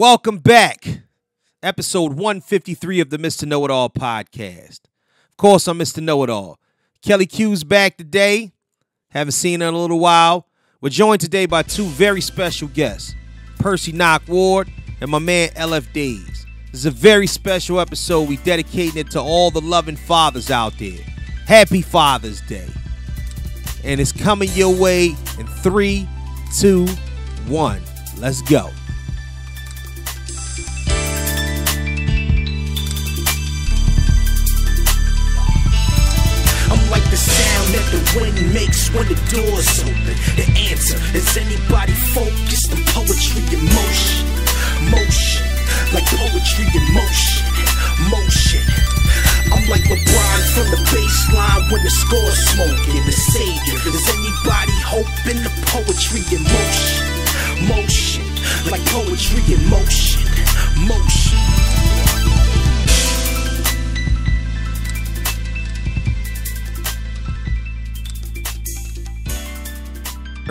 Welcome back. Episode 153 of the Mr. Know-It-All podcast. Of course, I'm Mr. Know-It-All. Kellie Q's back today. Haven't seen her in a little while. We're joined today by two very special guests, Percy Ward and my man LF Daze. This is a very special episode. We dedicating it to all the loving fathers out there. Happy Father's Day. And it's coming your way in 3, 2, 1. Let's go. I'm like the sound that the wind makes when the doors open. The answer is anybody focused on poetry in motion. Motion, like poetry in motion. Motion. I'm like LeBron from the baseline when the score's smoking. The savior, is anybody hoping the poetry in motion? Motion, like poetry in motion. Motion.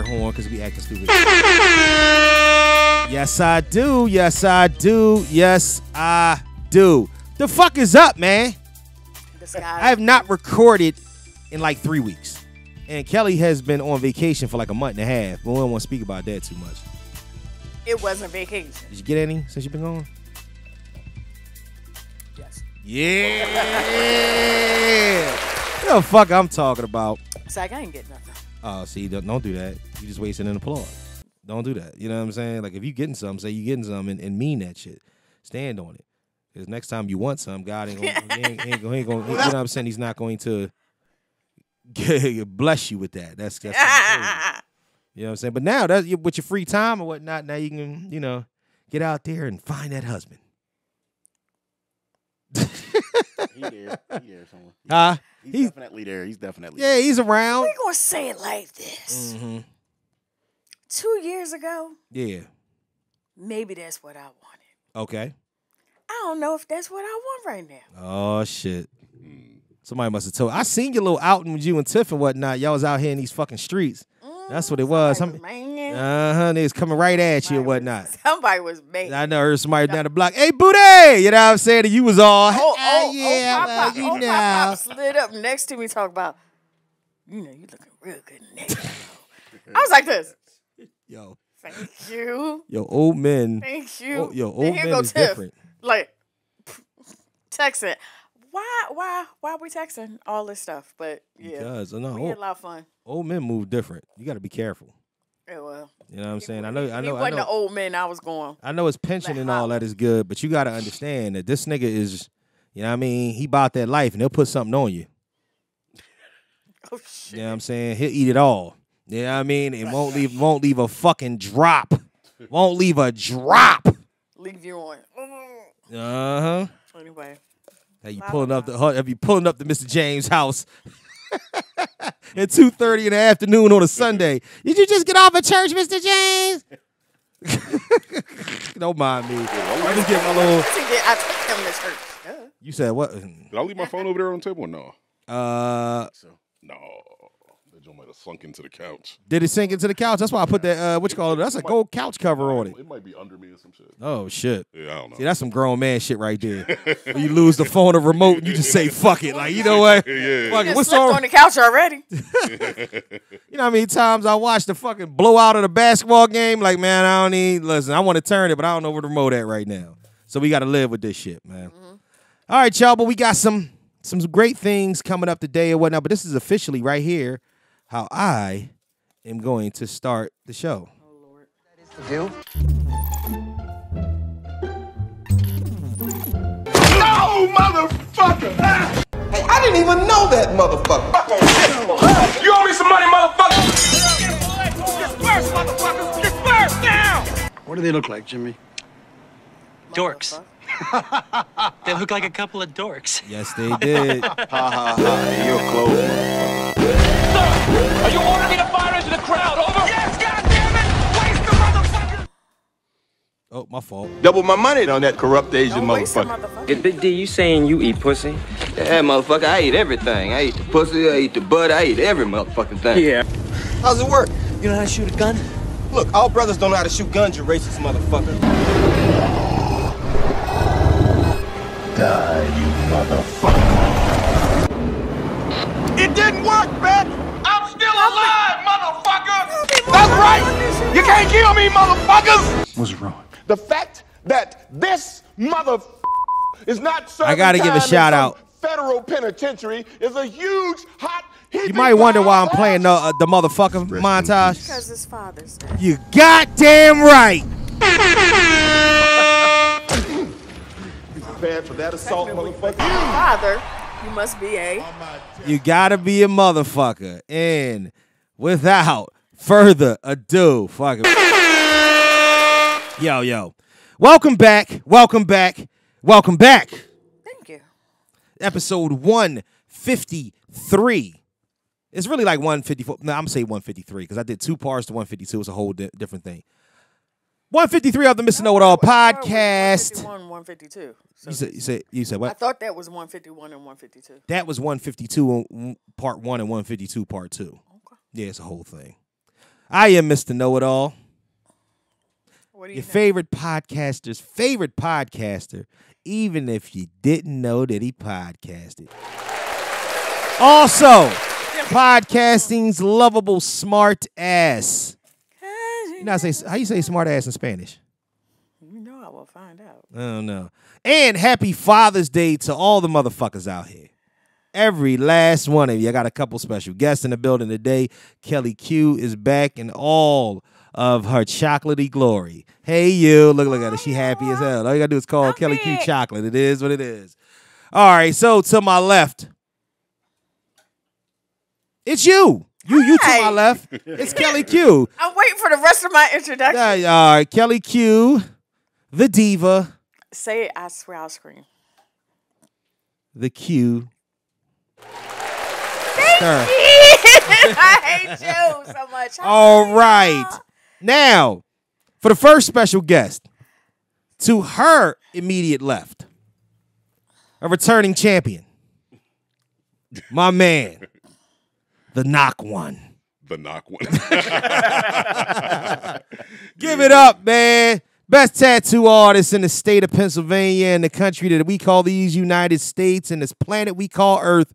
Horn because we acting stupid. Yes, I do. Yes, I do. Yes, I do. The fuck is up, man? I have not recorded in like 3 weeks. And Kellie has been on vacation for like a month and a half. But we don't want to speak about that too much. It wasn't vacation. Did you get any since you've been gone? Yes. Yeah. What the fuck I'm talking about? It's like I ain't get nothing. Oh, see, don't do that. You just wasting an applause. Don't do that. You know what I'm saying? Like, if you getting something, say you getting something and mean that shit. Stand on it. Because next time you want something, God ain't gonna, ain't gonna, you know what I'm saying? He's not going to bless you with that. That's you know what I'm saying? But now, with your free time or whatnot, now you can, get out there and find that husband. He there somewhere. He's definitely there. He's definitely there. Yeah, he's around. We're going to say it like this. Mm-hmm. 2 years ago, yeah, maybe that's what I wanted. Okay. I don't know if that's what I want right now. Oh, shit. Somebody must have told. I seen your little outing with you and Tiff and whatnot. Y'all was out here in these fucking streets. That's what it was. They was coming right at you and whatnot. Somebody was mad. I know, heard somebody down the block. Hey, booty! You know what I'm saying? And you was all, Pop slid up next to me talking about, you looking real good next. I was like this. Yo. Thank you. Yo, old men. Thank you. Old men is different. Like, texting. Why are we texting all this stuff? But yeah, because we had a lot of fun. Old men move different. You got to be careful. Yeah, well, you know what I'm saying? I know. He wasn't the old man I was going. I know his pension and all that is good, but you got to understand that this nigga is, you know what I mean? He bought that life, and he'll put something on you. Oh shit! You know what I'm saying? He'll eat it all. You know what I mean? It won't leave a fucking drop. Won't leave a drop. Leave you on. Anyway. Have you pulling up the Mr. James house at 2:30 in the afternoon on a Sunday? Did you just get off of church, Mr. James? Don't mind me. I just get my little. I took him to church. Yeah. You said what? Did I leave my phone over there on the table or no? No. That joint might have sunk into the couch. Did it sink into the couch? That's why I put that. What you call it? That's a gold couch cover on it. It might be under me or some shit. Oh shit. Yeah, I don't know. See, that's some grown man shit right there. When you lose the phone or remote, and you just say fuck it. Like, you know what? Yeah. Fuck it. What's slept on the couch already? You know how many times I watched the fucking blowout of the basketball game? Like, man, I don't need. Listen, I want to turn it, but I don't know where the remote at right now. So we got to live with this shit, man. Mm-hmm. All right, y'all, but we got some great things coming up today or whatnot. But this is officially right here how I am going to start the show. Oh Lord, that is the view. No, motherfucker! Hey, I didn't even know that motherfucker. You owe me some money, motherfucker! Disperse, motherfucker! Disperse now! What do they look like, Jimmy? Dorks. They look like a couple of dorks. Yes, they did. Ha ha ha. You're close, motherfucker. Sir, are you ordering me to fire into the crowd? Over? Yes, goddammit! Waste the motherfucker! Oh, my fault. Double my money on that corrupt Asian motherfucker. Hey, Big D, you saying you eat pussy? Yeah, motherfucker, I eat everything. I eat the pussy, I eat the butt, I eat every motherfucking thing. Yeah. How's it work? You know how to shoot a gun? Look, all brothers don't know how to shoot guns, you racist motherfucker. me, motherfuckers? What's wrong? The fact that this is not serving I gotta give a time in shout some out. federal penitentiary is a huge, hot, You might wonder why I'm playing the motherfucker montage. Because his father's dead. You goddamn right. prepared for that assault, motherfucker. Father, you must be a. You gotta be a motherfucker. And without further ado, fucking. Yo. Welcome back. Thank you. Episode 153. It's really like 154. No, I'm going to say 153 because I did 2 parts to 152. It's a whole different thing. 153 of the Mr. Know-It-All podcast. 152. So you said what? I thought that was 151 and 152. That was 152 part 1 and 152 part 2. Okay. Yeah, it's a whole thing. I am Mr. Know-It-All. Your favorite podcaster's favorite podcaster, even if you didn't know that he podcasted. Also, podcasting's lovable smart ass. You know how you say smart ass in Spanish? You know I will find out. I don't know. And happy Father's Day to all the motherfuckers out here. Every last one of you. I got a couple special guests in the building today. Kellie Q is back in all of her chocolatey glory. Hey, you. Look at her. She happy as hell. All you got to do is call Kellie Q chocolate. It is what it is. All right. So to my left, it's you. You to my left. It's Kellie Q. I'm waiting for the rest of my introduction. All right. Kellie Q, the diva. Say it. I swear I'll scream. The Q. Thank you. I hate you so much. All right. Now, for the first special guest, to her immediate left, a returning champion, my man, the knock one. The knock one. Give it up, man. Best tattoo artist in the state of Pennsylvania and the country that we call these United States and this planet we call Earth.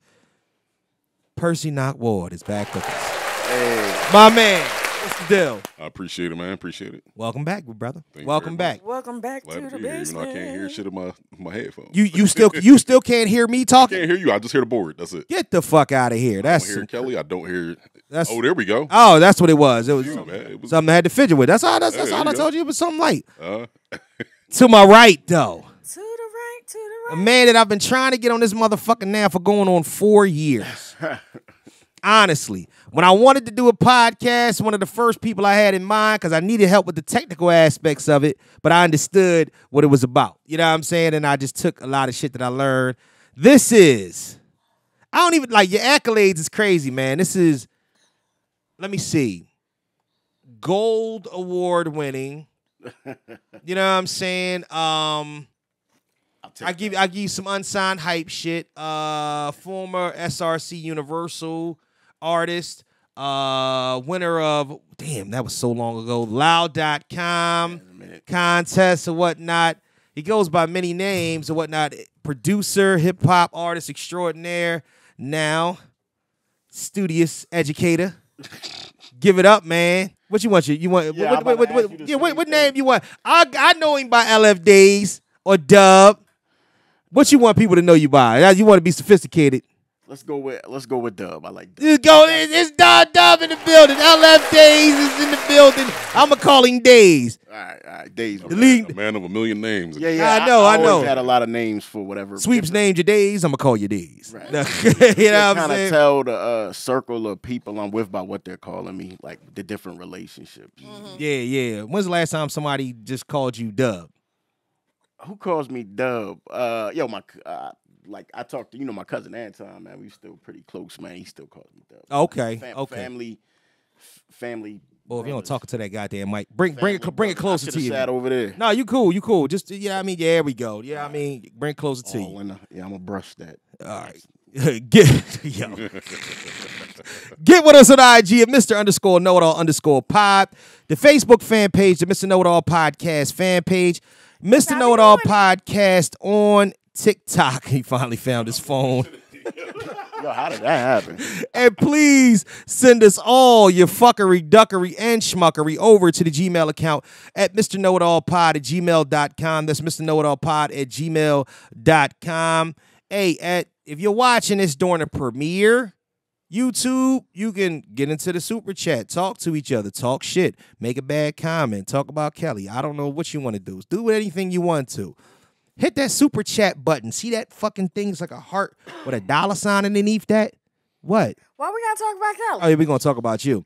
Percy Knock Ward is back with us. Hey. My man, what's the deal? I appreciate it, man. Appreciate it. Welcome back, brother. Welcome back Glad to the basement. Even though I can't hear shit in my headphones. You still can't hear me talking? I can't hear you. I just hear the board. That's it. Get the fuck out of here. I don't hear Kelly. I don't hear. Oh, there we go. Oh, that's what it was. It was it was something I had to fidget with. That's all I told you. It was something light. To my right, though. To the right. A man that I've been trying to get on this motherfucker now for going on 4 years. Honestly, when I wanted to do a podcast, one of the first people I had in mind, because I needed help with the technical aspects of it, but I understood what it was about. You know what I'm saying? And I just took a lot of shit that I learned. This is, I don't even, like, your accolades is crazy, man. This is, let me see, Gold Award winning. You know what I'm saying? I give you some unsigned hype shit. Former SRC Universal artist, winner of, damn, that was so long ago, Loud.com contest or whatnot. He goes by many names or whatnot. Producer, hip hop artist extraordinaire, now studious educator. Give it up, man. What you want? You want? Yeah, what name you want? I know him by LF Daze or Dub. What you want people to know you by? You want to be sophisticated. Let's go with Dub. I like Dub. It's Dub in the building. LF Daze is in the building. I'ma call him Daze. All right, Daze. A man of a million names. Yeah. I know. I had a lot of names for whatever. Sweeps named your Daze. I'ma call you Daze. Right. You know what I'm saying? Tell the circle of people I'm with by what they're calling me, like the different relationships. Mm-hmm. Yeah. When's the last time somebody just called you Dub? Who calls me Dub? Like I talked to my cousin Anton, man. We still pretty close, man. He still calls me Dub. Okay. Family. Well, if you don't talk to that goddamn mic, bring it closer to you. Sat over there. No, you cool. Just there we go. Bring it closer to you. I'm gonna brush that. All right. Get with us on IG at Mr._Know-It-All_pod. The Facebook fan page, the Mr. Know-It-All podcast fan page. Mr. Know-It-All podcast on TikTok. He finally found his phone. Yo, how did that happen? And please send us all your fuckery, duckery, and schmuckery over to the Gmail account at mrknowitallpod@gmail.com. That's mrknowitallpod@gmail.com. Hey, if you're watching this during a premiere, YouTube, you can get into the super chat, talk to each other, talk shit, make a bad comment, talk about Kelly. I don't know what you want to do. Do anything you want to. Hit that super chat button. See that fucking thing's like a heart with a dollar sign underneath that? What? Why we gotta talk about Kelly? Oh, yeah, we're gonna talk about you.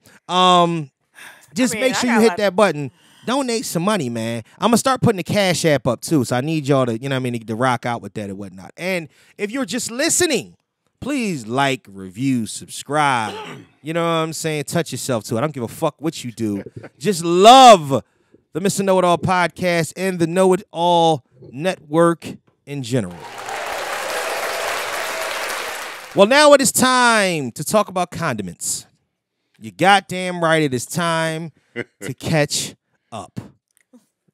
Just make sure you hit that button. Donate some money, man. I'm gonna start putting the Cash App up too. So I need y'all to, to rock out with that and whatnot. And if you're just listening, please like, review, subscribe. You know what I'm saying? Touch yourself to it. I don't give a fuck what you do. Just love the Mr. Know-It-All podcast and the Know-It-All network in general. Well, now it is time to talk about condiments. You're goddamn right. It is time to catch up.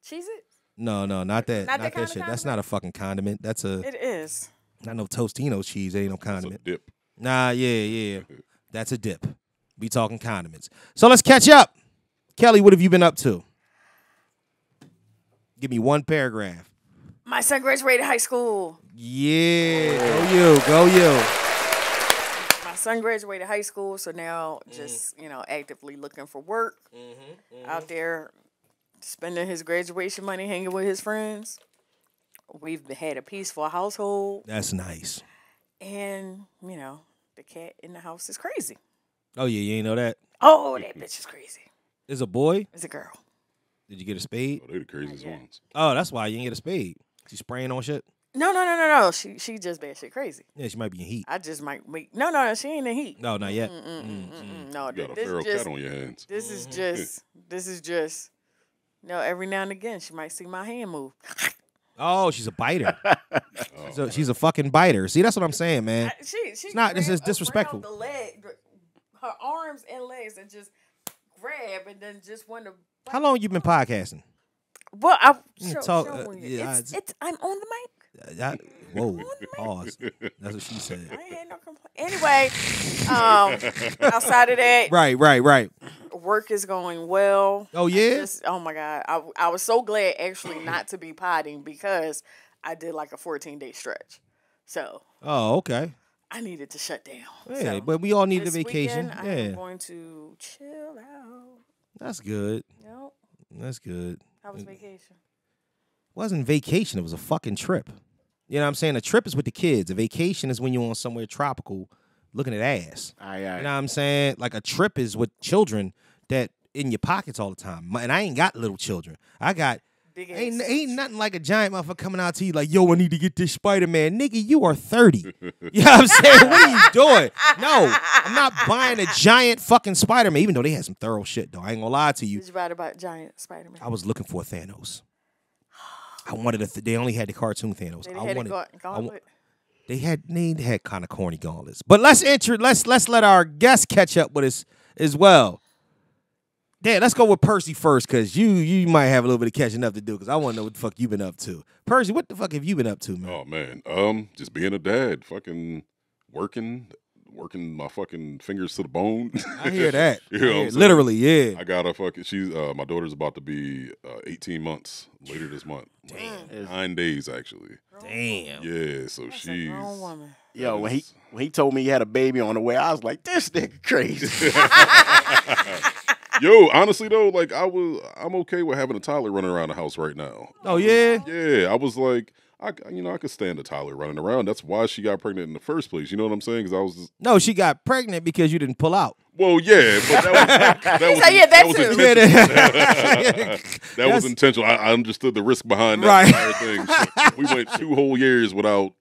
Cheez-It? No, not that. Not that shit. Condiment? That's not a fucking condiment. That's a. It is. Not no Tostino cheese. It ain't no condiment. That's a dip. Nah, yeah. That's a dip. We talking condiments. So let's catch up. Kelly, what have you been up to? Give me one paragraph. My son graduated high school. Yeah. Go you. My son graduated high school, so now just, actively looking for work. Out there spending his graduation money, hanging with his friends. We've had a peaceful household. That's nice. And, the cat in the house is crazy. Oh, yeah, you ain't know that? Oh, that bitch is crazy. It's a boy? It's a girl. Did you get a spade? Oh, they the craziest ones. Oh, that's why you didn't get a spade. She spraying on shit? No. She just bad shit crazy. Yeah, she might be in heat. I just might make. No, she ain't in heat. No, not yet. No, You got a feral cat on your hands. This is just. Every now and again she might see my hand move. Oh, she's a biter. So she's a fucking biter. See, that's what I'm saying, man. She's not. This is disrespectful. The leg, her arms and legs, and just grab and then just want to. How long you been podcasting? Well, I'm on the mic. Whoa, pause. That's what she said. I ain't had no complaint. Anyway, outside of that, right. Work is going well. Oh yeah. Oh my God, I was so glad actually not to be potting because I did like a 14-day stretch. So. Oh okay. I needed to shut down. Yeah, so but we all need a vacation. Weekend, I'm going to chill out. That's good. Yep. That's good. How was vacation? It wasn't vacation. It was a fucking trip. You know what I'm saying? A trip is with the kids. A vacation is when you're on somewhere tropical looking at ass. Aye. You know what I'm saying? Like a trip is with children that in your pockets all the time. And I ain't got little children. I got... Ain't nothing like a giant motherfucker coming out to you like, yo, I need to get this Spider-Man. Nigga, you are 30. You know what I'm saying? What are you doing? No, I'm not buying a giant fucking Spider-Man, even though they had some thorough shit, though. I ain't gonna lie to you. Did you write about giant Spider-Man? I was looking for a Thanos. I wanted they only had the cartoon Thanos. They had kind of corny gauntlets. But let's let our guests catch up with us as well. Yeah, let's go with Percy first, because you might have a little bit of catching up to do, because I want to know what the fuck you been up to. Percy, what the fuck have you been up to, man? Oh, man. Just being a dad. Fucking working my fucking fingers to the bone. I hear that. You know what I'm saying? Literally, yeah. I got a fucking, my daughter's about to be 18 months later this month. Damn. 9 days, actually. Damn. Yeah, so she's... a grown woman. Yo, when he told me he had a baby on the way, I was like, this nigga crazy. Yo, honestly though, like I'm okay with having a toddler running around the house right now. Oh yeah? Yeah, I was like, I could stand a toddler running around. That's why she got pregnant in the first place. You know what I'm saying? Because I was just... No, she got pregnant because you didn't pull out. Well, yeah, but that was intentional. I understood the risk behind that entire thing. So we went 2 whole years without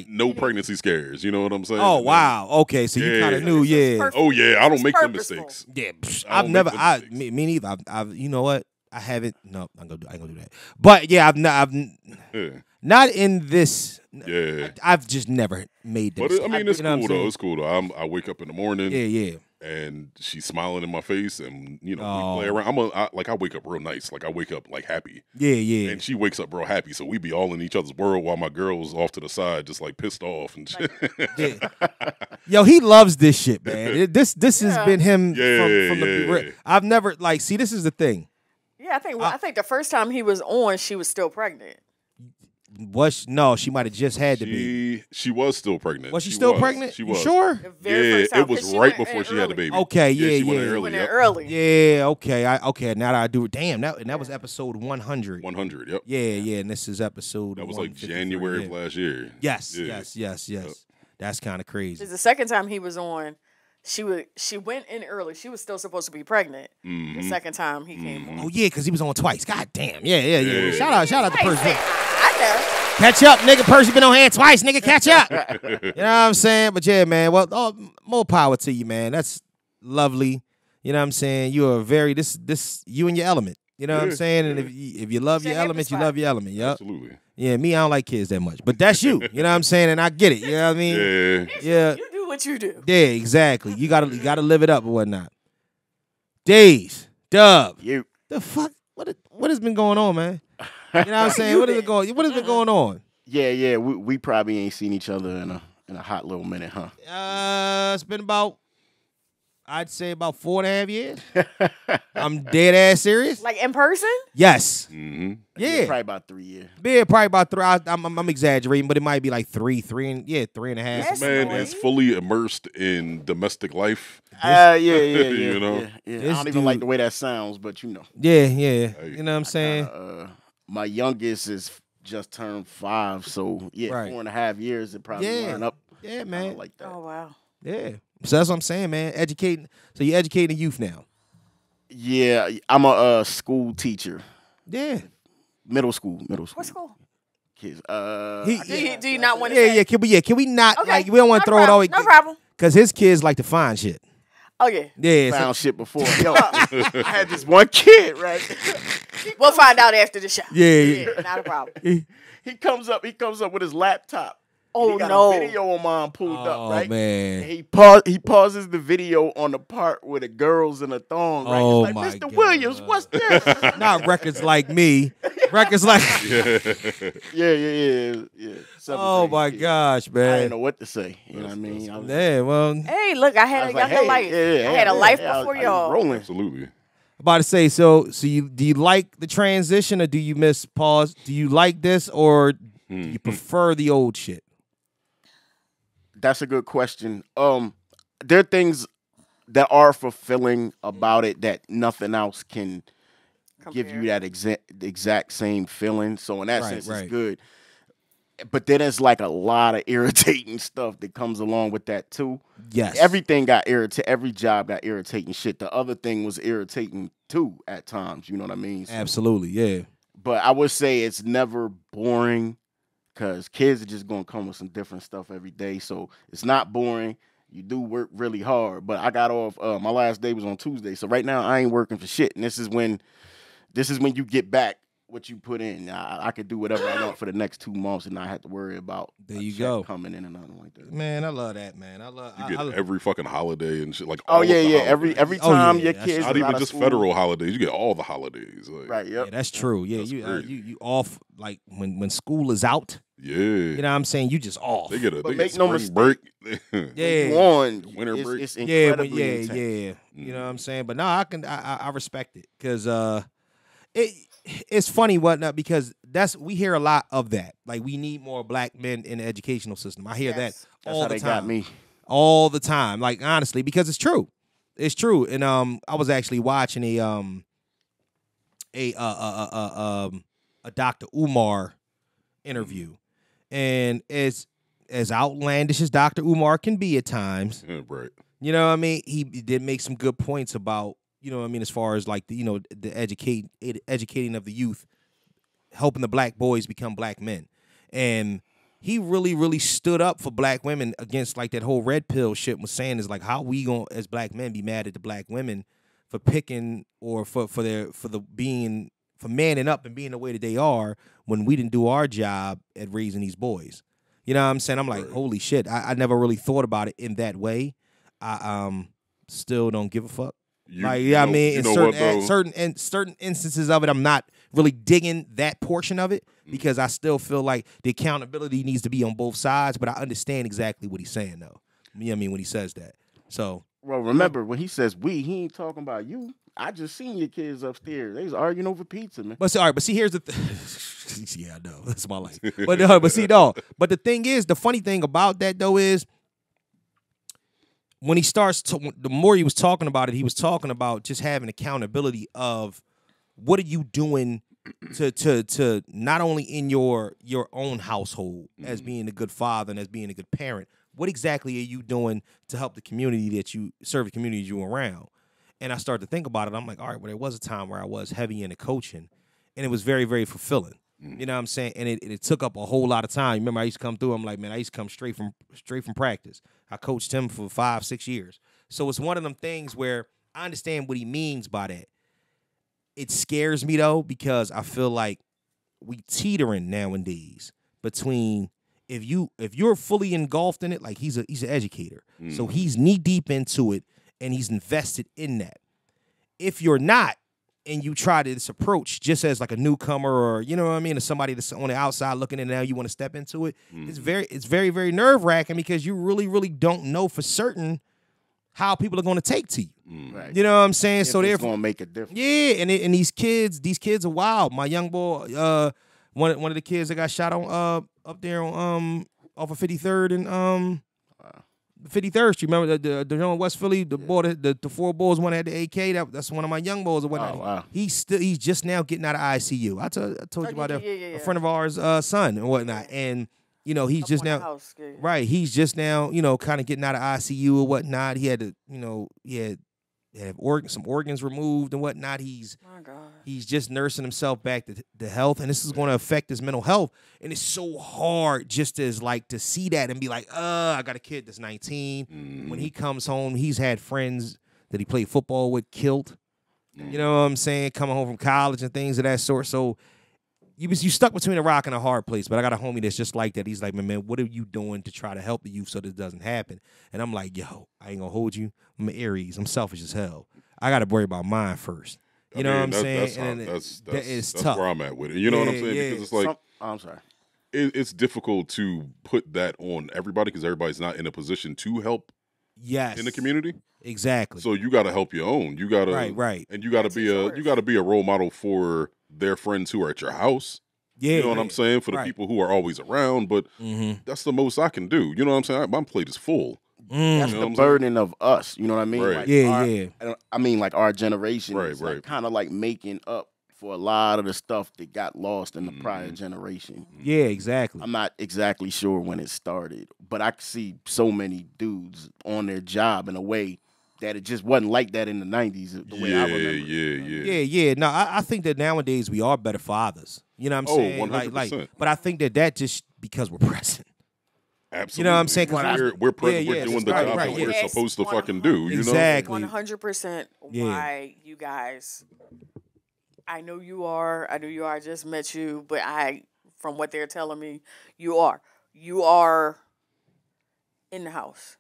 no pregnancy scares. You know what I'm saying? Oh wow. Okay, so you kind of knew, yeah. Oh yeah, I don't make them mistakes. Yeah, me neither. I've you know what? I haven't. No, I ain't gonna do that. But yeah, I've not in this. Yeah, I've just never made them. But I mean, it's cool though. It's cool though. I wake up in the morning. Yeah. and she's smiling in my face, and we play around. I wake up real nice, like I wake up like happy. Yeah. And she wakes up real happy, so we be all in each other's world while my girl's off to the side, just like pissed off and shit. Yeah. Yo, he loves this shit, man. This has been him from the. I've never see. This is the thing. Yeah, I think the first time he was on, she was still pregnant. No, she might have just had the baby. She was still pregnant. Was she still pregnant? She was. You sure? It was right before she had the baby. Okay, She went in early. Yeah, okay. Now that I do it. Damn, that was episode 100. 100, yep. Yeah, and this is episode. That was like January of last year. Yes. Yep. That's kind of crazy. The second time he was on, she went in early. She was still supposed to be pregnant. Mm-hmm. The second time he came on. Oh yeah, because he was on twice. God damn. Yeah. Shout out to Percy. I know. Catch up, nigga. Percy been on hand twice, nigga. Catch up. You know what I'm saying? But yeah, man. Well, more power to you, man. That's lovely. You know what I'm saying? You are very this you and your element. You know what I'm saying? And if you love your element, you love your element. Yep. Absolutely. Yeah, me, I don't like kids that much, but that's you. You know what I'm saying? And I get it. You know what I mean? Yeah. You do what you do. Yeah, exactly. You gotta live it up or whatnot. Daze, Dub. You. The fuck? What has been going on, man? You know what I'm saying? What has been going on? Yeah. We probably ain't seen each other in a hot little minute, huh? It's been about, I'd say about 4.5 years. I'm dead ass serious. Like in person? Yes. Mm-hmm. Yeah. Probably about 3 years. Yeah, probably about 3. I'm exaggerating, but it might be like 3.5. This man is fully immersed in domestic life. Yeah. You know? Yeah. I don't even like the way that sounds, but you know. Yeah. You know what I'm saying? My youngest is just turned 5, so yeah, 4.5 years it probably line up. Yeah, man. Like that. Oh wow. Yeah. So that's what I'm saying, man. Educating. So you're educating youth now. Yeah, I'm a school teacher. Yeah. Middle school. What school? Kids. Do you not want to say? Yeah. Can we not Okay. we don't want to throw it all. No problem. Because his kids like to find shit. Oh yeah. Yeah. Found shit before. Yo, I had this one kid, right? We'll find out after the show. Yeah. Not a problem. He comes up with his laptop. Oh he got no. a video of mine pulled up, right? Oh man. And he pauses the video on the part where the girls in a thong, right? Oh, He's like, my Mr. God. Williams, what's this? Not records like me. Records like. Yeah. Oh my gosh, I man. didn't know what to say. You know what I mean? Yeah, well, Hey, look, I had a younger life. I had a life before y'all. Rolling. Absolutely. about to say. So do you like the transition or do you miss pause? Do you like this or do you prefer the old shit? That's a good question. There are things that are fulfilling about it that nothing else can give you that exact same feeling. So in that sense, it's good. But then there's like a lot of irritating stuff that comes along with that too. Yes. Everything got irritating. Every job got irritating shit. The other thing was irritating too at times. You know what I mean? So, absolutely, yeah. But I would say it's never boring because kids are just going to come with some different stuff every day. So it's not boring. You do work really hard. But I got off, my last day was on Tuesday. So right now I ain't working for shit. And this is when you get back what you put in. I could do whatever I want for the next 2 months and not have to worry about coming in and nothing like that. Man, I love that, man. You get every fucking holiday and shit. Like oh yeah. Every time your kids not even just federal holidays. You get all the holidays. Like, right. Yep. Yeah, that's true. Yeah, you off like when school is out. Yeah. You know what I'm saying? You just off. They get make no spring break. Yeah. On winter break. It's incredibly intense. Yeah. You know what I'm saying? But no, I respect it because it's funny whatnot because we hear a lot of that. Like we need more black men in the educational system. I hear that all the time. Got me all the time. Like honestly, because it's true. It's true. And I was actually watching a Dr. Umar interview, and as outlandish as Dr. Umar can be at times, right? You know what I mean. He did make some good points about. You know what I mean, as far as like the educating of the youth, helping the black boys become black men. And he really, really stood up for black women against like that whole red pill shit was saying is like, how we gonna as black men be mad at the black women for picking or for manning up and being the way that they are when we didn't do our job at raising these boys. You know what I'm saying? I'm like, holy shit. I never really thought about it in that way. still don't give a fuck. I mean, in certain instances of it, I'm not really digging that portion of it because I still feel like the accountability needs to be on both sides. But I understand exactly what he's saying, though. You know what I mean, when he says that. So, well, remember when he says we, he ain't talking about you. I just seen your kids upstairs. They was arguing over pizza, man. But see, here's the thing. Yeah, I know that's my life. But see, no. But the thing is, the funny thing about that though is, when he starts, the more he was talking about it, he was talking about just having accountability of what are you doing to not only in your own household as being a good father and as being a good parent. What exactly are you doing to help the community that you serve, the community you're around? And I started to think about it. I'm like, all right, well, there was a time where I was heavy into coaching, and it was very, very fulfilling. You know what I'm saying? And it took up a whole lot of time. Remember, I used to come through. I'm like, man, I used to come straight from practice. I coached him for 5-6 years. So it's one of them things where I understand what he means by that. It scares me though, because I feel like we teetering nowadays between if you're fully engulfed in it, like he's an educator, so he's knee deep into it and he's invested in that. If you're not, and you try this approach just as like a newcomer, or you know what I mean, or somebody that's on the outside looking in, now you want to step into it, it's very, very nerve-wracking because you really, really don't know for certain how people are going to take to you. Right. You know what I'm saying? If so they're going to make a difference. Yeah, and these kids are wild. My young boy, one of the kids that got shot on up there on off of 53rd and 53rd Street. Remember the in West Philly, the boy, the four boys, one had the AK. That's one of my young boys or whatnot. Oh, wow. He's just now getting out of ICU. I told you about that. A friend of ours, son and whatnot, and you know he's just now right. He's just now kind of getting out of ICU or whatnot. He had to have some organs removed and whatnot. He's just nursing himself back to health, and this is going to affect his mental health. And it's so hard just as like to see that and be like, I got a kid that's 19. When he comes home, he's had friends that he played football with killed. You know what I'm saying? Coming home from college and things of that sort. So you stuck between a rock and a hard place. But I got a homie that's just like that. He's like, man, what are you doing to try to help the youth so this doesn't happen? And I'm like, yo, I ain't gonna hold you. I'm an Aries. I'm selfish as hell. I got to worry about mine first. You know what I'm saying? That's tough. Where I'm at with it. You know what I'm saying? Because it's like, I'm sorry. It's difficult to put that on everybody because everybody's not in a position to help. Yes. In the community. Exactly. So you got to help your own. You got to right. And you got to be a role model for their friends who are at your house. Yeah, you know what I'm saying? For the people who are always around, but that's the most I can do. You know what I'm saying? My plate is full. That's the burden of us. You know what I mean? Right. Like I mean, like our generation is like, kind of like making up for a lot of the stuff that got lost in the prior generation. Yeah, exactly. I'm not exactly sure when it started, but I see so many dudes on their job in a way that it just wasn't like that in the 90s, the way I remember. Yeah. No, I think that nowadays we are better fathers. You know what I'm saying? 100%. But I think that just because we're present. Absolutely. You know what I'm saying? We're present. We're doing the job that we're supposed to fucking do. You exactly. know? 100% why you guys, I know you are. I just met you, but from what they're telling me, you are in the house.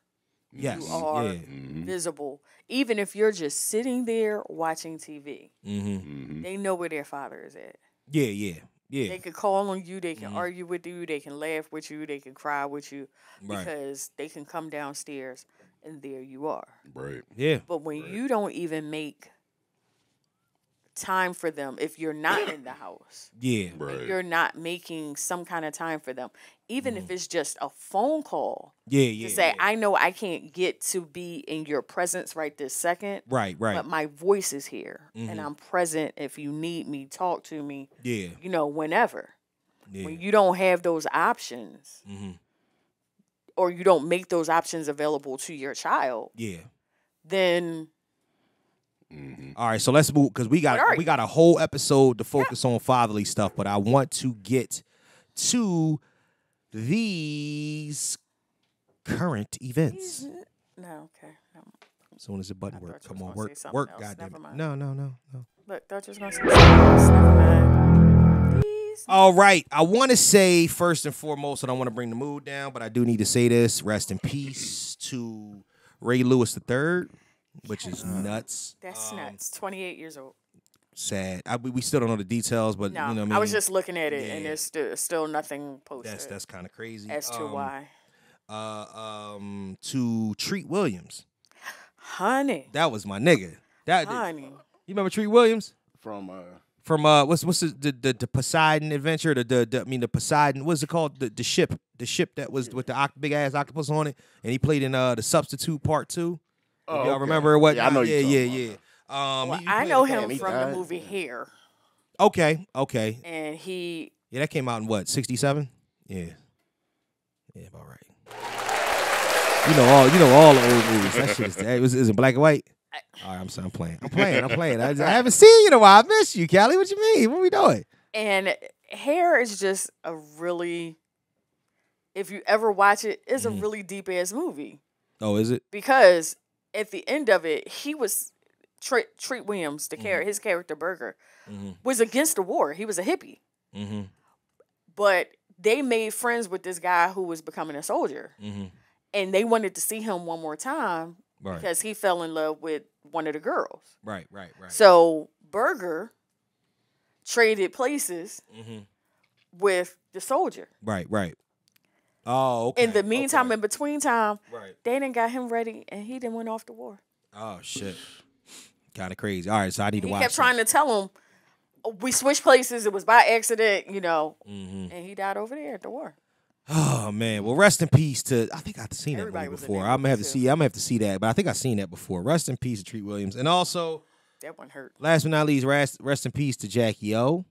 Yes. You are visible. Even if you're just sitting there watching TV, they know where their father is at. Yeah. They can call on you. They can argue with you. They can laugh with you. They can cry with you because they can come downstairs and there you are. Right. Yeah. But when you don't even make time for them, if you're not in the house, if you're not making some kind of time for them, even if it's just a phone call, to say, I know I can't get to be in your presence right this second, right, but my voice is here and I'm present. If you need me, talk to me, whenever. When you don't have those options, or you don't make those options available to your child, then. All right, so let's move because we got a whole episode to focus on fatherly stuff, but I want to get to these current events. No, okay. No. As soon as the button works, come on, work, goddamn it. No. Look, thought you was gonna say something else. Never mind. Please. All right, I want to say first and foremost, I don't want to bring the mood down, but I do need to say this: rest in peace to Ray Lewis III. which is nuts. That's nuts. 28 years old. Sad. We still don't know the details, but No, you know what I mean? I was just looking at it, and there's still nothing posted. That's kind of crazy. As to why. To Treat Williams. Honey. That was my nigga. Honey. You remember Treat Williams? From what's the Poseidon adventure? The Poseidon, what's it called? The ship that was with the big ass octopus on it, and he played in the Substitute Part 2. Oh, y'all remember what? Yeah, I know Yeah. I know him from the movie Hair. Okay. And that came out in what, 67? Yeah, about right. You know all the old movies. That shit is it black and white? All right, I'm playing. I haven't seen you in a while. I miss you, Kellie. What you mean? What we doing? And Hair is just a really, if you ever watch it, it's a really deep ass movie. Oh, is it? Because at the end of it, he was Treat Williams, his character Burger, was against the war. He was a hippie, but they made friends with this guy who was becoming a soldier, and they wanted to see him one more time because he fell in love with one of the girls. Right. So Burger traded places with the soldier. Right. Oh, okay. In the meantime, in between time, they didn't got him ready, and he didn't went off to war. Oh shit, kind of crazy. All right, so I need to watch. He kept trying to tell him we switched places. It was by accident, and he died over there at the war. Oh man, well, rest in peace to. I think I've seen that movie before. I'm gonna have to see that, but I think I've seen that before. Rest in peace to Treat Williams, and also that one hurt. Last but not least, rest in peace to Jackie O.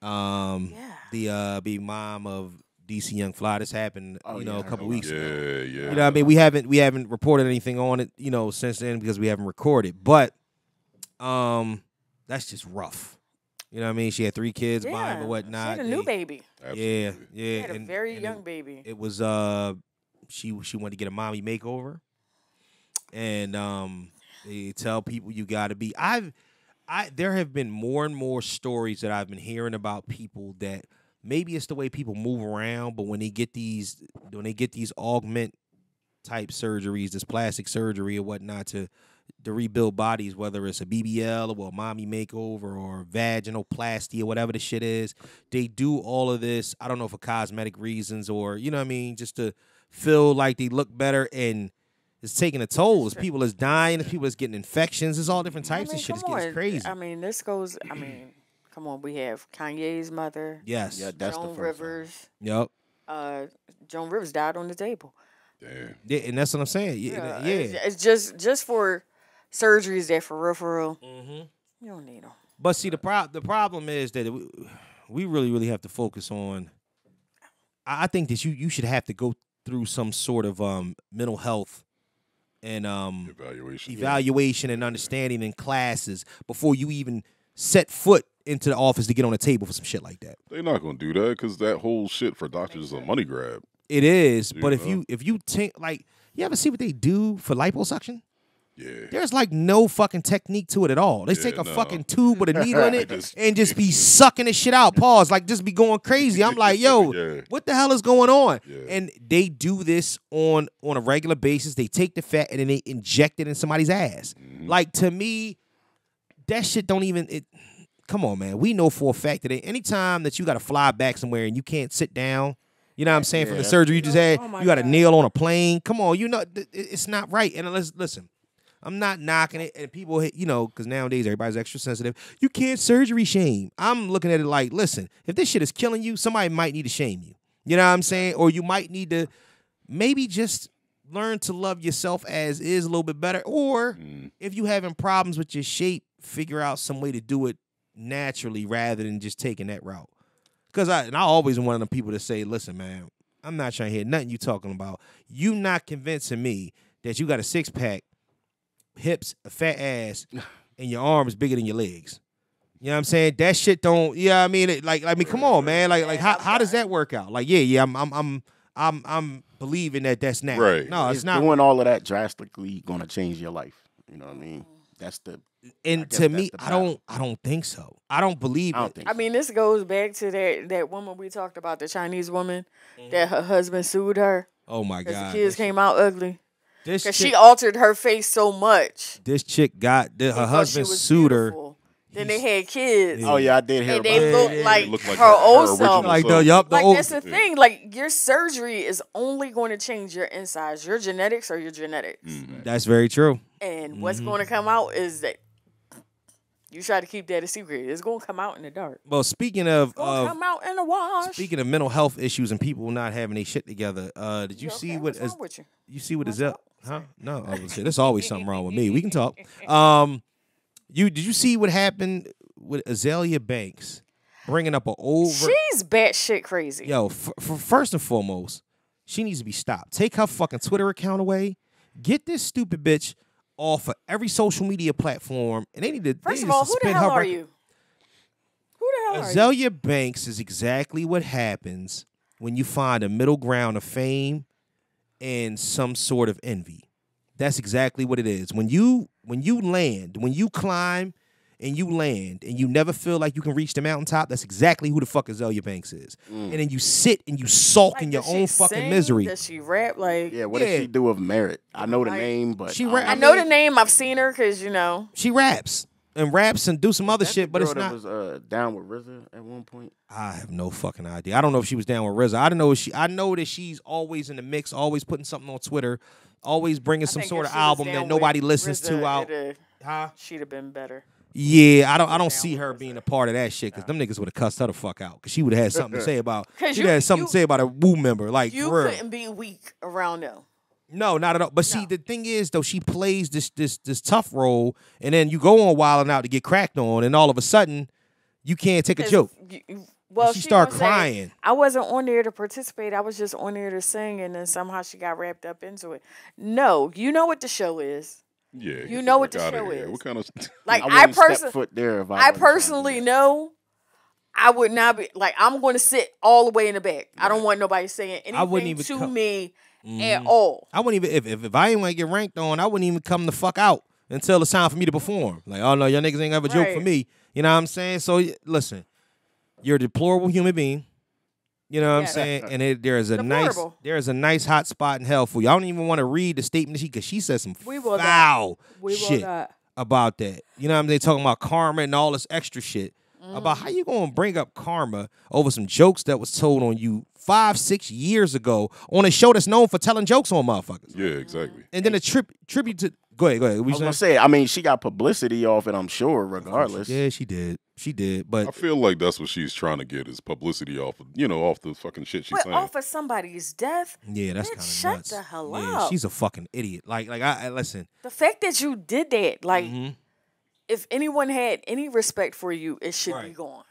The big mom of DC Young Fly. This happened, a couple weeks ago. Yeah. You know what I mean? We haven't reported anything on it, since then because we haven't recorded. But that's just rough. You know what I mean? She had 3 kids, mine and whatnot. She had a new baby. Yeah. She had a very young baby. It was she wanted to get a mommy makeover. And they tell people you gotta be there have been more and more stories that I've been hearing about people that maybe it's the way people move around, but when they get these augment type surgeries, this plastic surgery or whatnot to rebuild bodies, whether it's a BBL or a mommy makeover or vaginoplasty or whatever the shit is, they do all of this, I don't know, for cosmetic reasons or, just to feel like they look better, and it's taking a toll. People is dying, people is getting infections, there's all different types of shit. It's getting crazy. Come on, we have Kanye's mother. Yes. Yeah, that's Joan the first Rivers. Yep. Joan Rivers died on the table. Damn. Yeah, and that's what I'm saying. Yeah. It's just for surgeries that for real. You don't need them. But see, the problem is that we really, really have to focus on. I think that you should have to go through some sort of mental health and evaluation and understanding in classes before you even set foot into the office to get on the table for some shit like that. They're not gonna do that because that whole shit for doctors is a money grab. It is, but if you think, like, you ever see what they do for liposuction? Yeah. There's like no fucking technique to it at all. They take a fucking tube with a needle in it and just be sucking the shit out. Pause. Like, just be going crazy. I'm like, yo, what the hell is going on? Yeah. And they do this on a regular basis. They take the fat and then they inject it in somebody's ass. Like, to me, that shit don't even... Come on, man. We know for a fact that anytime that you got to fly back somewhere and you can't sit down, you know what I'm saying, from the surgery you just had, you got a nail on a plane. Come on, it's not right. And listen, I'm not knocking it. And people, because nowadays everybody's extra sensitive. You can't surgery shame. I'm looking at it like, listen, if this shit is killing you, somebody might need to shame you. You know what I'm saying? Or you might need to maybe just learn to love yourself as is a little bit better. Or if you having problems with your shape, figure out some way to do it naturally rather than just taking that route. Because I always am one of the people that say, listen, man, I'm not trying to hear nothing you talking about. You not convincing me that you got a 6-pack, hips, a fat ass, and your arms bigger than your legs. You know what I'm saying? That shit don't. Yeah, I mean, come on, man. Like, how does that work out? Like, I'm believing that that's not right. No, it's not. Doing all of that drastically gonna change your life. You know what I mean? That's the. And to me, I don't think so. I don't believe it. I mean, this goes back to that woman we talked about, the Chinese woman that her husband sued her. Oh my God! God! The kids came out ugly. Because she altered her face so much. This chick got her husband sued her. Then they had kids. Oh yeah, I did hear and about they that. looked like her old self. Like that's the thing. Like your surgery is only going to change your insides. Your genetics are your genetics. That's very true. And what's going to come out is that you try to keep that a secret. It's going to come out in the dark. Well, speaking of come out in the wash. Speaking of mental health issues and people not having their shit together, did you see what? What's wrong with you? You see what is up? Huh? No, there's always something wrong with me. We can talk. Did you see what happened with Azalea Banks bringing up She's batshit crazy. Yo, first and foremost, she needs to be stopped. Take her fucking Twitter account away. Get this stupid bitch off of every social media platform, and they need to. First of all, who the hell are you? Who the hell are you? Azalea Banks is exactly what happens when you find a middle ground of fame and some sort of envy. That's exactly what it is. When you climb and you land and you never feel like you can reach the mountaintop, that's exactly who the fuck Azalea Banks is. And then you sit and you sulk in your own fucking misery. Does she rap? Like, what does she do with Merit? I know the name, but I know the name. I've seen her because she raps and do some other shit, but it's not. Was down with RZA at one point. I have no fucking idea. I don't know if she was down with RZA. I know that she's always in the mix, always putting something on Twitter, always bringing some sort of album that nobody listens to out. She'd have been better. Yeah, I don't see her being a part of that shit because them niggas would have cussed her the fuck out because she would have had something to say about. She had something to say about a Woo member. Like you for real. Couldn't be weak around them. No, not at all. But see, the thing is though, she plays this tough role, and then you go on Wild 'N Out to get cracked on, and all of a sudden, you can't take a joke. Well, she started crying. I wasn't on there to participate. I was just on there to sing, and then somehow she got wrapped up into it. No, you know what the show is. Yeah, you know what the show is. What kind of like I personally know I would not be like I'm going to sit all the way in the back. Right. I don't want nobody saying anything to me at all. I wouldn't even if I ain't want to get ranked on. I wouldn't even come the fuck out until it's time for me to perform. Like, oh no, y'all niggas ain't have a joke for me. You know what I'm saying? So listen, you're a deplorable human being. You know what I'm saying? And there is a nice hot spot in hell for you. I don't even want to read the statement because she said some foul shit about that. You know what I'm saying? Talking about karma and all this extra shit. About how you gonna bring up karma over some jokes that was told on you 5-6 years ago on a show that's known for telling jokes on motherfuckers. Yeah, exactly. And then a tribute to Go ahead. I was gonna say, I mean, she got publicity off it, I'm sure, regardless. Yeah, she did. But I feel like that's what she's trying to get is publicity off of, off the fucking shit she's saying. Off of somebody's death. Yeah, that's kind of nuts. Shut the hell up. up. She's a fucking idiot. Like I listen. The fact that you did that, like, if anyone had any respect for you, it should be gone.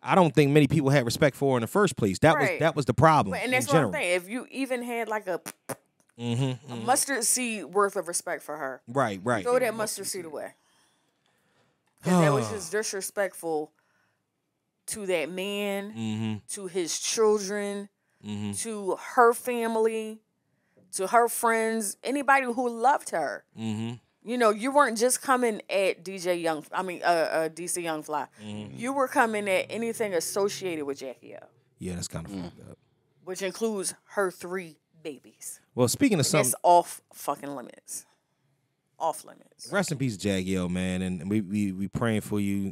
I don't think many people had respect for her in the first place. That was the problem. And that's what I'm saying. If you even had like a mustard seed worth of respect for her, right, throw that mustard seed away. Because that was just disrespectful to that man, to his children, to her family, to her friends, anybody who loved her. You weren't just coming at DC Young Fly. You were coming at anything associated with Jackie O. Yeah, that's kind of fucked up. Which includes her 3 babies. Well, speaking of something, that's off fucking limits. Off limits. Rest in peace, Jackie O, man, and we praying for you,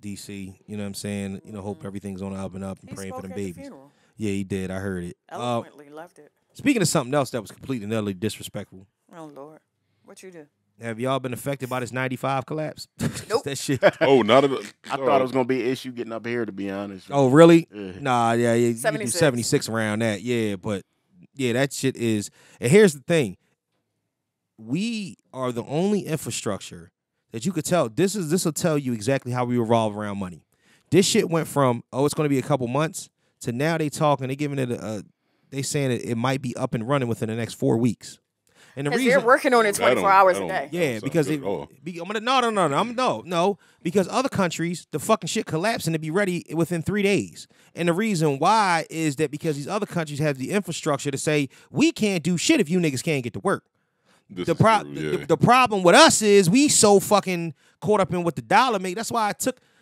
DC. You know what I'm saying? Hope everything's on the up and up, and he praying for the babies. Funeral. Yeah, he did. I heard it. Eloquently left it. Speaking of something else that was completely and utterly disrespectful. Oh Lord, what you do? Have y'all been affected by this 95 collapse? Nope. That shit. Oh, not at all. I thought it was gonna be an issue getting up here, to be honest. Oh, really? Yeah. Nah, yeah. You can do 76 around that. Yeah, but yeah, that shit is. And here's the thing: we are the only infrastructure that you could tell. This will tell you exactly how we revolve around money. This shit went from it's going to be a couple months to now they giving it they saying it might be up and running within the next 4 weeks. And the reason they're working on it 24 hours a day. Yeah, because because other countries, the fucking shit collapsed and to be ready within 3 days. And the reason why is that because these other countries have the infrastructure to say we can't do shit if you niggas can't get to work. The problem with us is we so fucking caught up in what the dollar made. That's why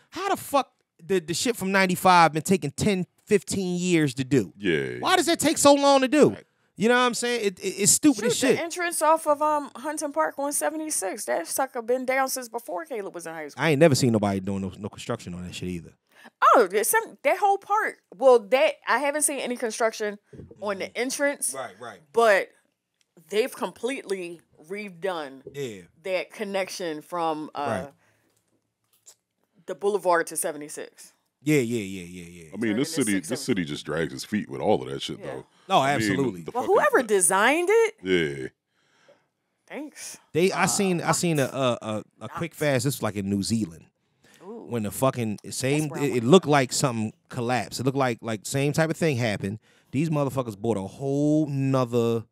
how the fuck the shit from 95 been taking 10, 15 years to do? Yeah. Why does that take so long to do? Right. You know what I'm saying? It's stupid as shit. The entrance off of Huntington Park on 76. That sucker been down since before Caleb was in high school. I ain't never seen nobody doing no construction on that shit either. Oh, that whole part. Well, I haven't seen any construction on the entrance. Right. But they've completely redone that connection from the boulevard to 76. Yeah. I mean, this city just drags its feet with all of that shit, though. No, absolutely. Well, whoever designed it, yeah. Thanks. I seen a quick fast. This was like in New Zealand. Ooh. When the fucking same, it looked like something collapsed. It looked like same type of thing happened. These motherfuckers bought a whole nother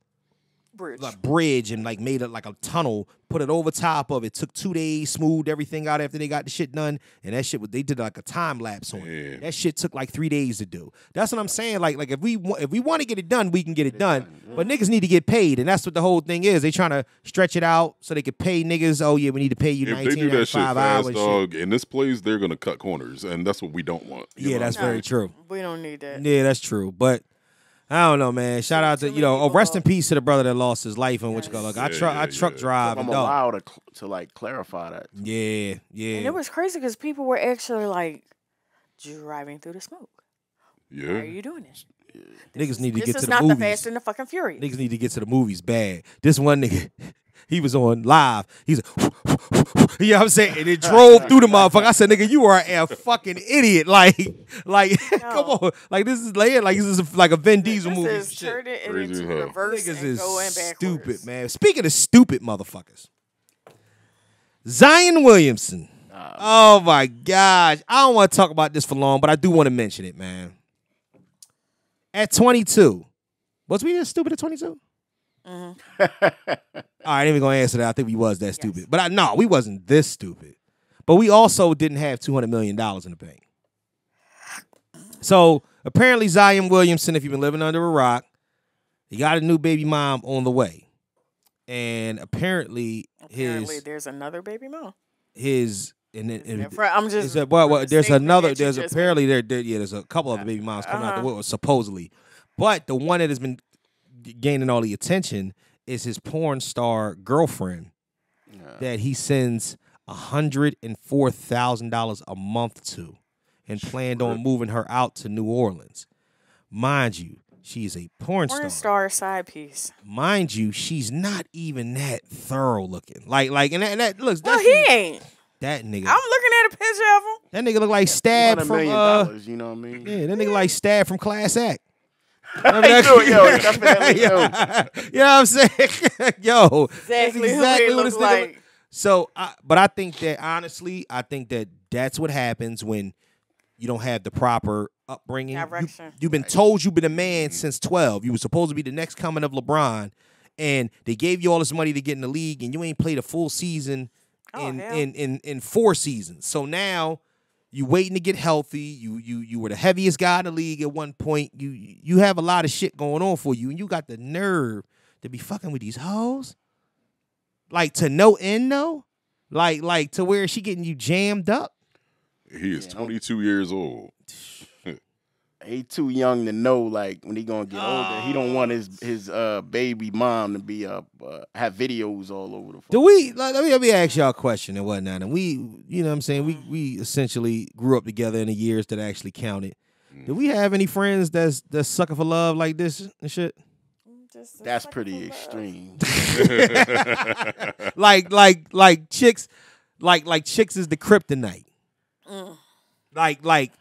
bridge and like made it like a tunnel, put it over top of it. Took 2 days, smoothed everything out after they got the shit done, and that shit they did like a time lapse on it. That shit took like 3 days to do. That's what I'm saying. Like if we want to get it done, we can get it done. But niggas need to get paid, and that's what the whole thing is. They trying to stretch it out so they could pay niggas. Oh yeah, we need to pay you 19 If they do that shit fast, dog, shit. In this place, they're gonna cut corners, and that's what we don't want. Yeah, that's very true. We don't need that. Yeah, that's true. But I don't know, man. Shout out to rest in peace to the brother that lost his life and what you call. Look, I truck drive. I'm allowed to like clarify that. Yeah. And it was crazy because people were actually like driving through the smoke. Yeah. Why are you doing this? Niggas need to get to the movies. This is not the Fast and the fucking Furious. Niggas need to get to the movies bad. This one nigga, he was on live. He's like, you know what I'm saying? And it drove through the motherfucker. I said, nigga, you are a fucking idiot. Like, come on. Like, this is like a Vin Diesel movie. This is turning it into reverse niggas and is going backwards. Stupid, man. Speaking of stupid motherfuckers, Zion Williamson. Oh, my gosh. I don't want to talk about this for long, but I do want to mention it, man. At 22. Was we as stupid at 22? Mm-hmm. All right, I ain't even going to answer that. I think we was that stupid. But no, we wasn't this stupid. But we also didn't have $200 million in the bank. So apparently Zion Williamson, if you've been living under a rock, he got a new baby mom on the way. And apparently there's another baby mom. There's a couple of baby moms coming out the woodwork supposedly, but the one that has been gaining all the attention is his porn star girlfriend that he sends $104,000 a month to, and planned on moving her out to New Orleans. Mind you, she's a porn star side piece. Mind you, she's not even that thorough looking. And that looks. Well, he ain't. That nigga. I'm looking at a picture of him. That nigga look like Stab from you know what I mean? Yeah, that nigga like Stab from Class Act. You know what I'm saying? Yo, exactly what this nigga like. So, but I think that honestly, that's what happens when you don't have the proper upbringing. You've been told you've been a man since 12. You were supposed to be the next coming of LeBron, and they gave you all this money to get in the league, and you ain't played a full season in 4 seasons. So now you waiting to get healthy. You were the heaviest guy in the league at one point. You have a lot of shit going on for you, and you got the nerve to be fucking with these hoes. Like to no end though? Like to where she getting you jammed up? He is 22 years old. He too young to know. Like when he gonna get older, he don't want his baby mom to be have videos all over the phone. Do we? Let me ask y'all a question and whatnot. And we, you know what I'm saying, we essentially grew up together in the years that actually counted. Do we have any friends that's sucking for love like this and shit? That's pretty extreme. like chicks, like chicks is the kryptonite. Like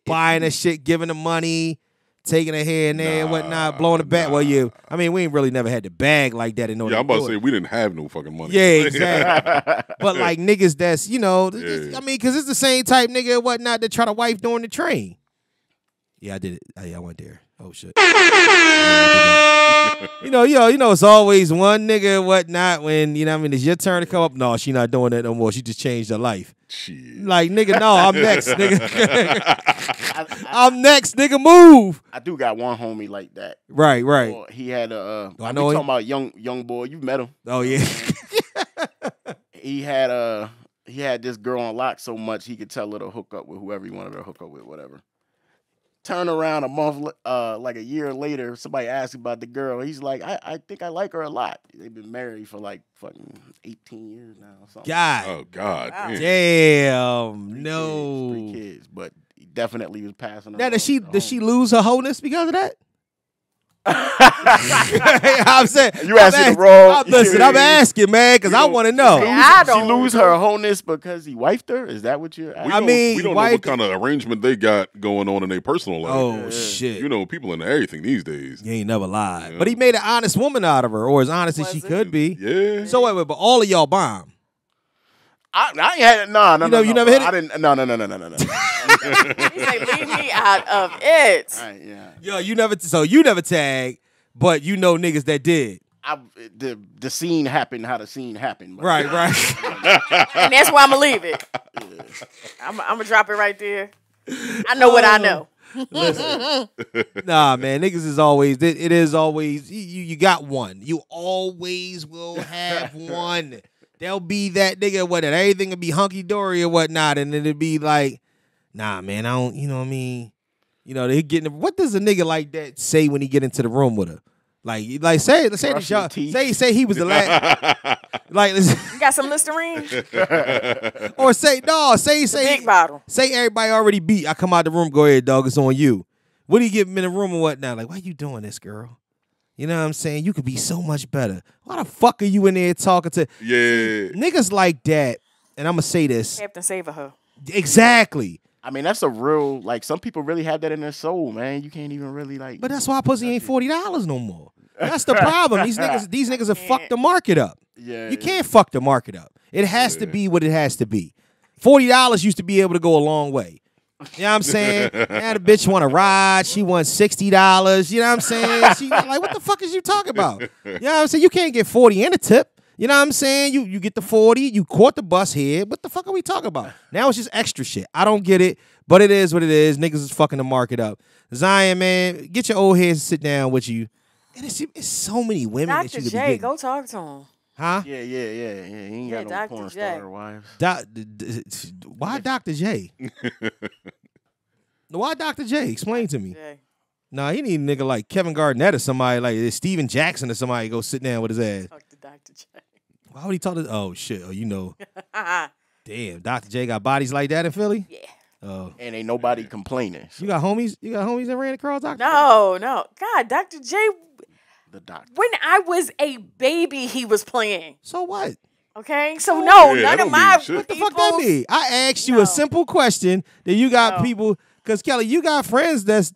buying a shit, giving the money, taking her here and there and whatnot, blowing the bag. Well, I mean, we ain't really never had the bag like that in order. Yeah, I'm about to say we didn't have no fucking money. Yeah, exactly. But like niggas that's, I mean, because it's the same type nigga and whatnot that try to wife during the train. Yeah, I did it. I went there. Oh shit. It's always one nigga and whatnot when, it's your turn to come up. No, she not doing that no more. She just changed her life. Shit. Like, nigga, no, I'm next, nigga. I'm next, nigga, move. I do got one homie like that. Right. He had a I know talking about young boy. You met him. Oh yeah. He had this girl on lock so much he could tell her to hook up with whoever he wanted her to hook up with, whatever. Turn around a month, like a year later, somebody asks about the girl. He's like, I think I like her a lot. They've been married for like fucking 18 years now. Or something. God. Oh God. Wow. Damn. No. Three kids, but he definitely was passing. Now does she lose her wholeness because of that? I'm saying you asking the wrong. Listen, I'm asking, man, because I want to know. She lose her wholeness because he wifed her? Is that what you're asking? We don't know what kind of arrangement they got going on in their personal life. Oh, shit. You know, people into everything these days. You ain't never lied. Yeah. But he made an honest woman out of her, or as honest as she could be. Yeah. So wait, but all of y'all bomb. I ain't had it. No. You never hit it? I didn't. No. He's like, leave me out of it. Yeah. Yo, you never tag, but you know niggas that did. The scene happened how the scene happened. Right. And that's why I'm going to leave it. Yeah. I'm going to drop it right there. I know what I know. Listen. Nah, man, niggas is always, it is always, you got one. You always will have one. There'll be that nigga, everything will be hunky-dory or whatnot, and then it'll be like, nah, man, I don't, you know what I mean? You know, they getting, what does a nigga like that say when he get into the room with her? Like say he was the last. Like, you got some Listerine? Or say big bottle. Say everybody already beat. I come out the room, go ahead, dog, it's on you. What do you get him in the room or whatnot? Like, why you doing this, girl? You know what I'm saying? You could be so much better. Why the fuck are you in there talking to? Yeah. Niggas like that, and I'm going to say this. Captain Save her. Exactly. I mean, that's a real, like, some people really have that in their soul, man. You can't even really, like. But that's why pussy ain't $40 no more. That's the problem. These niggas have fucked the market up. Yeah. You can't fuck the market up. It has to be what it has to be. $40 used to be able to go a long way. You know what I'm saying? Now the bitch want to ride. She wants $60. You know what I'm saying? She like, what the fuck is you talking about? You know what I'm saying? You can't get 40 in a tip. You know what I'm saying? You get the 40. You caught the bus here. What the fuck are we talking about? Now it's just extra shit. I don't get it, but it is what it is. Niggas is fucking the market up. Zion, man, get your old heads to sit down with you. And it's so many women Dr. that you could J, be getting. go talk to him. Huh? Yeah. He ain't got no Dr. porn J. star wives. Why Dr. J? Why Dr. J? Explain to me. Nah, he need a nigga like Kevin Garnett or somebody like Steven Jackson or somebody go sit down with his ass. Talk to Dr. J. Why would he talk to? Oh shit! Oh, you know. Damn, Dr. J got bodies like that in Philly? Yeah. Oh. And ain't nobody complaining. So. You got homies that ran across Dr. No. God, Dr. J. The doctor. When I was a baby, he was playing. So what? Okay, so none of my. What the fuck that mean? I asked you a simple question that you got people, because Kelly, you got friends that's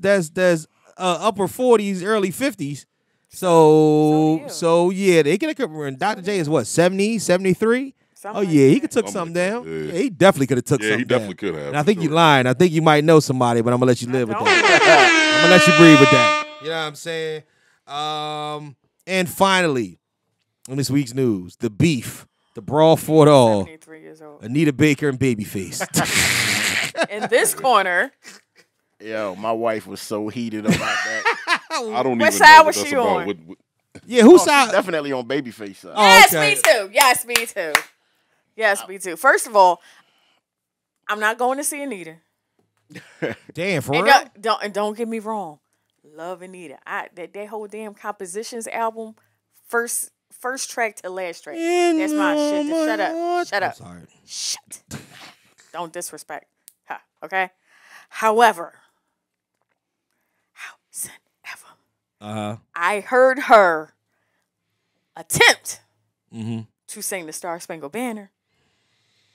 upper 40s, early 50s. So yeah, they get a Dr. J is what, 70, 73? Oh yeah, he could took something down. Yeah, he definitely could have took something down. Yeah, he definitely could have. And I think you're lying. I think you might know somebody, but I'm gonna let you live with that. I'm gonna let you breathe with that. You know what I'm saying? And finally, in this week's news, the beef, the brawl for it all. 73 years old. Anita Baker and Babyface. In this corner. Yo, my wife was so heated about that. I don't what even side know was what she that's on? about. Yeah, whose side? Definitely on Babyface side. Yes, okay. me too. Yes, me too. Yes, me too. First of all, I'm not going to see Anita. Damn, for and real? Don't get me wrong. Love Anita. That whole damn Compositions album, first track to last track. That's my shit. Shut up. Shut up. I'm sorry. Shut. Don't disrespect her, okay? However, I heard her attempt to sing the Star Spangled Banner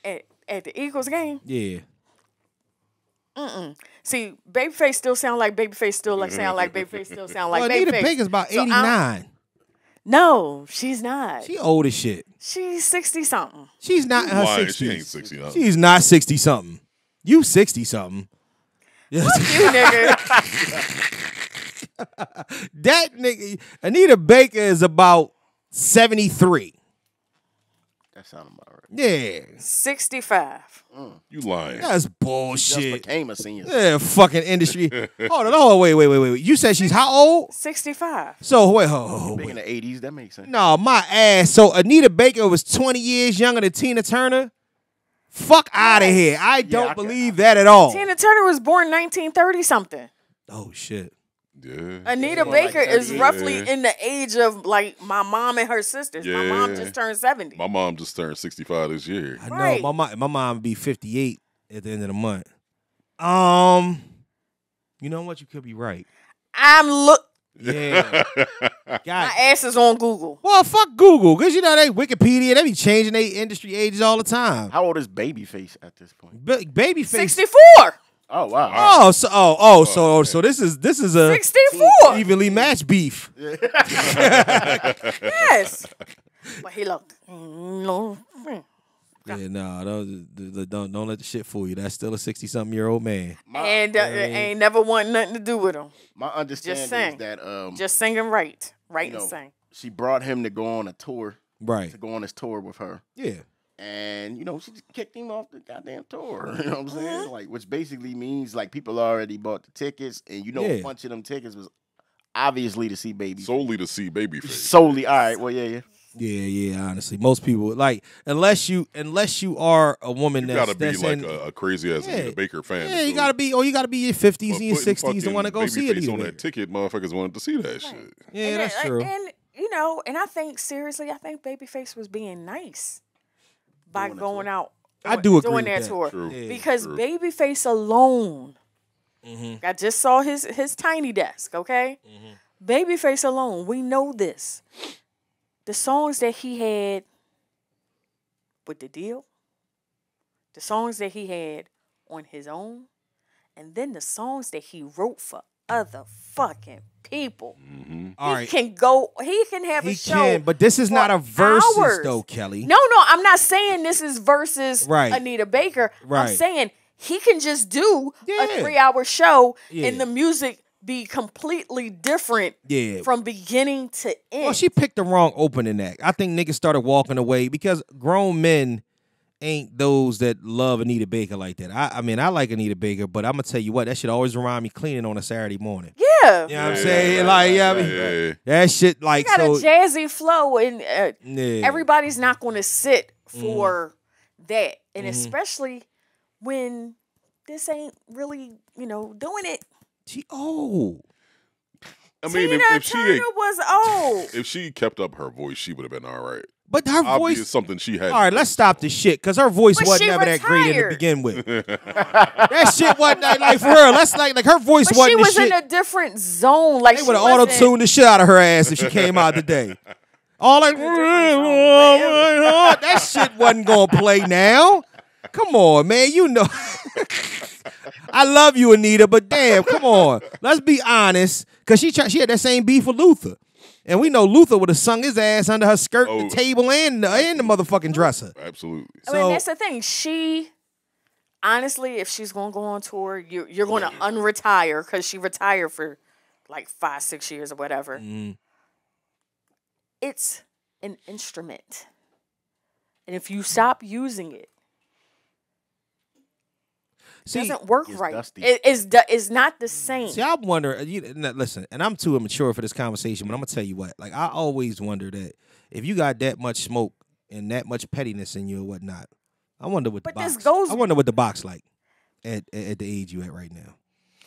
at the Eagles game. Yeah. See, Babyface still sound like Babyface, still like sound like Babyface, still sound like Babyface. Anita Baker's about 89. No, she's not. She old as shit. She's 60-something. She's not in her 60s. She ain't 60 something. She's not 60-something. You 60-something. You nigga. That nigga, Anita Baker is about 73. That sounds about right. Yeah. 65. You lying. That's bullshit. Just became a senior. Yeah, fucking industry. Hold on, wait. You said she's how old? 65. So, wait. Big in the 80s, that makes sense. No, my ass. So, Anita Baker was 20 years younger than Tina Turner? Fuck out of here. I don't believe that at all. Tina Turner was born 1930-something. Oh shit. Yeah. Anita Baker is roughly in the age of like my mom and her sisters. My mom just turned 70. My mom just turned 65 this year. I know my mom would be 58 at the end of the month. You know what? You could be right. Yeah. My ass is on Google. Well, fuck Google, because you know they Wikipedia, they be changing their industry ages all the time. How old is Babyface at this point? Babyface 64. Oh wow. So this is a 64 evenly matched beef. Yes. But he looked. Yeah, no, don't let the shit fool you. That's still a 60-something-year-old man. And ain't never want nothing to do with him. My understanding is that just singing right and sing. She brought him to go on a tour, right? To go on this tour with her. Yeah. And she just kicked him off the goddamn tour. You know what I'm saying? Like, which basically means like people already bought the tickets, and a bunch of them tickets was obviously to see Babyface. Solely to see Babyface. Solely. All right. Well, yeah. Yeah. Honestly, most people like unless you are a woman you gotta be like a crazy ass Anita Baker fan. Yeah, you gotta be in your 50s and your 60s to want to go see it. On that ticket, motherfuckers wanted to see that shit. Yeah, that's true. And and I think seriously, Babyface was being nice by going out. I do agree doing with that tour because True. Babyface alone. I just saw his tiny desk. Okay, Babyface alone. We know this. The songs that he had with The Deal, the songs that he had on his own, and then the songs that he wrote for other fucking people. He can have a show. But this is not a versus though, Kelly. No, I'm not saying this is versus Anita Baker. Right. I'm saying he can just do a 3-hour show and the music be completely different from beginning to end. Well, she picked the wrong opening act. I think niggas started walking away because grown men ain't those that love Anita Baker like that. I mean, I like Anita Baker, but I'm going to tell you what, that shit always remind me cleaning on a Saturday morning. Yeah. You know what I'm saying? That shit like got a jazzy flow and everybody's not going to sit for that. And especially when this ain't really, doing it. She old. I mean, if Turner was old. If she kept up her voice, she would have been all right. But her voice is something she had. All right, let's stop this shit because her voice wasn't never that great to begin with. That shit wasn't like for real. That's like her voice wasn't. She was the in a different zone. Like they would have auto-tuned the shit out of her ass if she came out today. All like that shit wasn't gonna play now. Come on, man. I love you, Anita, but damn, come on. Let's be honest. Because she had that same beef with Luther. And we know Luther would have sung his ass under her skirt, the table, and the motherfucking dresser. Absolutely. I mean, that's the thing. She, honestly, if she's going to go on tour, you're going to unretire because she retired for like 5-6 years or whatever. It's an instrument. And if you stop using it, doesn't work right. It's not the same. See, I wonder. Listen, and I'm too immature for this conversation, but I'm gonna tell you what. Like, I always wonder that if you got that much smoke and that much pettiness in you or whatnot, I wonder what. I wonder what the box like at the age you at right now.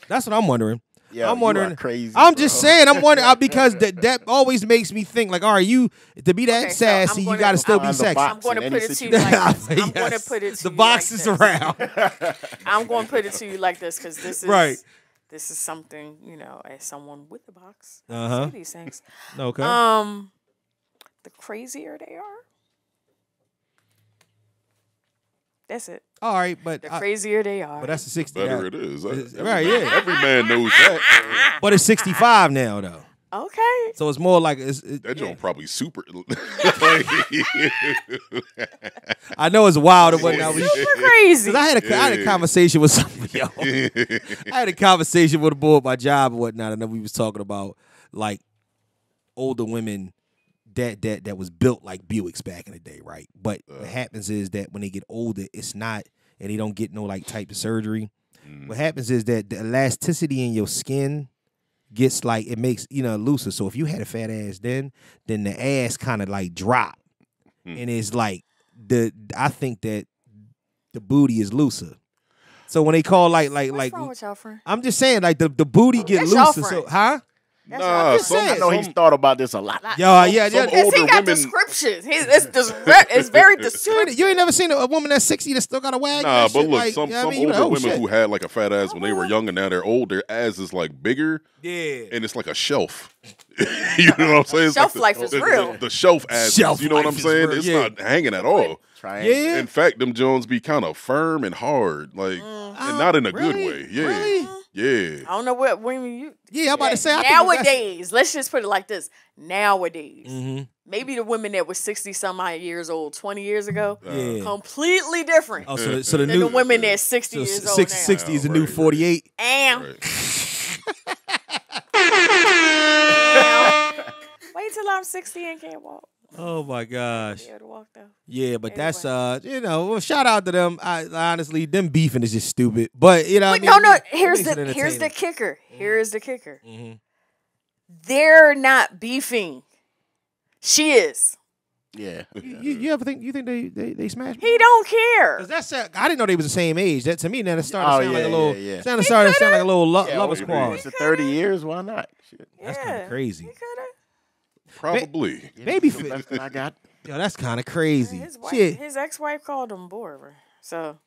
That's what I'm wondering. Yeah, I'm wondering. You are crazy, I'm just saying. I'm wondering because that always makes me think like, all right, you to be that sassy, you got to still be sexy. I'm going to put it to you like this. I'm going to put it to the you box like is this. around. I'm going to put it to you like this because this is right. This is something as someone with the box. I say these things. Okay. The crazier they are. That's it. All right, but the crazier they are. But that's the 60. Better it is. Right, yeah. Every man knows that. But it's 65 now, though. Okay. So it's more like that joint probably super. I know it's wild and whatnot. Super crazy. I had a conversation with somebody. I had a conversation with a boy at my job and whatnot, and then we was talking about like older women that was built like Buicks back in the day, right? But what happens is that when they get older, it's not, and they don't get no like type of surgery. What happens is that the elasticity in your skin gets like, it makes, looser. So if you had a fat ass then the ass kind of like drop. And it's like, I think that the booty is looser. So when they call What's wrong with y'all, friend? I'm just saying, like the booty get That's loose. your So, friend. huh? Nah, I know he's thought about this a lot. Yeah. some Yes, older he got women. descriptions. It's very descriptive. You ain't never seen a woman that's 60 that still got a wag. Nah, and but shit, look, like, some you know what I older mean? Oh, women shit. who had like a fat ass when they were young and now they're old, their ass is like bigger. Yeah. And it's like a shelf. You know what I'm saying? It's Shelf like life is real. The shelf ass. Shelf You know what I'm life is saying? real, It's yeah. not hanging at all. Yeah. In fact, them Jones be kind of firm and hard, like, and not in a good way. Yeah, Really? yeah. I don't know what women you. Yeah, I'm about to say. I think Nowadays, let's just put it like this. Nowadays, Mm-hmm. maybe the women that were 60-some odd years old 20 years ago, Yeah. completely different Oh, so the than new the women that's 60 so years old 60 is the new 48. now. And wait till I'm 60 and can't walk. Oh my gosh. Be able to walk though. Yeah, but that's well, shout out to them. Honestly, them beefing is just stupid. But you know, But what I mean? no. It Here's makes it the entertaining. kicker. Here's the kicker. Mm-hmm. They're not beefing. She is. Yeah. You ever think they smash? He don't care. 'Cause that's I didn't know they was the same age. That to me now it started to sound like a little. Yeah. Started to sound like a little lovers quarrel. It's 30 years. Why not? Shit. That's kind of crazy. He coulda. Probably. Maybe The best that I got. yo, that's kind of crazy. His Shit, ex-wife called him boring. So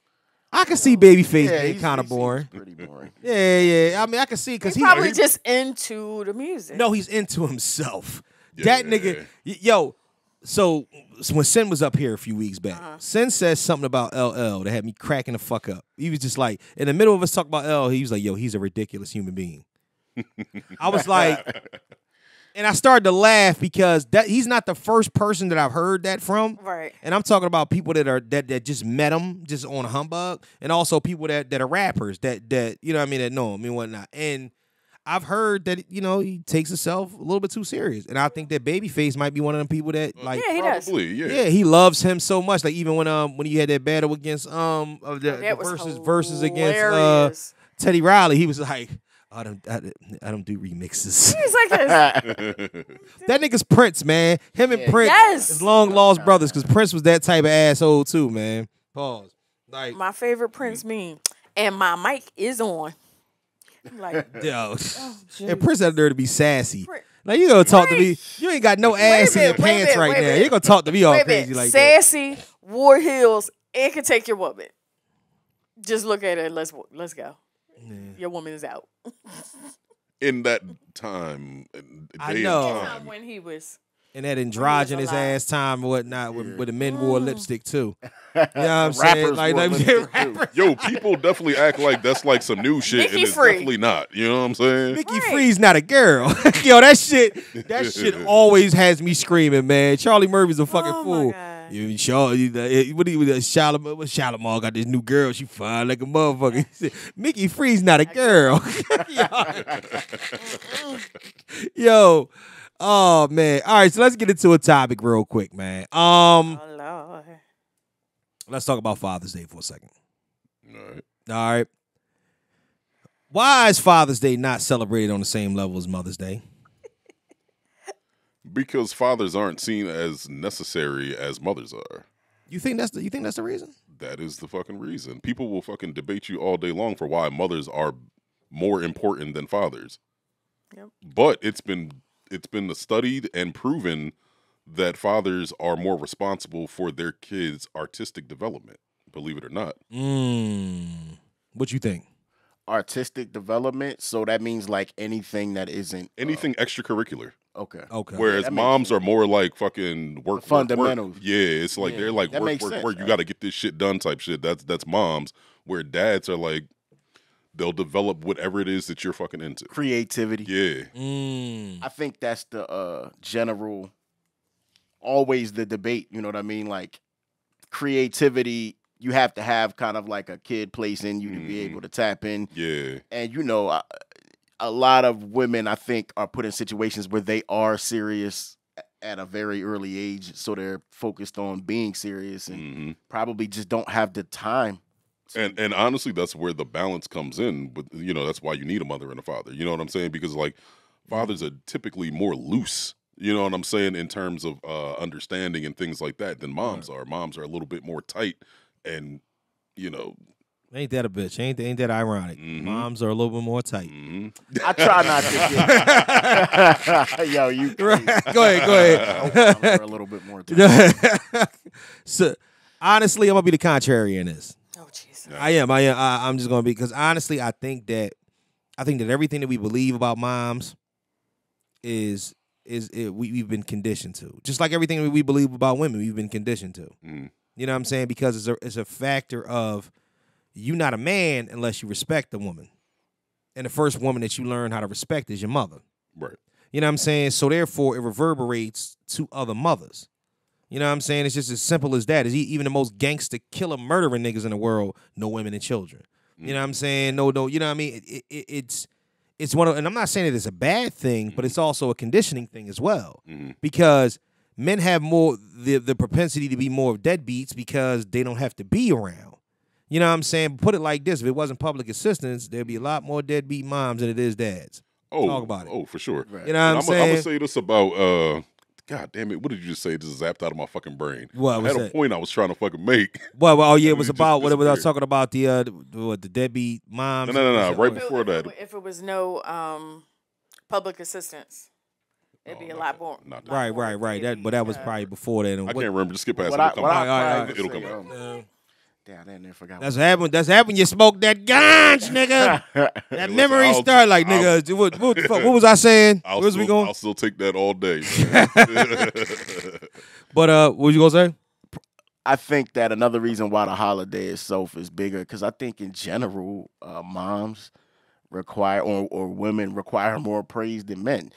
I can see Babyface Yeah, being he's- kind of he's boring. Pretty boring. Yeah. I mean, I can see because he's probably just into the music. no, he's into himself. Yeah. That nigga, yo. So when Sin was up here a few weeks back, Sin said something about LL that had me cracking the fuck up. He was just like, in the middle of us talking about LL, he was like, yo, he's a ridiculous human being. I was like, and I started to laugh because he's not the first person that I've heard that from. Right. And I'm talking about people that just met him just on a humbug, and also people that are rappers that you know what I mean, that know him and whatnot. And I've heard that, you know, he takes himself a little bit too serious. And I think that Babyface might be one of them people that like Yeah, he does. Probably, yeah. yeah, he loves him so much. Like even when he had that battle against That was versus against hilarious. Teddy Riley, he was like, I don't do remixes. He's like this. That nigga's Prince, man. Him and Prince Yes. is long lost brothers because Prince was that type of asshole too, man. Pause. Like My favorite Prince meme. And my mic is on. I'm like, yo, oh, and Prince had the nerve to be sassy. Prince. Now you gonna talk to Right. me? You ain't got no ass in your pants right now. You gonna talk to me all wait a crazy minute. like that? Sassy, wore heels, and can take your woman. Just look at it. Let's go. Your woman is out. In that time, I day and know. time. When he was. And that androgynous alive. ass time and whatnot with the men wore lipstick too. You know what I'm saying? Rappers Like, wore lipstick, too. Yo, people definitely act like that's like some new shit, Mickey and it's Free. definitely not. You know what I'm saying? Mickey Right. Free's not a girl. Yo, that shit always has me screaming, man. Charlie Murphy's a fucking Oh, my fool. God. Shalimar got this new girl. She fine like a motherfucker. He said, Mickey Free's not a girl. Yo. Oh man. All right, so let's get into a topic real quick, man. Oh, Lord. Let's talk about Father's Day for a second. All right. All right. Why is Father's Day not celebrated on the same level as Mother's Day? Because fathers aren't seen as necessary as mothers are. You think that's the reason? That is the fucking reason. People will fucking debate you all day long for why mothers are more important than fathers. Yep. But it's been studied and proven that fathers are more responsible for their kids' artistic development, believe it or not. What you think? Artistic development, so that means like anything that isn't Anything extracurricular. Okay. Whereas that makes moms sense. are more like fucking work, fundamentals. Work. Yeah, it's like they're like that work. makes sense, You right? got to get this shit done type shit. That's moms. Where dads are like, they'll develop whatever it is that you're fucking into. Creativity. Yeah. I think that's the general, always the debate. You know what I mean? Like creativity, you have to have kind of like a kid place in you to be able to tap in. Yeah. And you know, a lot of women, I think, are put in situations where they are serious at a very early age, so they're focused on being serious and probably just don't have the time. And honestly, that's where the balance comes in. But you know, that's why you need a mother and a father. You know what I'm saying? Because like fathers are typically more loose. You know what I'm saying, in terms of understanding and things like that than moms are. Moms are a little bit more tight and, you know, Ain't that a bitch? Ain't that ironic? Moms are a little bit more tight. I try not to get. Yo, you crazy. Go ahead. Moms are a little bit more tight. So, honestly, I'm gonna be the contrary in this. Oh, Jesus. I am. I'm just gonna be, because honestly, I think that everything that we believe about moms we've been conditioned to. Just like everything that we believe about women, we've been conditioned to. You know what I'm saying? Because it's a factor of, you're not a man unless you respect the woman. And the first woman that you learn how to respect is your mother. Right. You know what I'm saying? So therefore, it reverberates to other mothers. You know what I'm saying? It's just as simple as that. Even the most gangster, killer, murdering niggas in the world know women and children. You know what I'm saying? No, you know what I mean? It's one of, and I'm not saying that it's a bad thing, but it's also a conditioning thing as well. Because men have more the propensity to be more of deadbeats because they don't have to be around. You know what I'm saying? Put it like this: if it wasn't public assistance, there'd be a lot more deadbeat moms than it is dads. Talk about it. Oh, for sure. Right. You know what I'm saying? I'm gonna say this about God damn it! What did you just say? This is zapped out of my fucking brain. What I had a point I was trying to fucking make. Well, it was about what I was talking about, the deadbeat moms. No. Right before that, if it was no public assistance, it'd be a lot more. Right. That was probably before that. I can't remember. Just skip past What it. It'll come come out. out. Damn, I didn't forgot. That's happened. You smoke that ganj, nigga. That memory start like, nigga. What was I saying? Where's we going? I'll still take that all day. But what was you gonna say? I think that another reason why the holiday itself is bigger, because I think in general, moms require or women require more praise than men.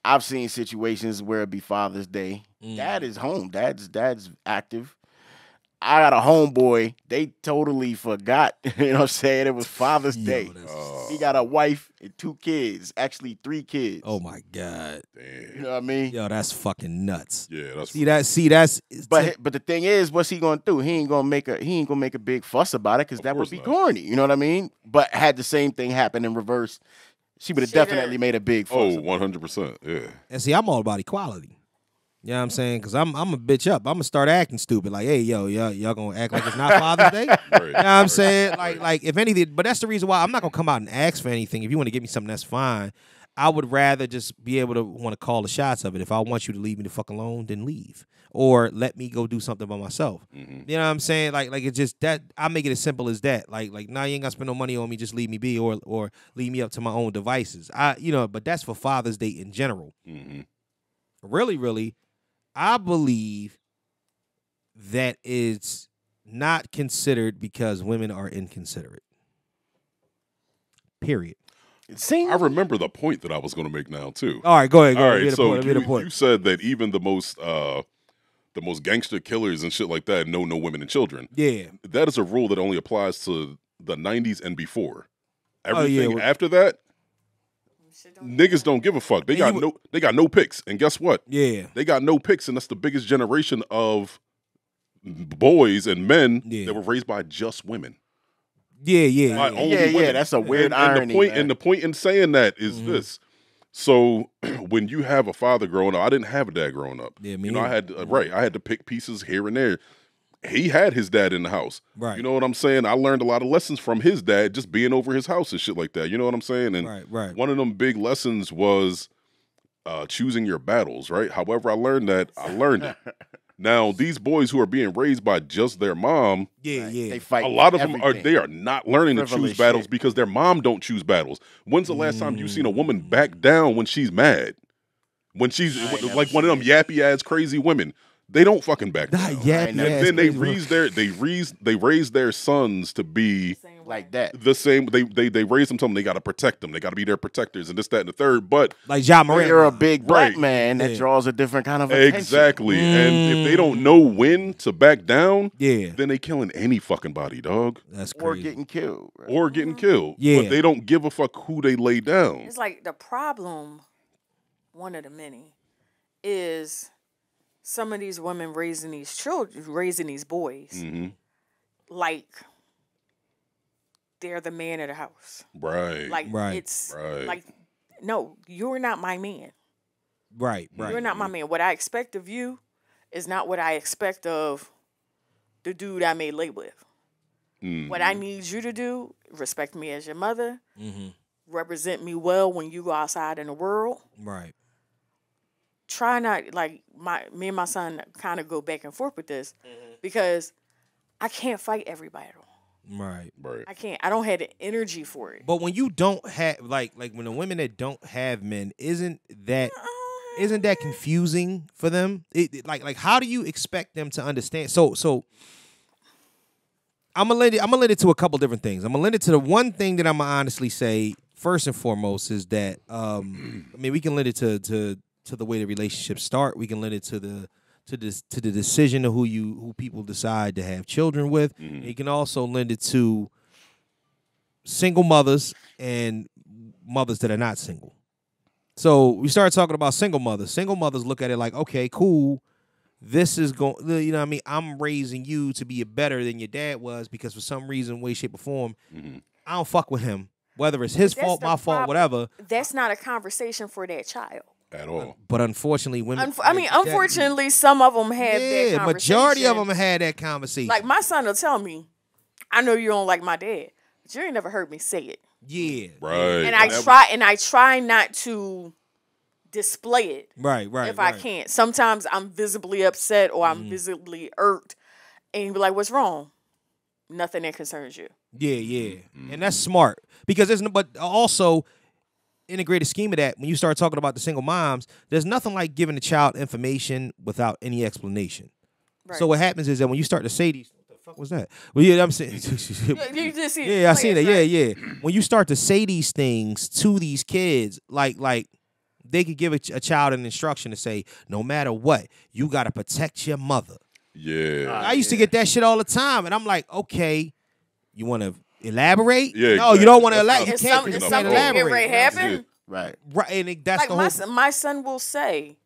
I've seen situations where it be Father's Day. Dad is home. Dad's active. I got a homeboy. They totally forgot. You know what I'm saying? It was Father's Day. He got a wife and 2 kids. Actually, 3 kids. Oh my God. Damn. You know what I mean? Yo, that's fucking nuts. Yeah, that's that's. But the thing is, what's he gonna do? He ain't gonna make a big fuss about it because that would be corny. You know what I mean? But had the same thing happen in reverse, she would have definitely made a big fuss. Oh, 100%. Yeah. And see, I'm all about equality. You know what I'm saying? Because I'm a bitch up. I'm going to start acting stupid. Like, hey, yo, y'all going to act like it's not Father's Day? Right. You know what I'm saying? Like, if anything, but that's the reason why I'm not going to come out and ask for anything. If you want to give me something, that's fine. I would rather just be able to want to call the shots of it. If I want you to leave me the fuck alone, then leave. Or let me go do something by myself. You know what I'm saying? Like it's just that, I make it as simple as that. Like, nah, you ain't got to spend no money on me, just leave me be or leave me up to my own devices. But that's for Father's Day in general. Really, I believe that it's not considered because women are inconsiderate. Period. I remember the point that I was going to make now too. All right, go ahead. All right, so you said that even the most gangster killers and shit like that know no women and children. Yeah, that is a rule that only applies to the 90s and before. Everything after that, niggas don't give a fuck. They got no picks, and guess what? Yeah, they got no picks, and that's the biggest generation of boys and men that were raised by just women. Yeah. That's a weird irony. And the point in saying that is this. So when you have a father growing up, I didn't have a dad growing up. Yeah, I had to pick pieces here and there. He had his dad in the house. Right. You know what I'm saying? I learned a lot of lessons from his dad just being over his house and shit like that. You know what I'm saying? And one of them big lessons was choosing your battles, right? However I learned that, I learned it. Now, these boys who are being raised by just their mom, they fight. A lot of them are not learning to choose battles because their mom don't choose battles. When's the last time you seen a woman back down when she's mad? When she's like one of them yappy ass crazy women. They don't fucking back down. And then they raise their sons to be like that. The same. They raise them, they got to protect them. They got to be their protectors and this, that, and the third. But like Ja Morant, you're a big black man that draws a different kind of attention. Exactly. And if they don't know when to back down, then they killing any fucking body, dog. That's crazy. Or getting killed. Right? Or getting killed. Yeah. But they don't give a fuck who they lay down. It's like the problem, one of the many, is some of these women raising these children, raising these boys, like they're the man of the house. Right. Like it's like, no, you're not my man. Right. You're not my man. What I expect of you is not what I expect of the dude I may lay with. What I need you to do, respect me as your mother, represent me well when you go outside in the world. Right. Try not, like, me and my son kind of go back and forth with this because I can't fight every battle. Right. I can't. I don't have the energy for it. But when you don't have like when the women that don't have men, isn't that confusing for them? Like how do you expect them to understand? So I'm gonna lend it to a couple different things. I'm gonna lend it to the one thing that I'm gonna honestly say first and foremost is that I mean we can lend it to the way the relationships start. We can lend it to the decision of who people decide to have children with. You can also lend it to single mothers and mothers that are not single. So we start talking about single mothers. Single mothers look at it like, okay, cool. This is going, you know what I mean? I'm raising you to be better than your dad was because for some reason, way, shape, or form, I don't fuck with him. Whether it's his fault, my fault, whatever. That's not a conversation for that child. At all. But unfortunately, women. Unfortunately, some of them have that conversation. Majority of them had that conversation. Like my son will tell me, "I know you don't like my dad, but you ain't never heard me say it." Yeah, right. And I try not to display it. Right. If I can't, sometimes I'm visibly upset or I'm visibly irked, and you be like, "What's wrong?" Nothing that concerns you. Yeah, and that's smart because but also. In a greater scheme of that, when you start talking about the single moms, there's nothing like giving a child information without any explanation. Right. So what happens is that when you start to say these, what the fuck was that? Well, yeah, I'm saying. You just see yeah, I seen that. Right? Yeah. When you start to say these things to these kids, like they could give a child an instruction to say, no matter what, you got to protect your mother. Yeah. I used to get that shit all the time, and I'm like, okay, you want to elaborate? Yeah, no, exactly. you don't want to elaborate. You can't elaborate. Right happen? Right, and that's like the whole. My son will say,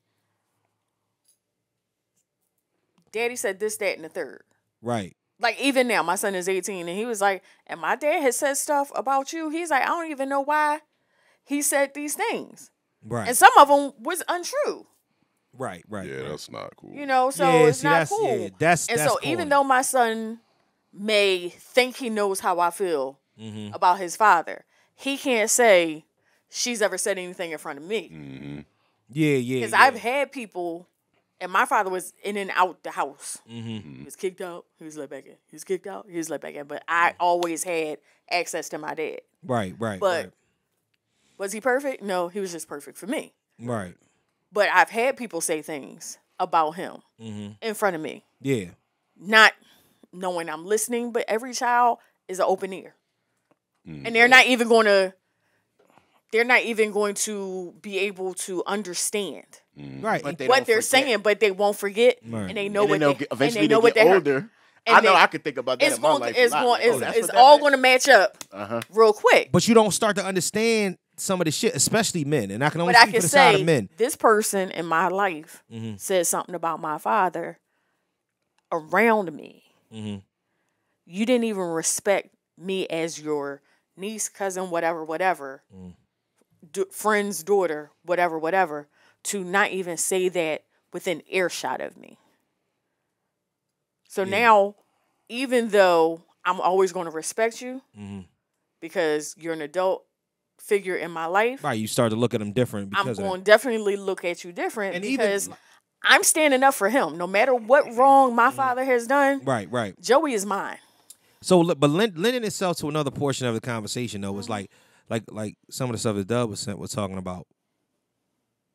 "Daddy said this, that, and the third." Right. Like even now, my son is 18, and he was like, "And my dad has said stuff about you." He's like, "I don't even know why he said these things." Right. And some of them was untrue. Right. Yeah, that's not cool. You know, so it's not cool. Yeah, that's so cool. Even though my son may think he knows how I feel about his father, he can't say she's ever said anything in front of me. Yeah. Because I've had people, and my father was in and out the house. He was kicked out, he was let back in. He was kicked out, he was let back in. But I always had access to my dad. Right. But was he perfect? No, he was just perfect for me. Right. But I've had people say things about him in front of me. Yeah. Not knowing I'm listening, but every child is an open ear. And they're not even going to be able to understand right what they're saying, but they won't forget, and they know what they eventually know what get they older. I know I could think about that in my life. It's all going to match up real quick. But you don't start to understand some of the shit, especially men, and I can only speak for the side of men. This person in my life said something about my father around me. You didn't even respect me as your niece, cousin, whatever, friend's daughter, whatever, to not even say that within earshot of me. So now, even though I'm always going to respect you because you're an adult figure in my life, right? You start to look at them different. I'm going to definitely look at you different, and because I'm standing up for him. No matter what wrong my father has done, right. Joey is mine. So, but lending itself to another portion of the conversation though was like some of the stuff that Dub was talking about.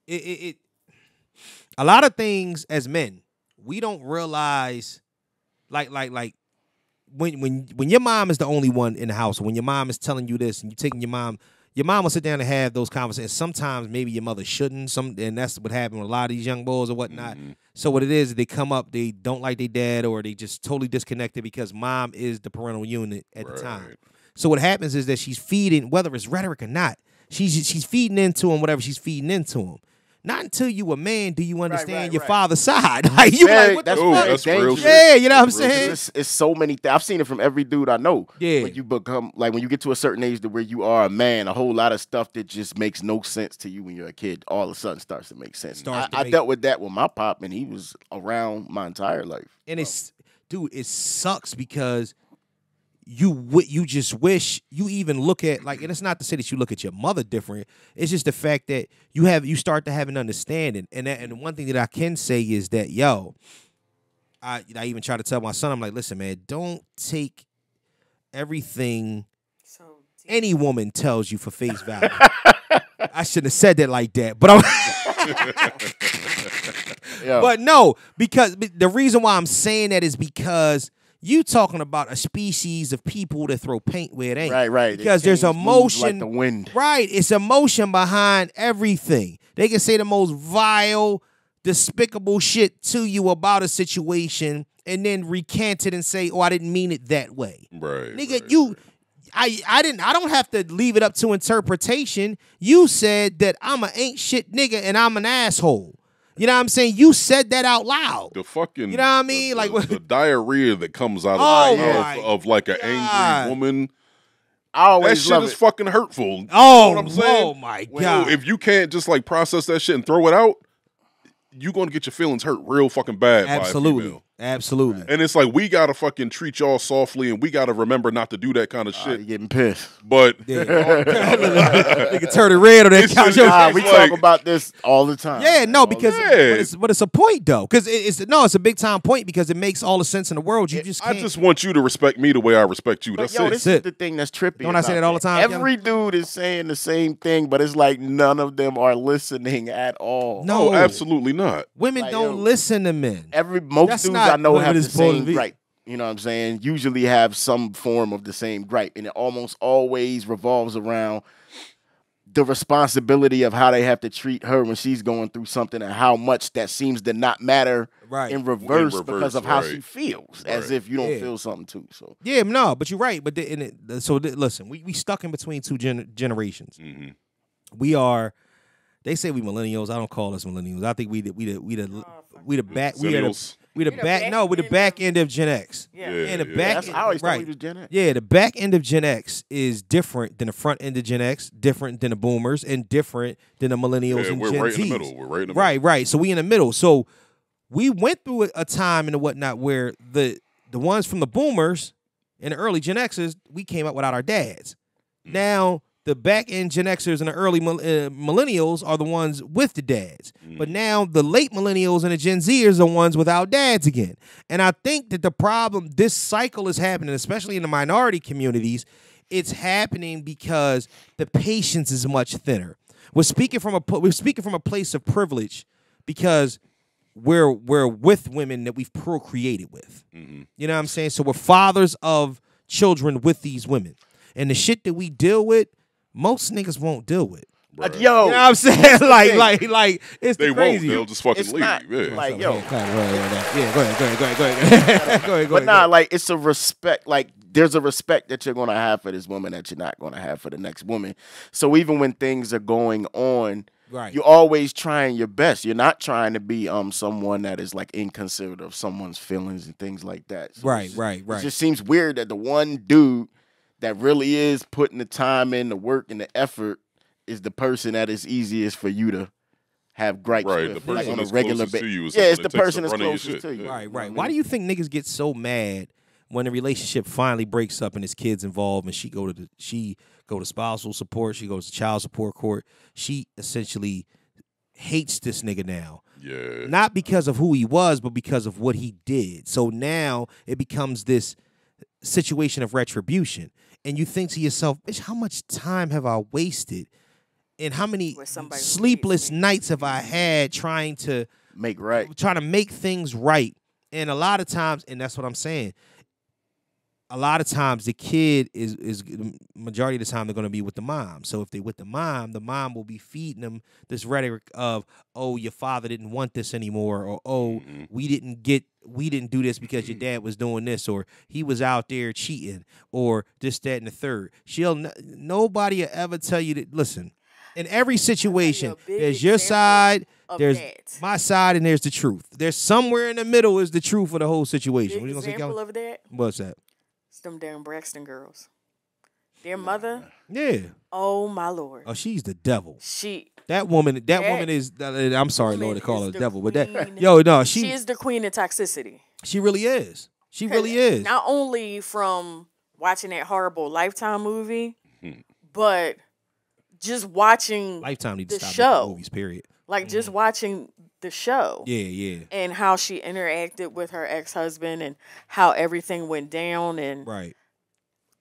It a lot of things as men we don't realize, like when your mom is the only one in the house, or when your mom is telling you this and you taking your mom will sit down and have those conversations. Sometimes maybe your mother shouldn't. And that's what happened with a lot of these young boys or whatnot. So what it is, they come up, they don't like their dad, or they just totally disconnected because mom is the parental unit at the time. So what happens is that she's feeding, whether it's rhetoric or not, she's feeding into him whatever she's feeding into him. Not until you a man do you understand your father's side. Like you like, what the fuck? That's real shit. Yeah, you know what I'm saying? It's so many things. I've seen it from every dude I know. Yeah. When you become, like when you get to a certain age to where you are a man, a whole lot of stuff that just makes no sense to you when you're a kid, all of a sudden starts to make sense. I dealt with that with my pop, and he was around my entire life. And it sucks because you just wish you even look at like, and it's not to say that you look at your mother different. It's just the fact that you start to have an understanding. And one thing that I can say is that I even try to tell my son, I'm like, listen, man, don't take everything any woman tells you for face value. I shouldn't have said that like that, but but no, because the reason why I'm saying that is because you talking about a species of people that throw paint where it ain't. Right. Because there's emotion. Like the wind. Right. It's emotion behind everything. They can say the most vile, despicable shit to you about a situation and then recant it and say, oh, I didn't mean it that way. Right. Nigga, I don't have to leave it up to interpretation. You said that I'm an ain't shit nigga and I'm an asshole. You know what I'm saying? You said that out loud. The fucking, you know what I mean? The diarrhea that comes out of the mouth of like an angry woman. I always that shit is fucking hurtful. You know what I'm saying? Oh my God. If you can't just like process that shit and throw it out, you're gonna get your feelings hurt real fucking bad. Absolutely. By a female. Absolutely. And it's like we gotta fucking treat y'all softly, and we gotta remember not to do that kind of shit. You're getting pissed, but nigga turn it red on that couch. We talk about this all the time. Yeah, no, because but it's a point though, because it's a big time point because it makes all the sense in the world. You just can't. I just want you to respect me the way I respect you. That's it. This is the thing that's trippy. Don't I say that all the time? Every dude is saying the same thing, but it's like none of them are listening at all. No, absolutely not. Women don't listen to men. Most dudes I know have the same gripe. You know what I'm saying? Usually have some form of the same gripe, and it almost always revolves around the responsibility of how they have to treat her when she's going through something, and how much that seems to not matter in reverse because of how she feels, as if you don't feel something too. So but you're right. But listen, we stuck in between two generations. Mm-hmm. We are. They say we millennials. I don't call us millennials. I think we the back. We're the back end of Gen X. I always thought we was Gen X. Yeah, the back end of Gen X is different than the front end of Gen X, different than the boomers, and different than the millennials and we're Gen right Zs. In the middle. We're right in the middle. Right. So we in the middle. So we went through a time and whatnot where the ones from the boomers and the early Gen Xers, we came up without our dads. Now the back end Gen Xers and the early millennials are the ones with the dads. But now the late millennials and the Gen Zers are the ones without dads again. And I think that the problem, this cycle is happening, especially in the minority communities. It's happening because the patience is much thinner. We're speaking from a place of privilege because we're with women that we've procreated with. Mm-hmm. You know what I'm saying? So we're fathers of children with these women. And the shit that we deal with, most niggas won't deal with. Yo, you know what I'm saying? like it's they crazy. Won't. They'll just fucking leave. Not, yeah. Like, yo. Go ahead. But nah, like, it's a respect. Like, there's a respect that you're going to have for this woman that you're not going to have for the next woman. So even when things are going on, you're always trying your best. You're not trying to be someone that is, like, inconsiderate of someone's feelings and things like that. So right. It just seems weird that the one dude that really is putting the time in, the work, and the effort is the person that is easiest for you to have gripes with, like on a regular basis. Yeah, it's the person that's closest to you. Right. Why do you think niggas get so mad when the relationship finally breaks up and his kid's involved and she go to spousal support, she goes to child support court? She essentially hates this nigga now. Yeah. Not because of who he was, but because of what he did. So now it becomes this situation of retribution. And you think to yourself, bitch, how much time have I wasted? And how many sleepless nights have I had trying to make things right? And a lot of times, and that's what I'm saying, a lot of times the kid is majority of the time they're going to be with the mom. So if they're with the mom will be feeding them this rhetoric of, oh, your father didn't want this anymore, or oh, we didn't do this because your dad was doing this, or he was out there cheating, or this, that, and the third. Nobody will ever tell you that. Listen, in every situation, there's your side, there's my side, and there's the truth. There's somewhere in the middle is the truth of the whole situation. What you gonna say, Kellie? Of that? What's that? It's them damn Braxton girls. Their mother. Yeah. Oh my Lord. Oh, she's the devil. That woman is. I'm sorry, Lord, to call her the devil, but she is the queen of toxicity. She really is. She really is. Not only from watching that horrible Lifetime movie, but just watching Lifetime need to the stop show. making movies, period. Like just watching the show. Yeah. And how she interacted with her ex-husband and how everything went down and Right.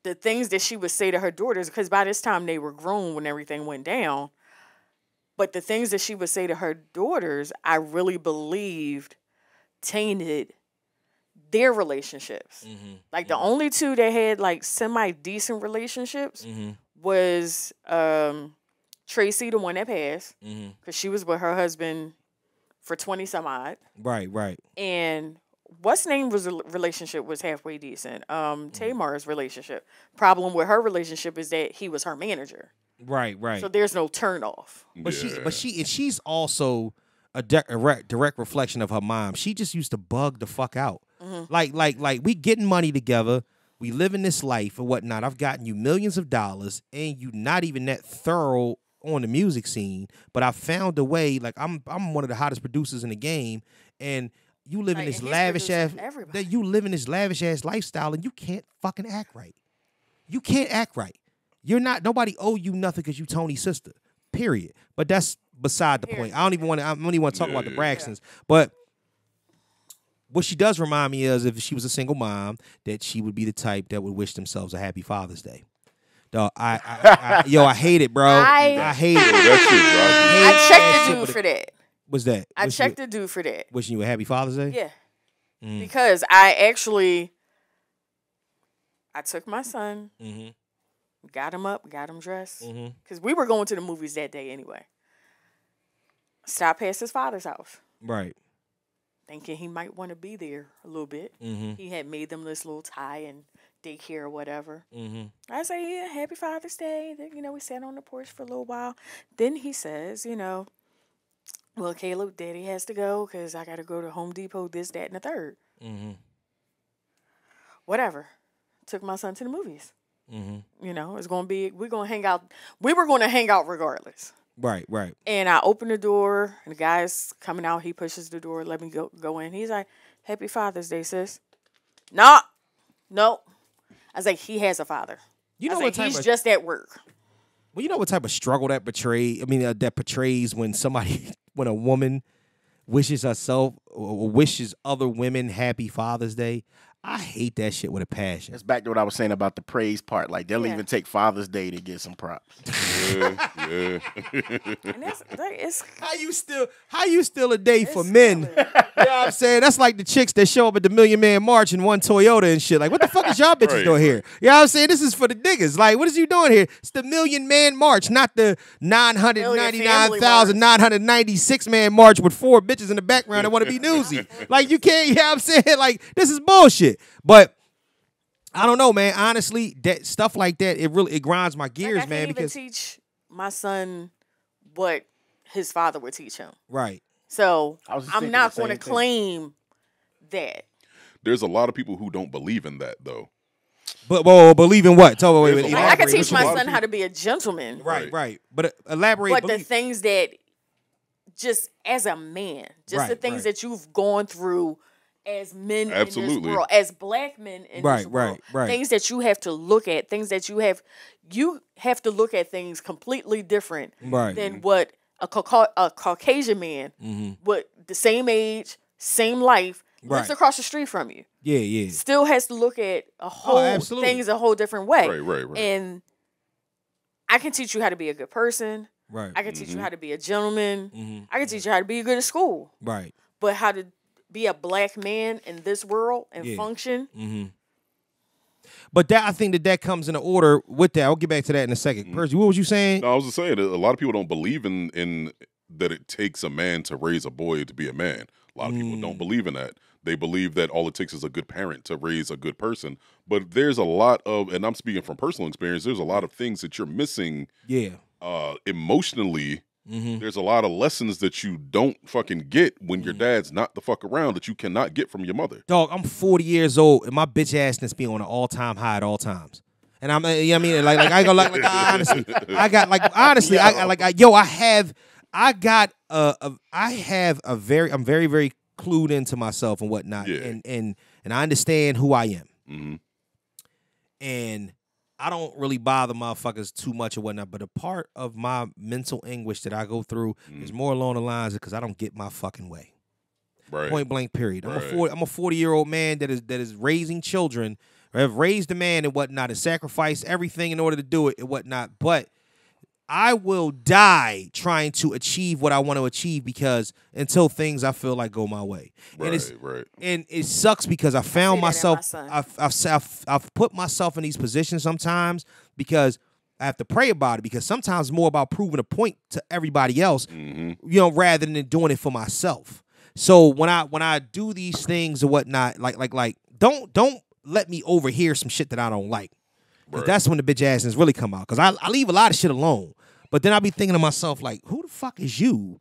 the things that she would say to her daughters, because by this time they were grown when everything went down. But the things that she would say to her daughters, I really believed tainted their relationships. Like the only two that had like semi-decent relationships was Tracy, the one that passed, because she was with her husband for 20 some odd. Right. And what's name was relationship was halfway decent. Tamar's relationship. Problem with her relationship is that he was her manager. Right. So there's no turn off. But she's also a direct reflection of her mom. She just used to bug the fuck out. Like we getting money together. We live in this life or whatnot. I've gotten you millions of dollars, and you not even that thorough on the music scene. But I found a way. Like I'm one of the hottest producers in the game, and you live in this lavish ass. You live in this lavish ass lifestyle, and you can't fucking act right. You can't act right. You're not. Nobody owe you nothing because you Tony's sister. Period. But that's beside the point. I don't even want to talk about the Braxtons, but. What she does remind me is if she was a single mom, that she would be the type that would wish themselves a happy Father's Day. Dog, I hate it, bro. I hate it. I checked the dude for that. What's that? I checked the dude for that. Wishing you a happy Father's Day? Yeah. Because I took my son, got him up, got him dressed. Because we were going to the movies that day anyway. Stopped past his father's house. Right. Thinking he might want to be there a little bit. He had made them this little tie and daycare or whatever. I say, yeah, happy Father's Day. Then, we sat on the porch for a little while. Then he says, well, Caleb, Daddy has to go because I got to go to Home Depot, this, that, and the third. Whatever. Took my son to the movies. It's going to be, we're going to hang out. We were going to hang out regardless. Right. And I open the door, and the guy's coming out. He pushes the door, let me go in. He's like, happy Father's Day, sis. No. I was like, he has a father. He's just at work. Well, you know what type of struggle that portrays when a woman wishes herself or wishes other women happy Father's Day. I hate that shit with a passion. That's back to what I was saying about the praise part. Like, they'll even take Father's Day to get some props. Yeah. And it's how you still a day for men? You know what I'm saying? That's like the chicks that show up at the Million Man March in one Toyota and shit. Like, what the fuck is y'all bitches doing here? You know what I'm saying? This is for the niggas. Like, what is you doing here? It's the Million Man March, not the 999,996 man march with 4 bitches in the background that want to be newsy. Like, you can't, you know what I'm saying? Like, this is bullshit. But I don't know, man. Honestly, that stuff like that, it grinds my gears, man. Because even teach my son what his father would teach him. Right. So I'm not going to claim that. There's a lot of people who don't believe in that, though. But believe in what? I can teach my son how to be a gentleman. Right. But elaborate. But the things that, just as a man, the things that you've gone through as men in this world, as black men in this world, things that you have to look at, things that you have to look at things completely different than what a Caucasian man with the same age, same life, lives across the street from you. Yeah. Still has to look at things a whole different way. Right. And I can teach you how to be a good person. Right. I can teach you how to be a gentleman. I can teach you how to be good at school. Right. But how to be a black man in this world and function. But I think that comes in order with that. I'll get back to that in a second. Percy, what was you saying? No, I was just saying that a lot of people don't believe in that it takes a man to raise a boy to be a man. A lot of people don't believe in that. They believe that all it takes is a good parent to raise a good person. But there's a lot of, and I'm speaking from personal experience, there's a lot of things that you're missing emotionally. There's a lot of lessons that you don't fucking get when your dad's not the fuck around that you cannot get from your mother. Dog, I'm 40 years old and my bitch assness be on an all-time high at all times. And I'm, you know what I mean? Like I go like honestly, I got like honestly, I'm very, very clued into myself and whatnot. And I understand who I am. And I don't really bother motherfuckers too much or whatnot, but a part of my mental anguish that I go through is more along the lines of because I don't get my fucking way. Right. Point blank, period. Right. I'm a 40-year-old man that is raising children, or have raised a man and whatnot, and sacrificed everything in order to do it and whatnot. But I will die trying to achieve what I want to achieve because until things I feel like go my way. Right. And it sucks because I found myself. My I've put myself in these positions sometimes because I have to pray about it because sometimes it's more about proving a point to everybody else, rather than doing it for myself. So when I do these things or whatnot, like don't let me overhear some shit that I don't like. Right. That's when the bitch asses really come out. Because I leave a lot of shit alone. But then I'll be thinking to myself, like, who the fuck is you?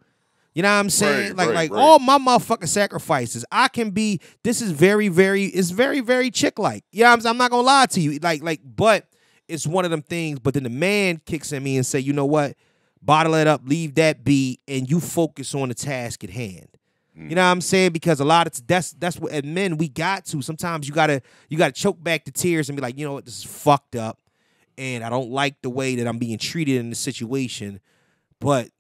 You know what I'm saying? Right. All my motherfucking sacrifices, I can be, this is very, very chick-like. You know what I'm saying? I'm not going to lie to you. But it's one of them things. But then the man kicks at me and say, you know what? Bottle it up, leave that be, and you focus on the task at hand. You know what I'm saying? Because a lot of that's what as men we got to. Sometimes you gotta choke back the tears and be like, you know what, this is fucked up, and I don't like the way that I'm being treated in this situation. But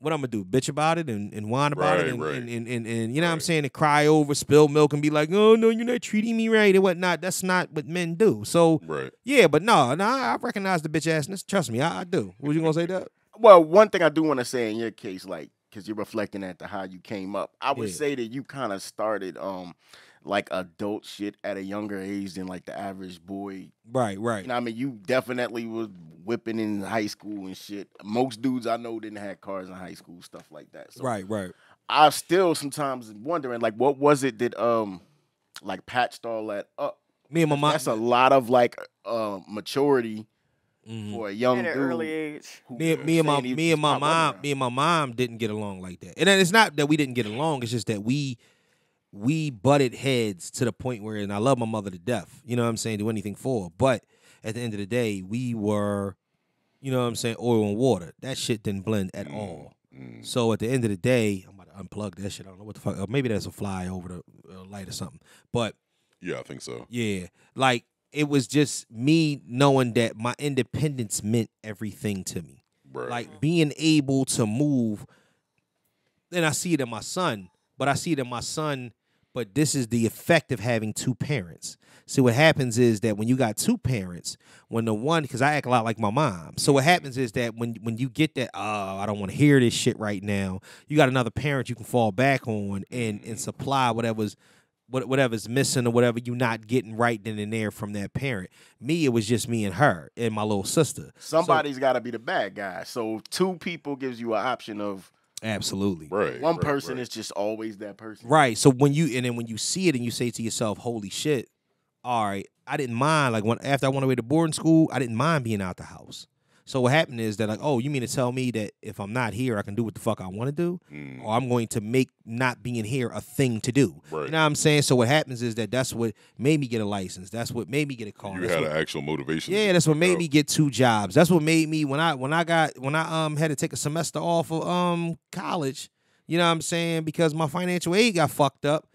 what I'm gonna do? Bitch about it and whine about it and you know what I'm saying? And cry over, spill milk, and be like, oh no, you're not treating me right and whatnot. That's not what men do. So yeah, but no, I recognize the bitch assness. Trust me, I do. What was you gonna say, Doug? Well, one thing I do want to say in your case, like, because you're reflecting at how you came up, I would say that you kind of started like adult shit at a younger age than like the average boy. Right. You know what I mean? You definitely was whipping in high school and shit. Most dudes I know didn't have cars in high school, stuff like that. So right. I still sometimes wondering, like, what was it that like patched all that up? Me and my mom. That's a lot of like maturity. For a young at an dude, early age. Me and my mom didn't get along like that. And it's not that we didn't get along. It's just that we butted heads to the point where, and I love my mother to death. You know what I'm saying? Do anything for her. But at the end of the day, we were, you know what I'm saying, oil and water. That shit didn't blend at all. So at the end of the day, I'm about to unplug that shit. I don't know what the fuck. Maybe that's a fly over the light or something. But yeah, I think so. Yeah, like. It was just me knowing that my independence meant everything to me. Right. Like being able to move. And I see it in my son. But this is the effect of having two parents. See, what happens is that when you got two parents, when the one, because I act a lot like my mom. So what happens is that when you get that, I don't want to hear this shit right now, you got another parent you can fall back on and supply whatever's missing or whatever you're not getting right then and there from that parent. Me, it was just me and her and my little sister. Somebody's got to be the bad guy. So two people gives you an option of absolutely. Right. One person is just always that person. Right. So when you see it and you say to yourself, "Holy shit! All right, I didn't mind." Like after I went away to boarding school, I didn't mind being out the house. So what happened is that, like, oh, you mean to tell me that if I'm not here, I can do what the fuck I want to do? Or I'm going to make not being here a thing to do. Right. You know what I'm saying? So what happens is that's what made me get a license. That's what made me get a car. You had an actual motivation. Yeah, that's what made me get 2 jobs. That's what made me when I had to take a semester off of college, you know what I'm saying? Because my financial aid got fucked up.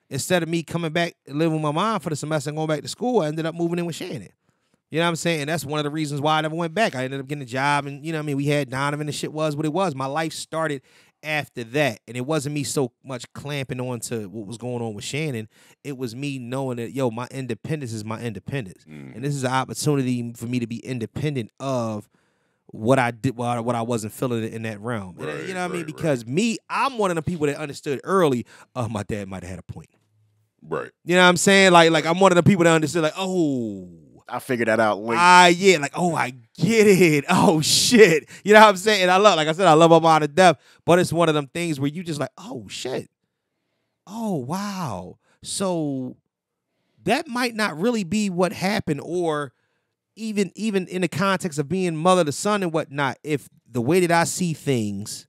Instead of me coming back and living with my mom for the semester and going back to school, I ended up moving in with Shannon. You know what I'm saying? And that's one of the reasons why I never went back. I ended up getting a job, and you know what I mean? We had Donovan, and shit was what it was. My life started after that, and it wasn't me so much clamping on to what was going on with Shannon. It was me knowing that, yo, my independence is my independence. And this is an opportunity for me to be independent of what I did, what I wasn't feeling in that realm. Right, you know what I mean? Because I'm one of the people that understood early, my dad might have had a point. Right. You know what I'm saying? Like I'm one of the people that understood, like, oh, I figured that out late. Yeah, like, oh, I get it. Oh, shit. You know what I'm saying? And I love my mom to death, but it's one of them things where you just like, oh, shit. Oh, wow. So that might not really be what happened, or even in the context of being mother to son and whatnot, if the way that I see things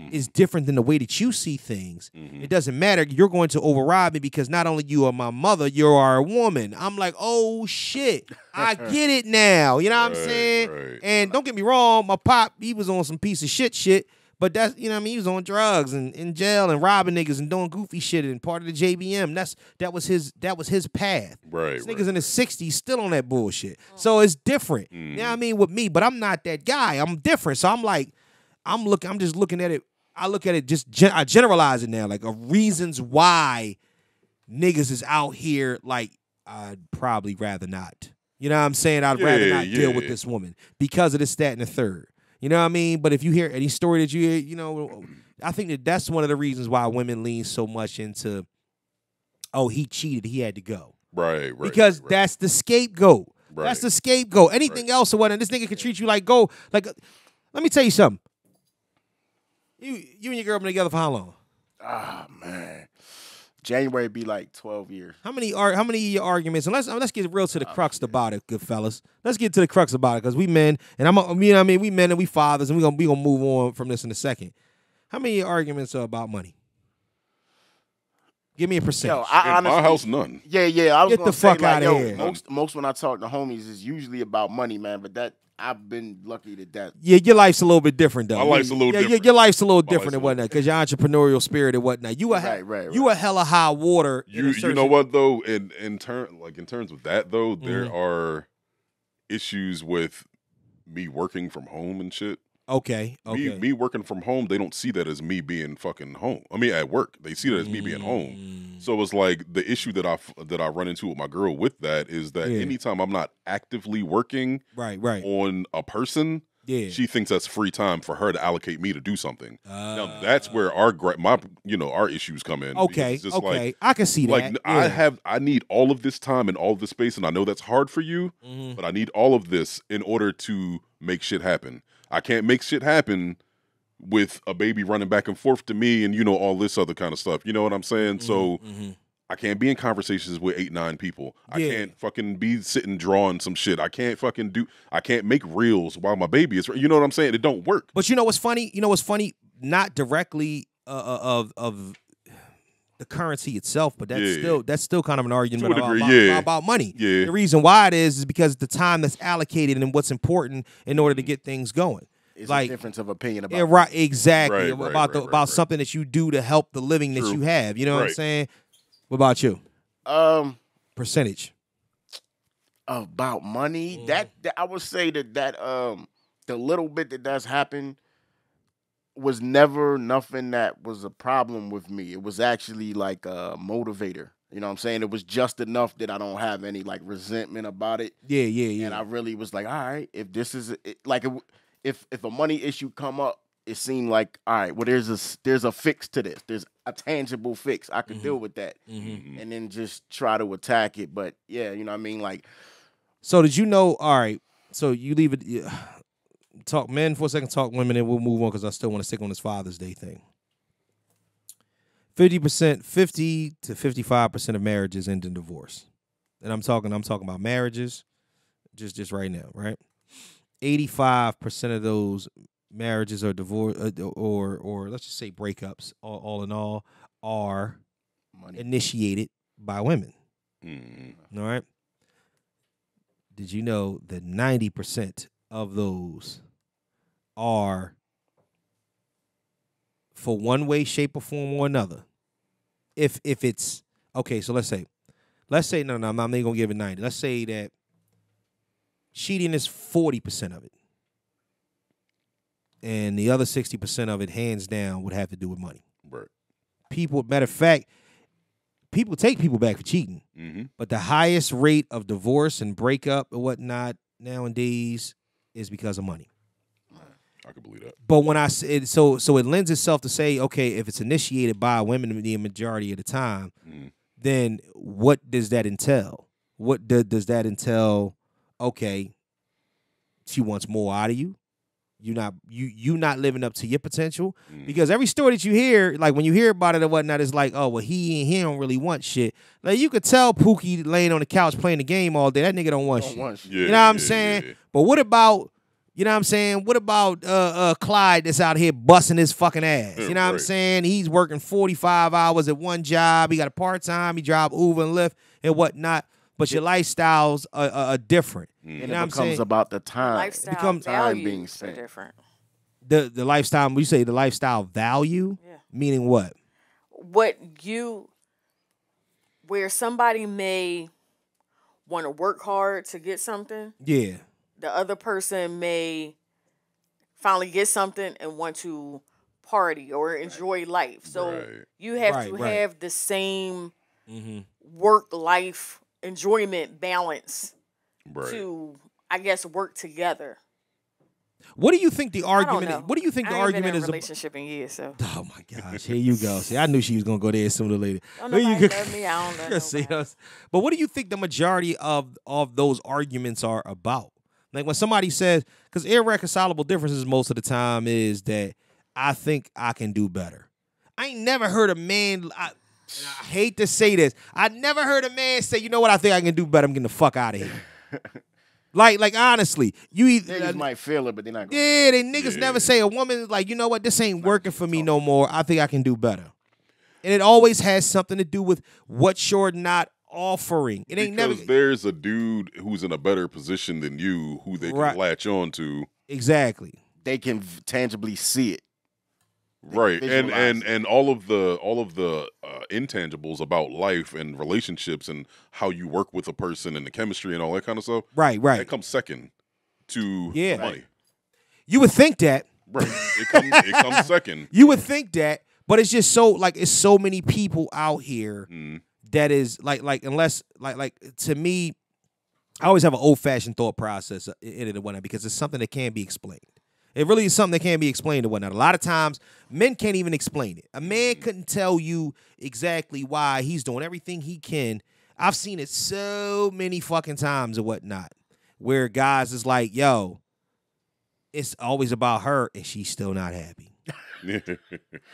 is different than the way that you see things, it doesn't matter. You're going to override me because not only you are my mother, you are a woman. I'm like, oh, shit. I get it now. You know what I'm saying? Right. And don't get me wrong, my pop, he was on some piece of shit, But that's, you know what I mean? He was on drugs and in jail and robbing niggas and doing goofy shit and part of the JBM. That was his path. Right. This nigga's in his 60s still on that bullshit. So it's different. You know what I mean? With me, but I'm not that guy. I'm different. So I'm like, I'm just looking at it. I look at it I generalize it now, like reasons why niggas is out here like I'd probably rather not. You know what I'm saying? I'd rather not deal with this woman because of this, that, and the third. You know what I mean? But if you hear any story that you hear, you know, I think that's one of the reasons why women lean so much into, oh, he cheated, he had to go. Right. Because that's the scapegoat. Right. That's the scapegoat. Anything else or whatnot, this nigga can treat you like gold. Like, let me tell you something. You and your girl been together for how long? Ah, man. January be like 12 years. How many of your arguments? And let's get real to the crux about it, good fellas. Let's get to the crux about it, because we men, and you know what I mean, we men and we fathers, and we gonna move on from this in a second. How many of your arguments are about money? Give me a percentage. Yo, honestly, my house, none. Yeah. I was get the fuck out of here. Most when I talk to homies, it's usually about money, man. But that I've been lucky that. Yeah, your life's a little bit different though. My life's a little different. Your life's a little different and whatnot, because your entrepreneurial spirit and whatnot. You a hella high water. You know what though? In terms of that though, there are issues with me working from home and shit. Okay. Me working from home, they don't see that as me being fucking home. I mean, at work, they see that as me being home. So it's like the issue that I run into with my girl with that is that anytime I'm not actively working on a person, she thinks that's free time for her to allocate me to do something. Now that's where our issues come in. Okay, like, I can see that. Like I need all of this time and all of this space, and I know that's hard for you, but I need all of this in order to make shit happen. I can't make shit happen with a baby running back and forth to me and, all this other kind of stuff. You know what I'm saying? So I can't be in conversations with 8-9 people. I can't fucking be sitting drawing some shit. I can't make reels while my baby is, you know what I'm saying? It don't work. But you know what's funny? Not directly of the currency itself, but that's still kind of an argument about money. Yeah. The reason why it is because the time that's allocated and what's important in order to get things going. It's like a difference of opinion about exactly about something that you do to help the living that you have. You know what I'm saying? What about you? Percentage about money. That I would say that the little bit that's happened was never nothing that was a problem with me. It was actually like a motivator. You know what I'm saying? It was just enough that I don't have any like resentment about it. Yeah. And I really was like, all right, if this is like if a money issue come up, it seemed like, all right, well there's a fix to this. There's a tangible fix. I could deal with that. And then just try to attack it. But yeah, you know what I mean? Like, so did you know, all right, so you leave it talk men for a second, talk women, and we'll move on because I still want to stick on this Father's Day thing. 50 to 55% of marriages end in divorce, and I'm talking about marriages, just right now, right? 85% of those marriages are divorce, or let's just say breakups. All in all, are initiated by women. All right. Did you know that 90% of those are for one way, shape, or form or another? If it's okay, so let's say no, I'm not even gonna give it 90. Let's say that cheating is 40% of it, and the other 60% of it, hands down, would have to do with money. Right. Matter of fact, people take people back for cheating, but the highest rate of divorce and breakup and whatnot nowadays is because of money. I can believe that. But when I say so it lends itself to say, okay, if it's initiated by women the majority of the time, then what does that entail? What does that entail? Okay, she wants more out of you. You not living up to your potential, because every story that you hear, like when you hear about it or whatnot, is like, oh well, he don't really want shit. Like you could tell Pookie laying on the couch playing the game all day, that nigga don't want shit. Yeah, you know what I'm saying? Yeah. But what about, you know what I'm saying? What about Clyde that's out here busting his fucking ass? You know what I'm saying? He's working 45 hours at one job. He got a part-time. He drive Uber and Lyft and whatnot. But your lifestyles are different. And it becomes about the time. Lifestyle time being spent. different. The lifestyle, you say the lifestyle value? Yeah. Meaning what? Where somebody may want to work hard to get something. Yeah. The other person may finally get something and want to party or enjoy life. So you have to have the same work-life enjoyment balance to, I guess, work together. What do you think the argument is? What do you think the I ain't argument been in is? a relationship in years, so. Oh my gosh, here you go. See, I knew she was gonna go there sooner or later. Don't nobody love me. I don't love See nobody. us. But what do you think the majority of those arguments are about? Like when somebody says, because irreconcilable differences most of the time is that I think I can do better. I ain't never heard a man. I hate to say this. I never heard a man say, you know what? I think I can do better. I'm getting the fuck out of here. Like honestly, you either niggas might feel it, but they're not. They niggas never say a woman like, you know what, this ain't working for me no more. I think I can do better, and it always has something to do with what you're not offering. It ain't because never. There's a dude who's in a better position than you, who they can latch on to. Exactly. They can tangibly see it. Right, and all of the intangibles about life and relationships and how you work with a person and the chemistry and all that kind of stuff. Right. That comes second to money. You would think that. Right, it comes second. You would think that, but it's just so like it's so many people out here that is like unless like to me, I always have an old-fashioned thought process in it and whatnot because it's something that can't be explained. It really is something that can't be explained and whatnot. A lot of times, men can't even explain it. A man couldn't tell you exactly why he's doing everything he can. I've seen it so many fucking times and whatnot, where guys is like, yo, it's always about her and she's still not happy. You know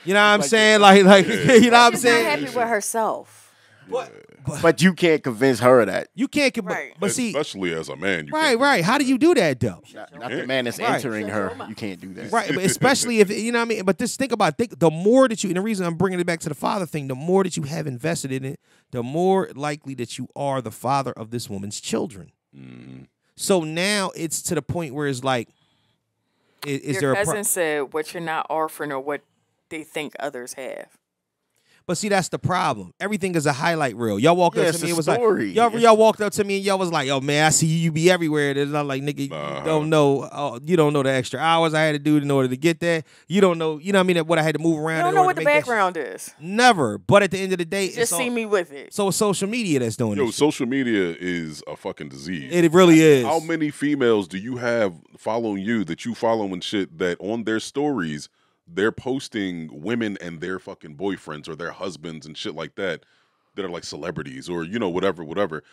what I'm saying? Like, you know what I'm saying? She's not happy with herself. But you can't convince her of that. You can't, but see, especially as a man. Right. How do you do that though? Not the man that's entering her. You can't do that. Right, but especially if you know what I mean. But just think about the more that you, and the reason I'm bringing it back to the father thing, the more that you have invested in it, the more likely that you are the father of this woman's children. So now it's to the point where it's like, is there your cousin said what you're not offering or what they think others have. But see, that's the problem. Everything is a highlight reel. Y'all walked up to me. It was story. like y'all walked up to me and y'all was like, "Yo, man, I see you be everywhere." It's not like, nigga, you don't know. You don't know the extra hours I had to do in order to get that. You don't know. You know what I mean? What I had to move around. You don't know what the background is. Never. But at the end of the day, just see me with it. So it's social media that's doing it. Yo, social media is a fucking disease. It really is. How many females do you have following you that you follow and shit that on their stories they're posting women and their fucking boyfriends or their husbands and shit like that are like celebrities or, you know, whatever.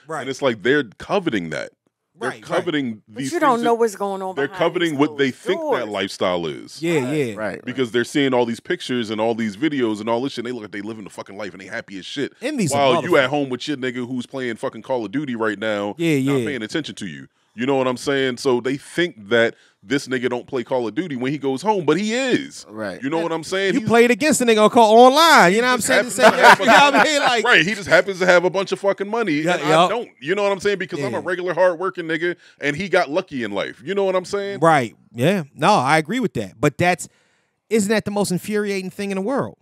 Right. And it's like they're coveting that. They're coveting these But you don't know what's going on. They're coveting what they think that lifestyle is. Yeah. Right. Because they're seeing all these pictures and all these videos and all this shit. And they look like they living the fucking life and they happy as shit. While you at home with your nigga who's playing fucking Call of Duty right now, not paying attention to you. You know what I'm saying? So they think that this nigga don't play Call of Duty when he goes home, but he is. Right. You know what I'm saying? You played against the nigga online. You know what I'm saying? Right. He just happens to have a bunch of fucking money. And I don't. You know what I'm saying? Because I'm a regular hard-working nigga, and he got lucky in life. You know what I'm saying? Right. Yeah. No, I agree with that. But isn't that the most infuriating thing in the world?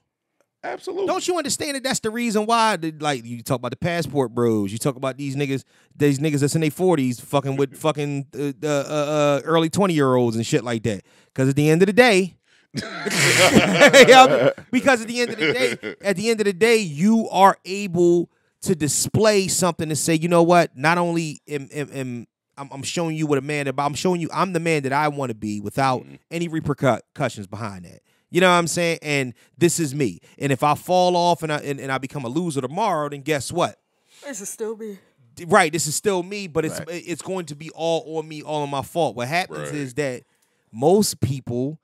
Absolutely. Don't you understand that that's the reason why, like, you talk about the passport bros, you talk about these niggas that's in their 40s fucking with fucking early 20-year-olds and shit like that. Because at the end of the day, at the end of the day, you are able to display something to say, you know what? Not only I'm showing you what a man about, I'm showing you I'm the man that I want to be without any repercussions behind that. You know what I'm saying? And this is me. And if I fall off and I become a loser tomorrow, then guess what? This is still me. Right, this is still me, but it's going to be all on me, all on my fault. What happens is that most people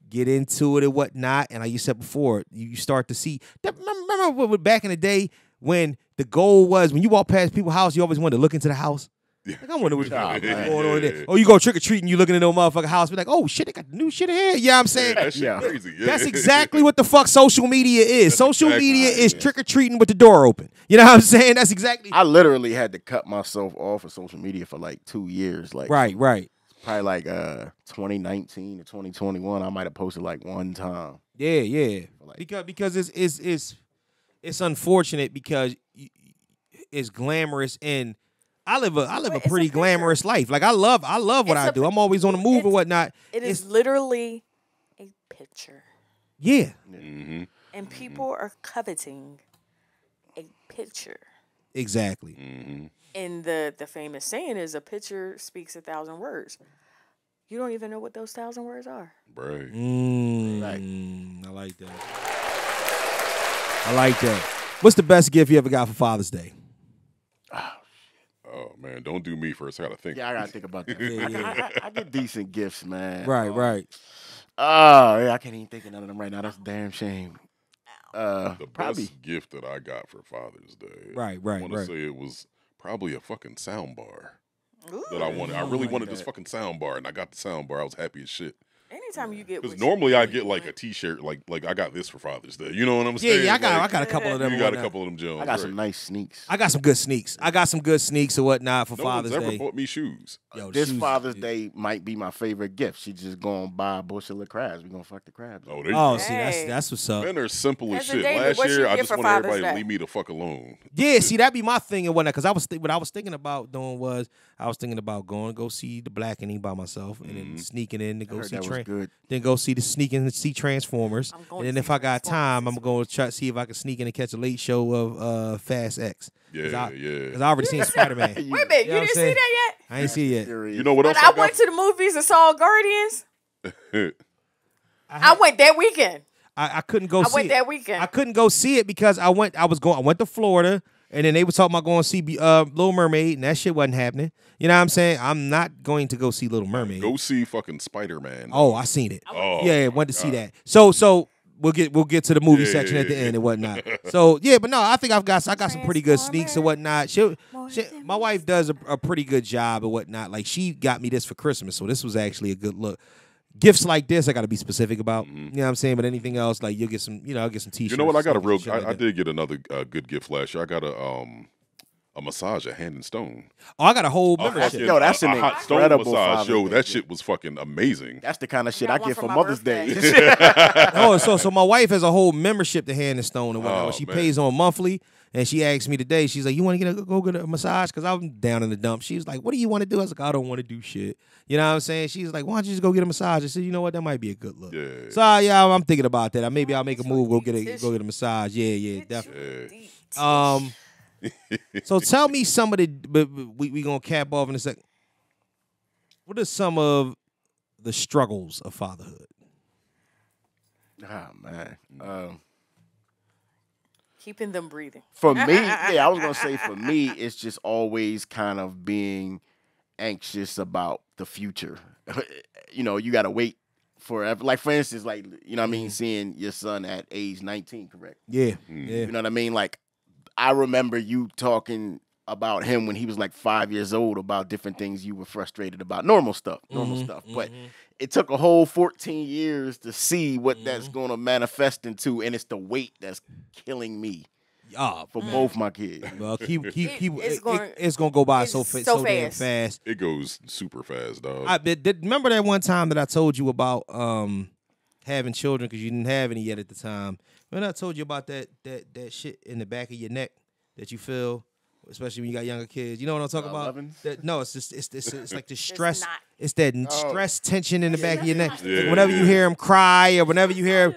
get into it and whatnot, and like you said before, you start to see. Remember back in the day when the goal was when you walk past people's house, you always wanted to look into the house. Like, I wonder what's going on there. Oh, you go trick-or-treating, you looking in no motherfucking house, be like, oh, shit, they got the new shit in here. Yeah, you know I'm saying? That shit crazy. Yeah. That's exactly what the fuck social media is. Social media is trick-or-treating with the door open. You know what I'm saying? That's exactly. I literally had to cut myself off of social media for like 2 years. Like, Right. Probably like 2019 to 2021. I might have posted like one time. Yeah. Because it's unfortunate because it's glamorous and I live a pretty glamorous life. Like I love what I do. I'm always on the move and whatnot. It's literally a picture. Yeah. Mm-hmm. And people are coveting a picture. Exactly. Mm-hmm. And the famous saying is a picture speaks 1,000 words. You don't even know what those 1,000 words are. Right. I like that. What's the best gift you ever got for Father's Day? Oh man, don't do me first. I gotta think. Yeah, I gotta think about that. I get decent gifts, man. Right. Oh, yeah, I can't even think of none of them right now. That's a damn shame. The probably best gift that I got for Father's Day. Right. I want to say it was probably a fucking sound bar that I wanted. I really wanted this fucking sound bar, and I got the sound bar. I was happy as shit. Anytime you get, because normally I get like a T-shirt, like I got this for Father's Day. You know what I'm saying? Yeah, I got a couple of them. You got a couple of them, Jones. I got some nice sneaks. I got some good sneaks. or whatnot for Father's Day. No one's Day. ever bought me shoes. Yo, this shoes, Father's Day might be my favorite gift. She just gonna buy a bushel of crabs. We gonna fuck the crabs. See, that's what's up. Men are simple as shit. David, Last year, I gift just for wanted everybody Father's to leave me the fuck alone. Yeah, see, that'd be my thing and whatnot. Because what I was thinking about doing was I was thinking about going to go see the Blackening by myself and then sneaking in to go see then go see the sneaking to see Transformers. And then if I got time, I'm going to try to see if I can sneak in and catch a late show of Fast X. Because I already seen Spider-Man. Wait a minute, you didn't see that yet? I ain't see it yet. You know what else? I went to the movies and saw Guardians. I went that weekend. I couldn't go see it. I went that weekend. I couldn't go see it because I went to Florida and then they were talking about going to see Little Mermaid and that shit wasn't happening. You know what I'm saying? I'm not going to go see Little Mermaid. Go see fucking Spider-Man. Oh, I seen it. Oh, yeah, went to see that. So we'll get to the movie section at the end and whatnot. So yeah, but no, I think I got some pretty good sneaks and whatnot. My wife does a pretty good job and whatnot. Like she got me this for Christmas, so this was actually a good look. Gifts like this, I got to be specific about. You know what I'm saying? But anything else, like you'll get some, I'll get some T-shirts. You know what? I got I did get another good gift last year. I got a massage at Hand and Stone. Oh, I got a whole membership. Yo, that's an hot stone incredible massage. Yo, that Day. shit was fucking amazing. That's the kind of shit I get for Mother's Day. So my wife has a whole membership to Hand and Stone and whatnot. She pays on monthly. And she asked me today, she's like, you want to go get a massage? Because I'm down in the dump. She was like, what do you want to do? I was like, I don't want to do shit. You know what I'm saying? She's like, why don't you just go get a massage? I said, you know what? That might be a good look. Yeah. So, I'm thinking about that. Maybe I'll make a move, go get a massage. Yeah, definitely. So tell me some of we going to cap off in a second. What are some of the struggles of fatherhood? Oh, man. Keeping them breathing. For me, I was going to say for me, it's just always kind of being anxious about the future. You got to wait forever. Like, for instance, like, you know what I mean, seeing your son at age 19, correct? Yeah. You know what I mean? Like, I remember you talking about him when he was like 5 years old about different things you were frustrated about. Normal stuff. But it took a whole 14 years to see what that's going to manifest into, and it's the weight that's killing me. For both my kids. Well, it's gonna go by so damn fast. It goes super fast, dog. Remember that one time that I told you about having children because you didn't have any yet at the time. When I told you about that shit in the back of your neck that you feel, especially when you got younger kids. You know what I'm talking about? No, it's just it's like the stress. It's that stress tension in the back of your neck. Yeah. Like whenever you hear him cry or whenever you hear him,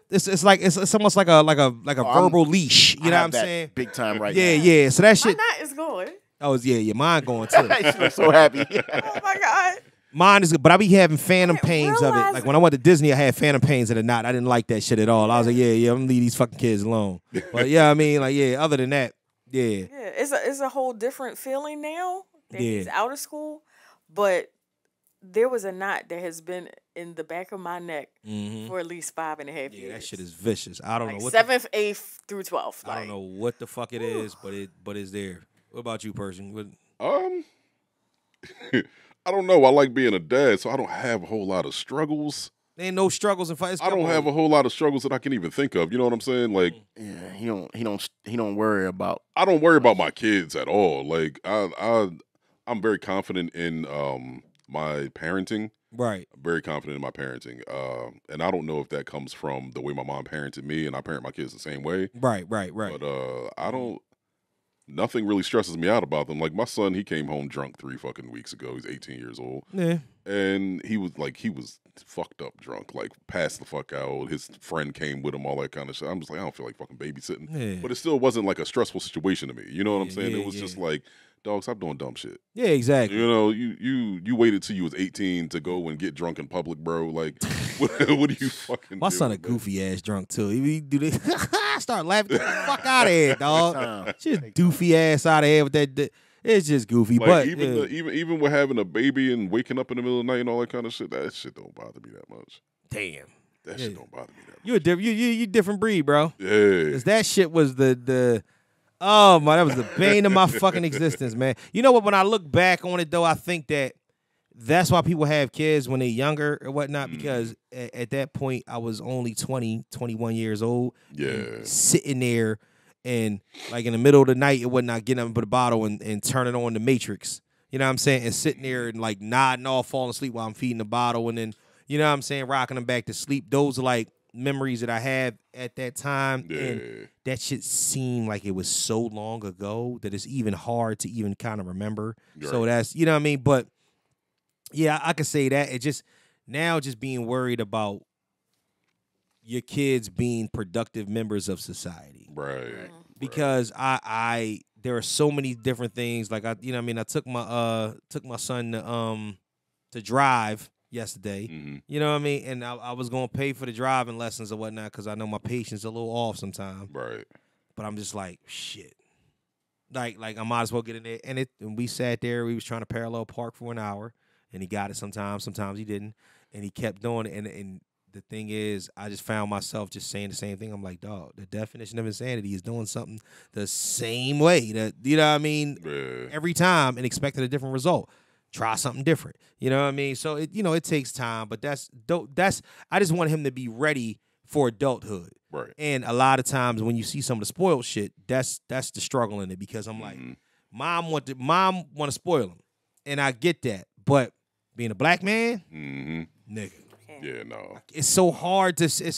it's almost like a verbal leash. You know what I'm saying? Big time right now. Yeah. So that shit. My knot is going. Oh yeah, mine going too. I'm so happy. Oh my God. Mine is good, but I be having phantom pains of it. Like when I went to Disney, I had phantom pains of the knot. I didn't like that shit at all. I was like, yeah, I'm gonna leave these fucking kids alone. But yeah, I mean, like, yeah, other than that, yeah. Yeah, it's a whole different feeling now that he's out of school. But there was a knot that has been in the back of my neck for at least 5.5 years. Yeah, that shit is vicious. I don't know what 7th, 8th through 12th. I don't know what the fuck it is, but it's there. What about you, Percy? I don't know. I like being a dad, so I don't have a whole lot of struggles. There ain't no struggles and fights. I don't have a whole lot of struggles that I can even think of. You know what I'm saying? Like, yeah, he don't worry about. I don't worry about my kids at all. Like, I'm very confident in my parenting. Right. I'm very confident in my parenting. And I don't know if that comes from the way my mom parented me, and I parent my kids the same way. Right. But I don't. Nothing really stresses me out about them. Like my son, he came home drunk 3 fucking weeks ago. He's 18 years old. Yeah. And he was fucked up drunk, like passed the fuck out. His friend came with him, all that kind of shit. I'm just like, I don't feel like fucking babysitting. Yeah. But it still wasn't like a stressful situation to me. You know what I'm saying? Yeah, It was just like, dog, stop doing dumb shit. Yeah, exactly. You know, you waited till you was 18 to go and get drunk in public, bro. Like, what do you fucking My do, son a man? goofy ass drunk too. He do this. Start laughing. Get the fuck out of here, dog. Just doofy ass out of here with that. It's just goofy. Like but even with having a baby and waking up in the middle of the night and all that kind of shit, that shit don't bother me that much. Damn. That shit don't bother me that much. You a different breed, bro. Yeah. 'Cause that shit was the oh my, that was the bane of my fucking existence, man. You know what? When I look back on it, though, I think that's why people have kids when they're younger or whatnot, because at that point I was only 20, 21 years old. Yeah. Sitting there and like in the middle of the night and whatnot, getting up and put a bottle and turning on the Matrix. You know what I'm saying? And sitting there and like nodding off, falling asleep while I'm feeding the bottle, and then, you know what I'm saying, rocking them back to sleep. Those are like memories that I have at that time. Yeah. And that shit seemed like it was so long ago that it's even hard to even kind of remember. Right. So that's, you know what I mean? But yeah, I could say that. It just now just being worried about your kids being productive members of society. Right. Because I there are so many different things. Like I took my son to drive yesterday. Mm-hmm. You know what I mean? And I was gonna pay for the driving lessons or whatnot because I know my patience a little off sometimes. Right. But I'm just like, shit. Like I might as well get in there. And we sat there, we was trying to parallel park for an hour, and he got it sometimes he didn't. And he kept doing it. And the thing is, I just found myself just saying the same thing. I'm like, dog, the definition of insanity is doing something the same way. That, you know what I mean? Yeah. Every time and expecting a different result. Try something different. You know what I mean? So it takes time, but that's I just want him to be ready for adulthood. Right. And a lot of times when you see some of the spoiled shit, that's the struggle in it, because I'm like, mom want to spoil him. And I get that. But being a black man, nigga. Yeah, no. It's so hard to say,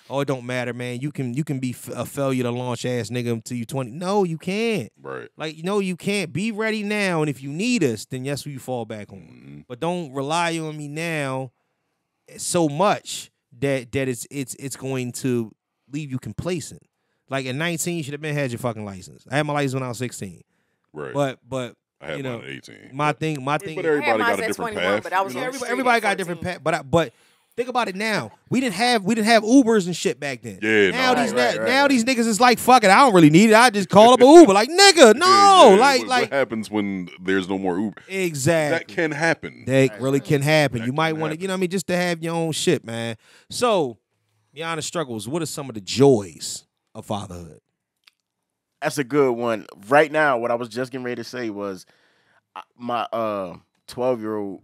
oh, it don't matter, man. You can be a failure to launch ass nigga until you 20. No, you can't. Right. Like, no, you can't. Be ready now, and if you need us, then yes, you fall back on. But don't rely on me now so much that it's going to leave you complacent. Like at 19, you should have had your fucking license. I had my license when I was 16. Right. But I had you know, mine at 18. My thing. But everybody got a different path. But I was everybody got a different path. But think about it now. We didn't have Ubers and shit back then. Yeah. Now these niggas is like, fuck it, I don't really need it. I just call up an Uber. Like, nigga, no. Yeah. Like what happens when there's no more Uber? Exactly. That can happen. That really can happen. That You might can want to, happen. you know what I mean, just to have your own shit, man. So, beyond the struggles, what are some of the joys of fatherhood? That's a good one. Right now, what I was just getting ready to say was my 12-year-old,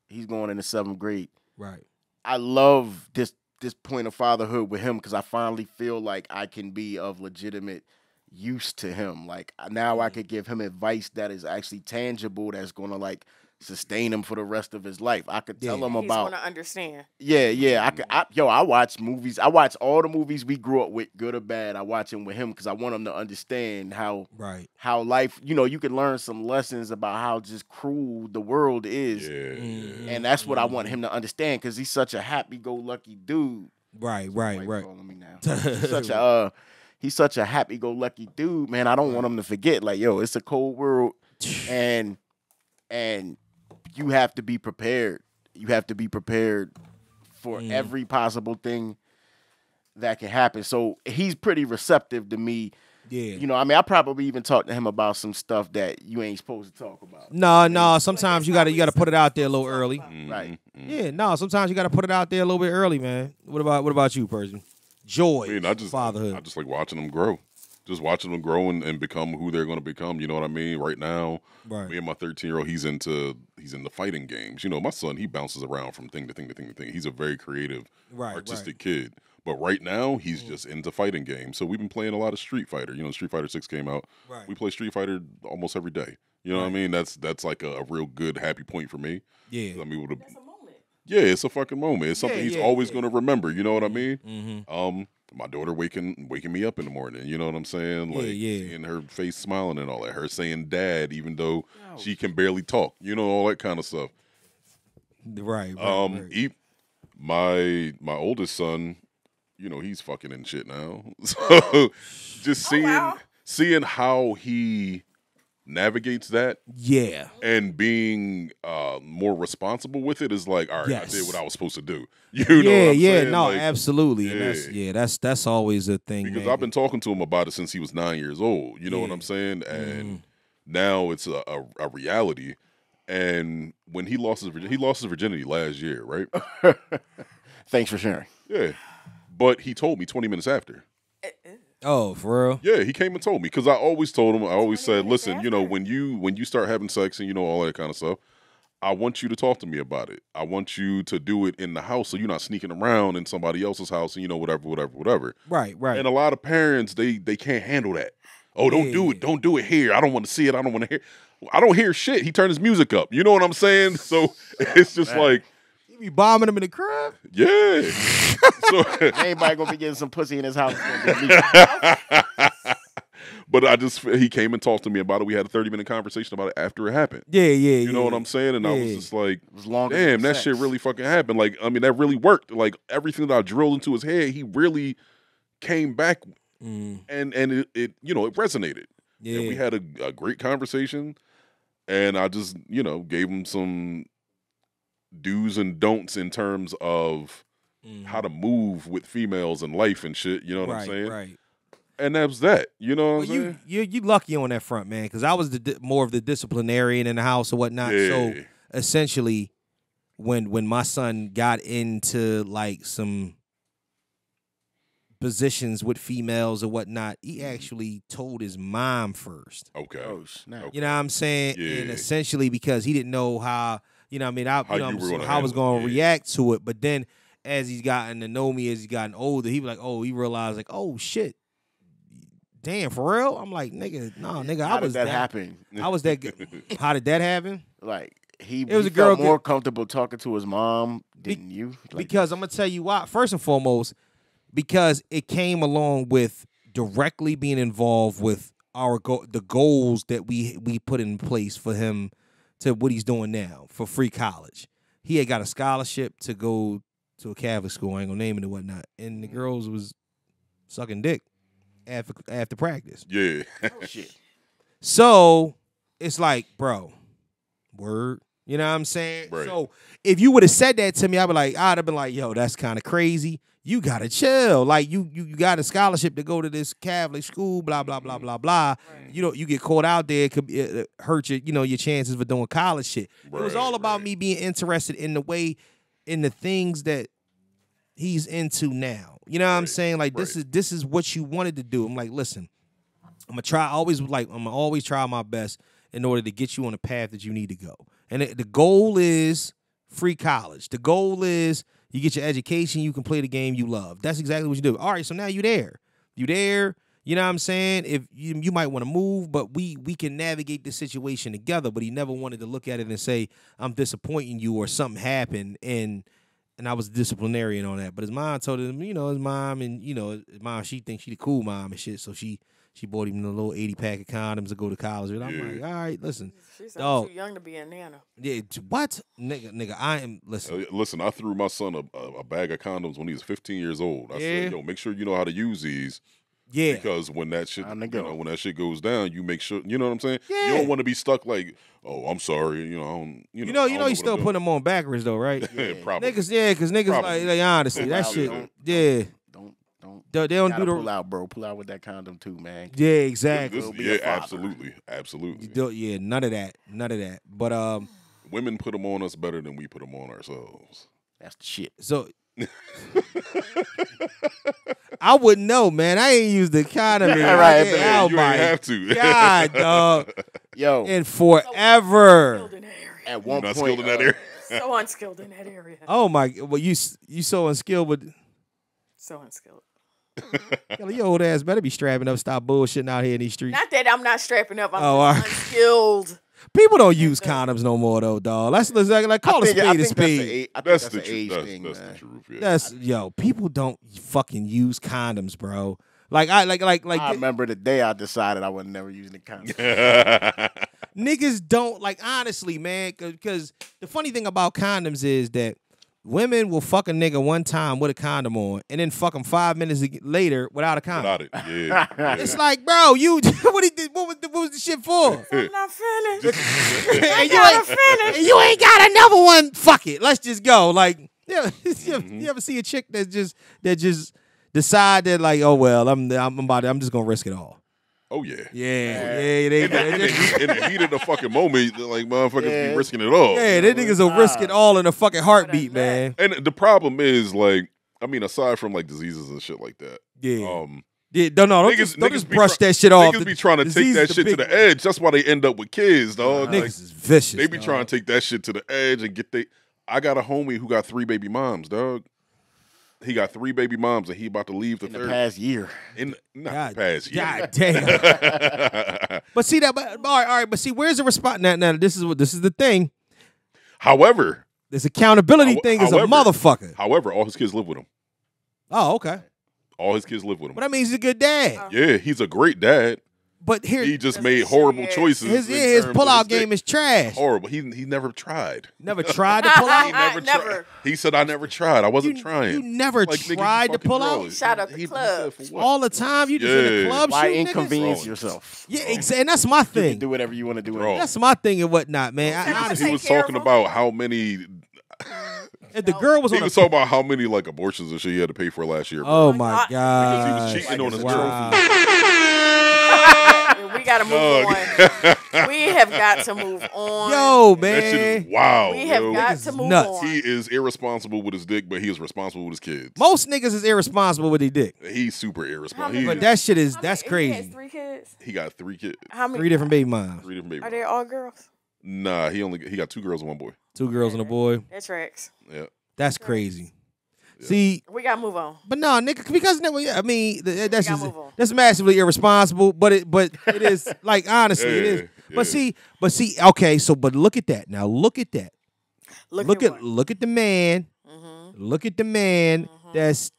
he's going into 7th grade. Right. I love this point of fatherhood with him because I finally feel like I can be of legitimate use to him. Like now I could give him advice that is actually tangible, that's going to like sustain him for the rest of his life. I could tell him He's about. going to understand. Yeah. I watch movies. I watch all the movies we grew up with, good or bad. I watch them with him because I want him to understand how life. You know, you can learn some lessons about how just cruel the world is. Yeah. And that's what I want him to understand because he's such a happy-go-lucky dude. Right. Calling me now. He's such a happy-go-lucky dude, man. I don't want him to forget. Like, yo, it's a cold world, and you have to be prepared. You have to be prepared for every possible thing that can happen. So he's pretty receptive to me. Yeah. You know, I mean, I probably even talked to him about some stuff that you ain't supposed to talk about. No. Sometimes you gotta put it out there a little early. Right. Yeah. No. Sometimes you gotta put it out there a little bit early, man. What about you, Percy? Joy. Fatherhood. I just like watching them grow. Just watching them grow and become who they're going to become. You know what I mean? Right now, me and my 13-year-old, he's into fighting games. You know, my son, he bounces around from thing to thing to thing to thing. He's a very creative, artistic kid. But right now, he's just into fighting games. So we've been playing a lot of Street Fighter. You know, Street Fighter 6 came out. We play Street Fighter almost every day. You know what I mean? That's like a real good happy point for me. Yeah. I'm able to. Yeah, it's a fucking moment. It's something he's always going to remember. You know what I mean? Mm-hmm. My daughter waking me up in the morning. You know what I'm saying? Like seeing her face smiling and all that. Her saying "dad" even though she can barely talk. You know, all that kind of stuff. Right. My oldest son, you know, he's fucking in shit now. So just seeing how he navigates that, and being more responsible with it is like, all right, I did what I was supposed to do. You know what I'm saying? No, like, absolutely. And that's always a thing. Because man. I've been talking to him about it since he was 9 years old. You know what I'm saying? And now it's a reality. And when he lost his virginity last year, right? Thanks for sharing. Yeah, but he told me 20 minutes after. Oh, for real? Yeah, he came and told me because I always told him. I always said, listen, you know, when you start having sex and you know all that kind of stuff, I want you to talk to me about it. I want you to do it in the house so you're not sneaking around in somebody else's house and whatever. Right. And a lot of parents they can't handle that. Oh, don't do it. Don't do it here. I don't want to see it. I don't want to hear. I don't hear shit. He turned his music up. You know what I'm saying? So it's just like. You be bombing him in the crib? Yeah. So everybody gonna be getting some pussy in his house. But he came and talked to me about it. We had a 30-minute conversation about it after it happened. You know what I'm saying? And I was just like, damn, that shit really fucking happened. Like, I mean, that really worked. Like, everything that I drilled into his head, he really came back and it you know, it resonated. Yeah. And we had a great conversation, and I just, you know, gave him some do's and don'ts in terms of how to move with females and life and shit. You know what I'm saying? Right. And that was that. You know what I'm saying? You lucky on that front, man, because I was more of the disciplinarian in the house or whatnot. Yeah. So essentially, when my son got into like some positions with females or whatnot, he actually told his mom first. Okay. Oh, snap. You know what I'm saying? Yeah. And essentially because he didn't know how, you know what I mean, how I was going to react to it. But then as he's gotten to know me, as he's gotten older, he was like, he realized like, oh, shit. Damn, for real? I'm like, nigga, How did that happen? I was that good. How did that happen? Like, he felt more comfortable talking to his mom than you? Like, because I'm going to tell you why. First and foremost, because it came along with directly being involved with the goals that we put in place for him to what he's doing now for free college. He had got a scholarship to go to a Catholic school, I ain't gonna name it and whatnot, and the girls was sucking dick after practice. Yeah. Oh, shit. So it's like, bro, word. You know what I'm saying? Right. So if you would have said that to me, I'd have been like, yo, that's kind of crazy. You gotta chill. Like you got a scholarship to go to this Catholic school, blah, blah, blah, blah, blah. Right. You know, you get caught out there, it could hurt your chances for doing college shit. Right, it was all about me being interested in the things that he's into now. You know what I'm saying? Like this is what you wanted to do. I'm like, listen, I'm gonna always try my best in order to get you on the path that you need to go. And the goal is free college. The goal is you get your education, you can play the game you love. That's exactly what you do. All right, so now you're there. You know what I'm saying? If you might want to move, but we can navigate this situation together. But he never wanted to look at it and say, I'm disappointing you or something happened and I was disciplinarian on that. But his mom told him, his mom and, his mom, she thinks she the cool mom and shit. So she bought him a little 80-pack of condoms to go to college. And I'm like, all right, listen. She's too young to be a nana. Yeah, what? Nigga, I am, listen. Listen, I threw my son a bag of condoms when he was 15 years old. I said, yo, make sure you know how to use these. Yeah. Because when that shit, when that shit goes down, you make sure, you know what I'm saying? Yeah. You don't want to be stuck like, oh, I'm sorry, you still putting them on backwards though, right? Yeah, probably. Niggas, because niggas like honestly, that shit, They don't do the pull out, bro. Pull out with that condom too, man. Yeah, exactly. Absolutely. Yeah, none of that. But women put them on us better than we put them on ourselves. That's the shit. So I wouldn't know, man. I ain't used the condom. Right, man. You ain't have to. God, dog. Yo, and forever. At one point, skilled in that area. So unskilled in that area. Oh my! Well, you so unskilled, but so unskilled. Your old ass better be strapping up. Stop bullshitting out here in these streets. Not that I'm not strapping up. I'm unskilled. People don't use condoms no more though, dog. Let's like call a spade a spade. That's the age thing. That's man. the truth. Yeah. That's people don't fucking use condoms, bro. Like I remember the day I decided I was never using the condom. Niggas don't honestly, man, because the funny thing about condoms is that women will fuck a nigga one time with a condom on, and then fuck him 5 minutes later without a condom. Without it, yeah. It's like, bro, you what was the shit for? I'm not finished. And you ain't got another one. Fuck it, let's just go. Like, yeah, you ever see a chick that just decide that like, oh well, I'm just gonna risk it all. Oh yeah. Yeah. In the heat of the fucking moment, like motherfuckers be risking it all. Yeah, they niggas will risk it all in a fucking heartbeat, man. And the problem is, like, I mean, aside from like diseases and shit like that. Yeah. Don't just brush that shit off. Niggas be trying to take that shit to the edge. That's why they end up with kids, dog. Niggas is vicious. They be trying to take that shit to the edge and I got a homie who got 3 baby moms, dog. He got 3 baby moms, and he about to leave the third. The past year. The past year. God damn. But see that, all right. But see, where's the response? Now, this is the thing. However, this accountability thing is a motherfucker. However, all his kids live with him. Oh, okay. All his kids live with him. But that means he's a good dad. Yeah, he's a great dad. But here he just made horrible choices. His pullout game is trash. Horrible. He never tried. Never tried to pull out. He never. He said, "I never tried. I wasn't trying." You never tried to pull out. Shout out the club all the time. You just in the club. Why shooting inconvenience niggas? yourself? Yeah, and that's my thing. You can do whatever you want to do. That's my thing and whatnot, man. He was talking about how many. If the girl was he was talking about how many like abortions and shit he had to pay for last year. Oh my god! Because he was cheating on his trophy. We gotta move on. We have got to move on. Yo, man, that shit is wild. We have got to move on. He is irresponsible with his dick, but he is responsible with his kids. Most niggas is irresponsible with their dick. He's super irresponsible. But that shit is crazy. He has 3 kids. He got 3 kids. How many? 3 different baby moms. 3 different baby. Are they all girls? Nah, he got 2 girls and 1 boy. 2 girls and a boy. That tracks. Yeah. That's crazy. Yeah. See, we gotta move on. But no, nigga, because I mean, that's massively irresponsible. But it is like honestly, it is. But see, okay. So, but look at that. Now, look at that. Look at the man. Mm-hmm. Look at the man that's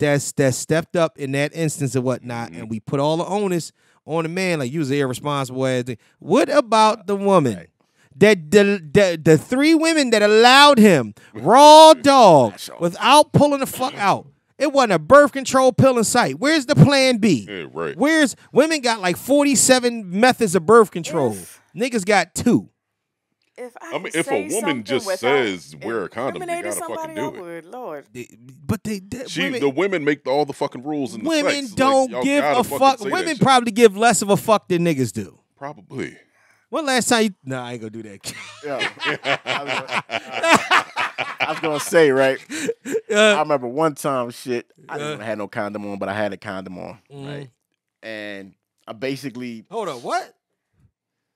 stepped up in that instance and whatnot, and we put all the onus on the man. Like you was irresponsible ass thing. What about the woman? Right. That the 3 women that allowed him raw dog without pulling the fuck out. It wasn't a birth control pill in sight. Where's the plan B? Yeah, right. Where's women got like 47 methods of birth control. Niggas got 2. If a woman just says wear a condom, you gotta fucking do it. Lord. But the women make all the fucking rules in the women sex. don't give a fuck. Women probably give less of a fuck than niggas do. Probably. When last time you... Nah, I ain't gonna do that. I was gonna say, right? I remember one time, I didn't have no condom on, but I had a condom on, right? And I basically... Hold on, what?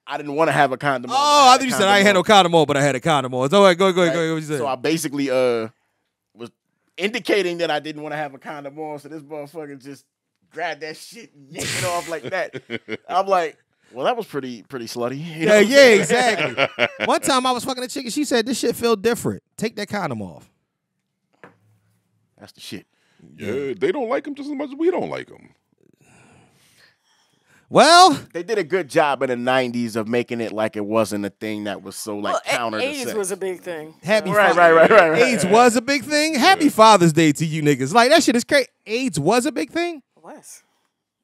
I didn't want to have a condom on. Oh, I thought you said I ain't had no condom on, but I had a condom on. So go ahead. So I basically was indicating that I didn't want to have a condom on, so this motherfucker just grabbed that shit and yanked it off like that. I'm like... Well, that was pretty slutty. Yeah, exactly. One time I was fucking a chick and she said, this shit feel different. Take that condom off. That's the shit. Yeah, they don't like him just as much as we don't like him. Well, they did a good job in the 90s of making it like it wasn't a thing that was so counter to sex. AIDS was a big thing. Right. AIDS was a big thing. Happy Father's Day to you niggas. Like, that shit is crazy. AIDS was a big thing? It was.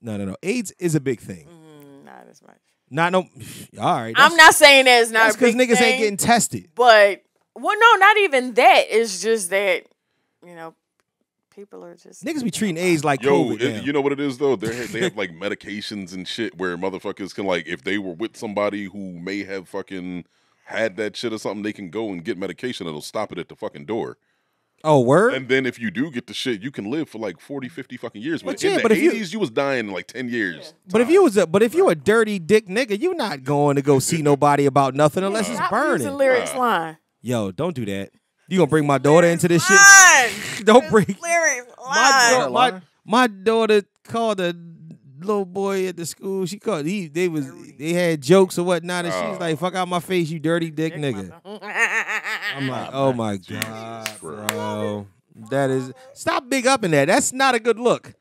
No. AIDS is a big thing. Not as much. All right. I'm not saying that it's not a big thing. Because niggas ain't getting tested. But, no, not even that. It's just that, people are just... Niggas be treating AIDS like COVID. You know what it is, though? They have, like, medications and shit where motherfuckers can, like, if they were with somebody who may have fucking had that shit or something, they can go and get medication that'll stop it at the fucking door. Oh, word? And then if you do get the shit, you can live for like 40, 50 fucking years. But in the 80s, you was dying in like 10 years. But if you a dirty dick nigga, you not going to go see nobody about nothing unless it's burning. Using lyrics line. Yo, don't do that. You gonna bring my daughter into this shit? Don't bring lyrics line. My daughter called the little boy at the school. She called. They had jokes or whatnot, and she's like, "Fuck out my face, you dirty dick nigga." I'm like, oh my god, bro. That is stop big up in that. That's not a good look.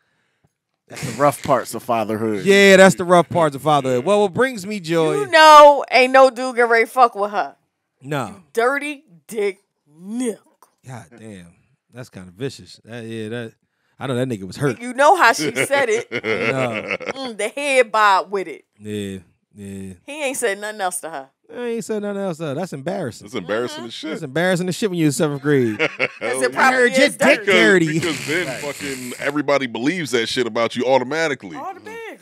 That's the rough parts of fatherhood. Yeah, that's the rough parts of fatherhood. Well, what brings me joy? You know, ain't no dude get ready to fuck with her. No. Dirty dick nigga. God damn, that's kind of vicious. I know that nigga was hurt. You know how she said it. No. The head bob with it. Yeah. He ain't said nothing else to her. I ain't said nothing else. That's embarrassing. That's embarrassing as shit. That's embarrassing as shit when you was 7th grade. It I heard your dick dirty. Because then fucking everybody believes that shit about you automatically.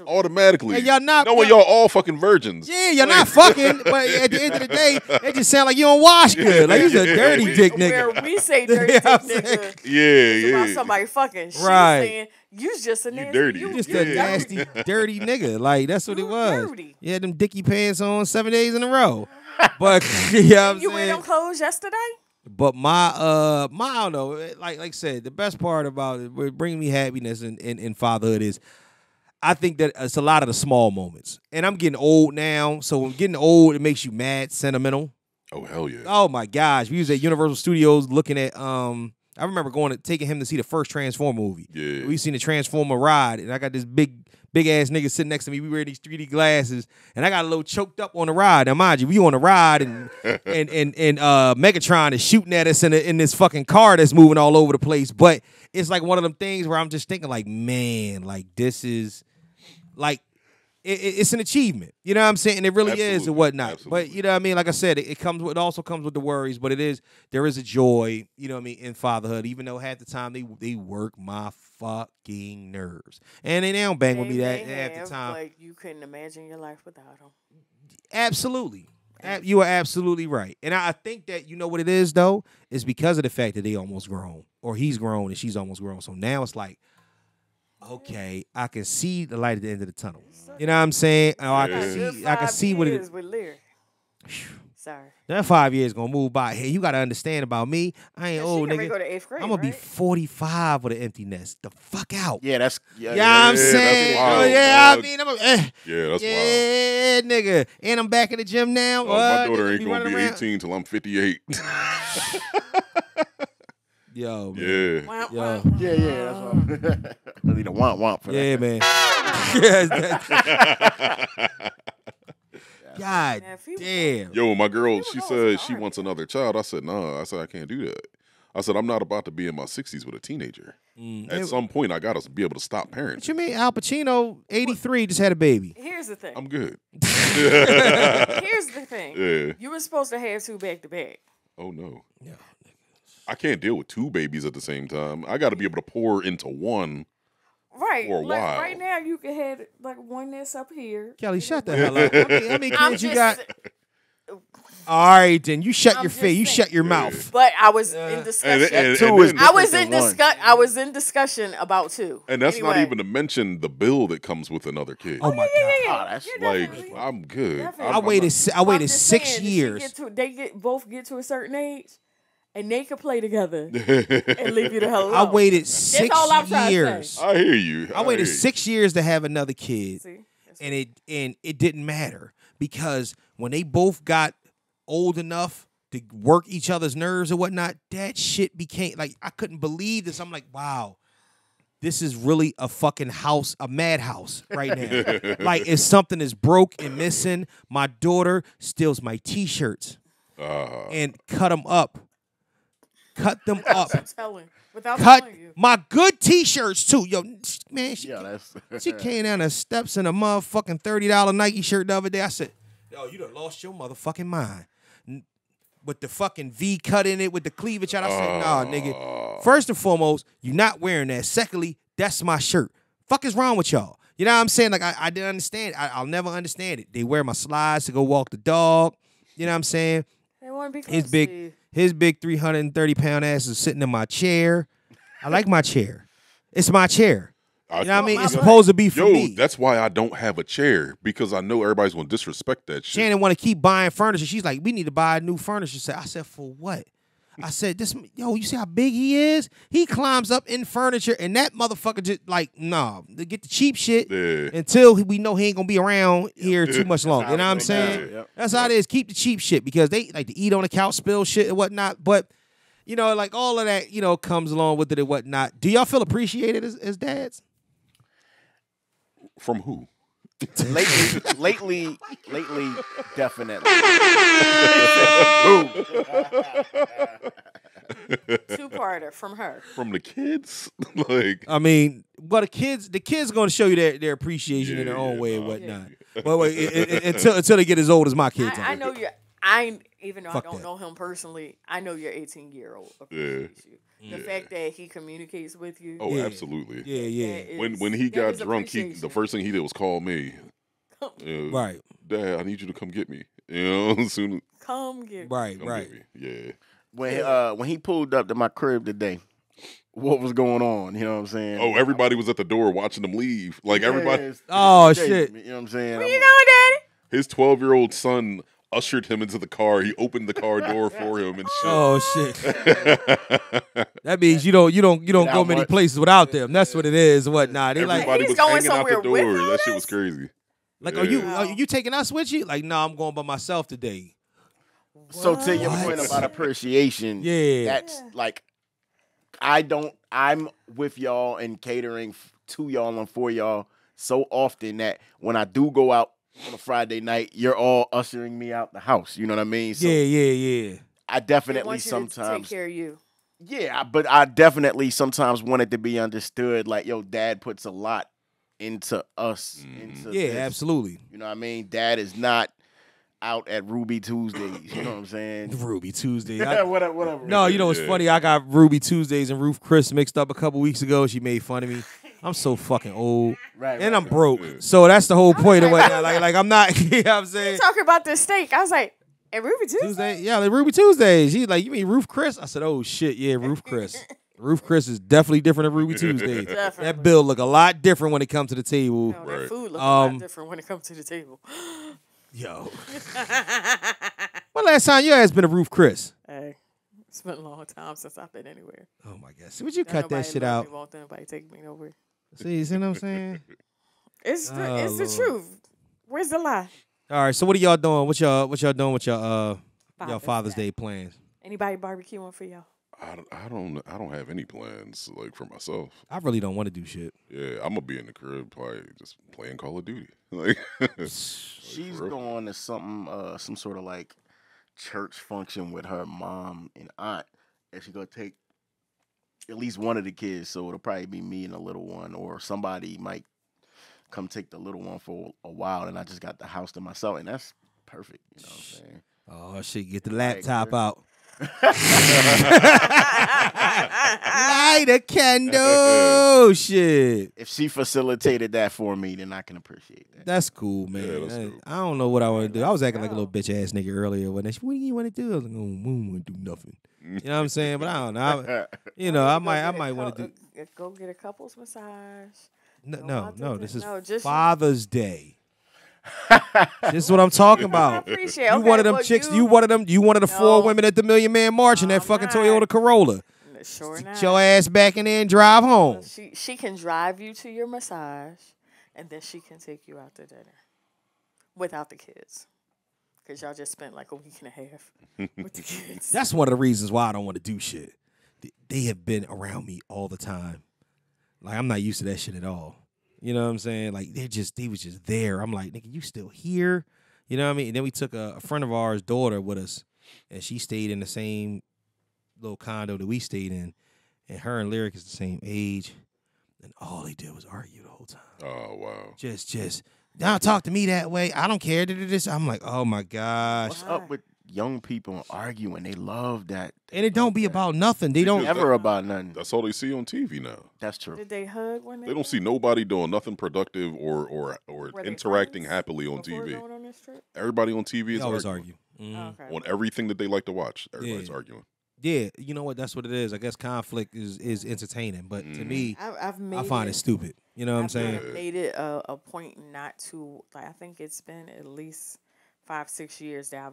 Automatically. Hey, y'all not. Knowing y'all all fucking virgins. Yeah, you're not fucking, but at the end of the day, it just sound like you don't wash good. Like, you're a dirty dick nigga. Where we say dirty dick nigga. Yeah. About somebody fucking. She's right. saying, you just a nasty. Dirty. You just a nasty, dirty nigga. Like, that's what it was. Dirty. You had them dicky pants on 7 days in a row. But, you know what I'm You wear saying? them clothes yesterday? But my I don't know, like I said, the best part about it, what brings me happiness in fatherhood is I think that it's a lot of the small moments. And I'm getting old now, so when getting old, it makes you mad, sentimental. Oh, hell yeah. Oh, my gosh. We was at Universal Studios looking at, I remember taking him to see the first Transformer movie. Yeah. We seen the Transformer ride, and I got this big ass nigga sitting next to me. We wear these 3D glasses, and I got a little choked up on the ride. Now, mind you, we on the ride, and Megatron is shooting at us in this fucking car that's moving all over the place. But it's like one of them things where I'm just thinking, like, man, like this is like it's an achievement. You know what I'm saying? And it really is and whatnot. Absolutely. But you know what I mean? Like I said, it also comes with the worries, but there is a joy, you know what I mean, in fatherhood, even though half the time they work my fucking nerves. And they don't bang with me that half the time. Like you couldn't imagine your life without them. Absolutely. You are absolutely right. And I think that, you know what it is, though? It's because of the fact that they almost grown. Or he's grown and she's almost grown. So now it's like, okay, I can see the light at the end of the tunnel. You know what I'm saying? Or I can see what it is. With Lear. Sorry. That 5 years gonna move by. Hey, you gotta understand about me. I ain't old, nigga. Go to 8th grade, I'm gonna be 45 with an empty nest. The fuck out. Yeah, that's I'm saying. That's wild, I mean, yeah, that's wild. Yeah, nigga. And I'm back in the gym now. Oh, my daughter ain't gonna be 18 till I'm 58. Yo, man. Yeah. Yo. Yeah, that's what I need a womp for that. Yeah, man. God damn. Yo, my girl, she said she wants another child. I said, nah. I said, I can't do that. I said, I'm not about to be in my 60s with a teenager. At some point, I got to be able to stop parenting. What you mean? Al Pacino, 83, just had a baby. Here's the thing. I'm good. Here's the thing. Yeah. You were supposed to have 2 back to back. Oh, no. Yeah. I can't deal with 2 babies at the same time. I got to be able to pour into one. Right. For a while. Right now, you can have like one that's up here. Kelly, shut the hell up. How many kids you got? All right, then you shut your face. You shut your mouth. But I was in discussion. I was in discussion about 2. And that's not even to mention the bill that comes with another kid. Oh my God. Oh, that's like I'm good. I waited 6 years. They both get to a certain age, and they can play together and leave you the hell alone. I waited 6 years. I hear you. I waited 6 years to have another kid, and it didn't matter because when they both got old enough to work each other's nerves and whatnot, that shit became like I couldn't believe this. I'm like, wow. This is really a fucking house, a madhouse right now. Like if something is broke and missing, my daughter steals my T-shirts and cut them up. Cut them up. Without Cut telling you. my good T-shirts too. Yo, man, she came down the steps in a motherfucking $30 Nike shirt the other day. I said, yo, you done lost your motherfucking mind. With the fucking V cut in it, with the cleavage out. I said, nah, nigga. First and foremost, you not wearing that. Secondly, that's my shirt. Fuck is wrong with y'all? You know what I'm saying? Like, I didn't understand. I'll never understand it. They wear my slides to go walk the dog. You know what I'm saying? They want to be close to you. His big 330-pound ass is sitting in my chair. I like my chair. It's my chair. You know what I mean? It's supposed to be for me. That's why I don't have a chair, because I know everybody's going to disrespect that shit. Shannon want to keep buying furniture. She's like, we need to buy new furniture. I said, for what? I said, you see how big he is? He climbs up in furniture, and that motherfucker just like, nah, to get the cheap shit until we know he ain't gonna be around here too much longer. You know what I'm saying? Yep. That's how it is. Keep the cheap shit because they like to eat on the couch, spill shit and whatnot. But like all of that, comes along with it and whatnot. Do y'all feel appreciated as dads? From who? lately, definitely. Two-parter from her. From the kids? I mean, but the kids going to show you their appreciation in their own way and whatnot. But wait, until they get as old as my kids. I know you. Even though I don't know him personally, I know your 18-year-old appreciates you. The fact that he communicates with you. Oh, absolutely. Yeah. When he got drunk, the first thing he did was call me. Right. Dad, I need you to come get me. Soon. Come get me. Right. Get me. Yeah. When he pulled up to my crib today, what was going on? You know what I'm saying? Oh, everybody was at the door watching them leave. Like everybody. Oh shit. You know what I'm saying? Where you going, Daddy? His 12-year-old son ushered him into the car. He opened the car door for him and shit. Oh shit. That means you don't go many places without them. That's what it is. Whatnot. Everybody was hanging out the door. That shit was crazy. Like, are you taking us with you? Like, no, I'm going by myself today. So to your point about appreciation, that's like I'm with y'all and catering to y'all and for y'all so often that when I do go out on a Friday night, you're all ushering me out the house. You know what I mean? So yeah. I definitely sometimes take care of you. Yeah, but I definitely sometimes want it to be understood. Like, yo, Dad puts a lot into us. Into this. Absolutely. You know what I mean? Dad is not out at Ruby Tuesdays. You know what I'm saying? Ruby Tuesdays. Whatever. No, it's funny. I got Ruby Tuesdays and Ruth Chris mixed up a couple weeks ago. She made fun of me. I'm so fucking old. Right. I'm broke. So that's the whole point of what like I'm not, you know what I'm saying? You talking about this steak. I was like, and Ruby Tuesday? Yeah, like Ruby Tuesdays. She's like, you mean Ruth Chris? I said, oh shit, yeah, Ruth Chris. Ruth Chris is definitely different than Ruby Tuesdays. That bill look a lot different when it comes to the table. No, that food look a lot different when it comes to the table. Yo. When last time your ass been to Ruth Chris? Hey, it's been a long time since I've been anywhere. Oh my God. So would you cut that shit out? Won't nobody take me nowhere. See what I'm saying? It's the truth. Where's the lie? All right, so what are y'all doing? What y'all doing with y'all Father's Day plans? Anybody barbecuing for y'all? I don't have any plans like for myself. I really don't want to do shit. Yeah, I'm gonna be in the crib probably just playing Call of Duty. Like she's going to some sort of like church function with her mom and aunt, and she's gonna take at least one of the kids. So it'll probably be me and the little one, or somebody might come take the little one for a while, and I just got the house to myself, and that's perfect. You know what I'm saying? Oh shit! Get the laptop out. Light a candle, shit. If she facilitated that for me, then I can appreciate that. That's cool, man. Yeah, that's cool. I don't know what I want to do. I was acting like a little bitch ass nigga earlier. What do you want to do? I was like, we don't want to do nothing. You know what I'm saying? But I don't know. I might want to do. Go get a couples massage. No. This is Father's Day. This is what I'm talking about. I appreciate. You one of them chicks. You one of the 4 women at the Million Man March in that fucking Toyota Corolla. Sure Get your ass back in there and drive home. She can drive you to your massage, and then she can take you out to dinner without the kids, because y'all just spent like a week and a half with the kids. That's one of the reasons why I don't want to do shit. They have been around me all the time. Like, I'm not used to that shit at all. You know what I'm saying? Like, they was just there. I'm like, nigga, you still here? You know what I mean? And then we took a friend of ours' daughter with us, and she stayed in the same little condo that we stayed in, and her and Lyric is the same age, and all they did was argue the whole time. Oh, wow. Just, don't talk to me that way. I don't care. I'm like, oh, my gosh. What's up with young people arguing? They love that. And it don't be about nothing. They don't ever about nothing. That's all they see on TV now. That's true. Did they hug when they don't see nobody doing nothing productive or interacting happily on TV. On everybody on TV is always arguing. Mm-hmm. On everything that they like to watch. Everybody's arguing. Yeah, you know what? That's what it is. I guess conflict is entertaining, but to me, I find it stupid. You know what I'm saying? I've made it a point not to, like, I think it's been at least 5-6 years that I've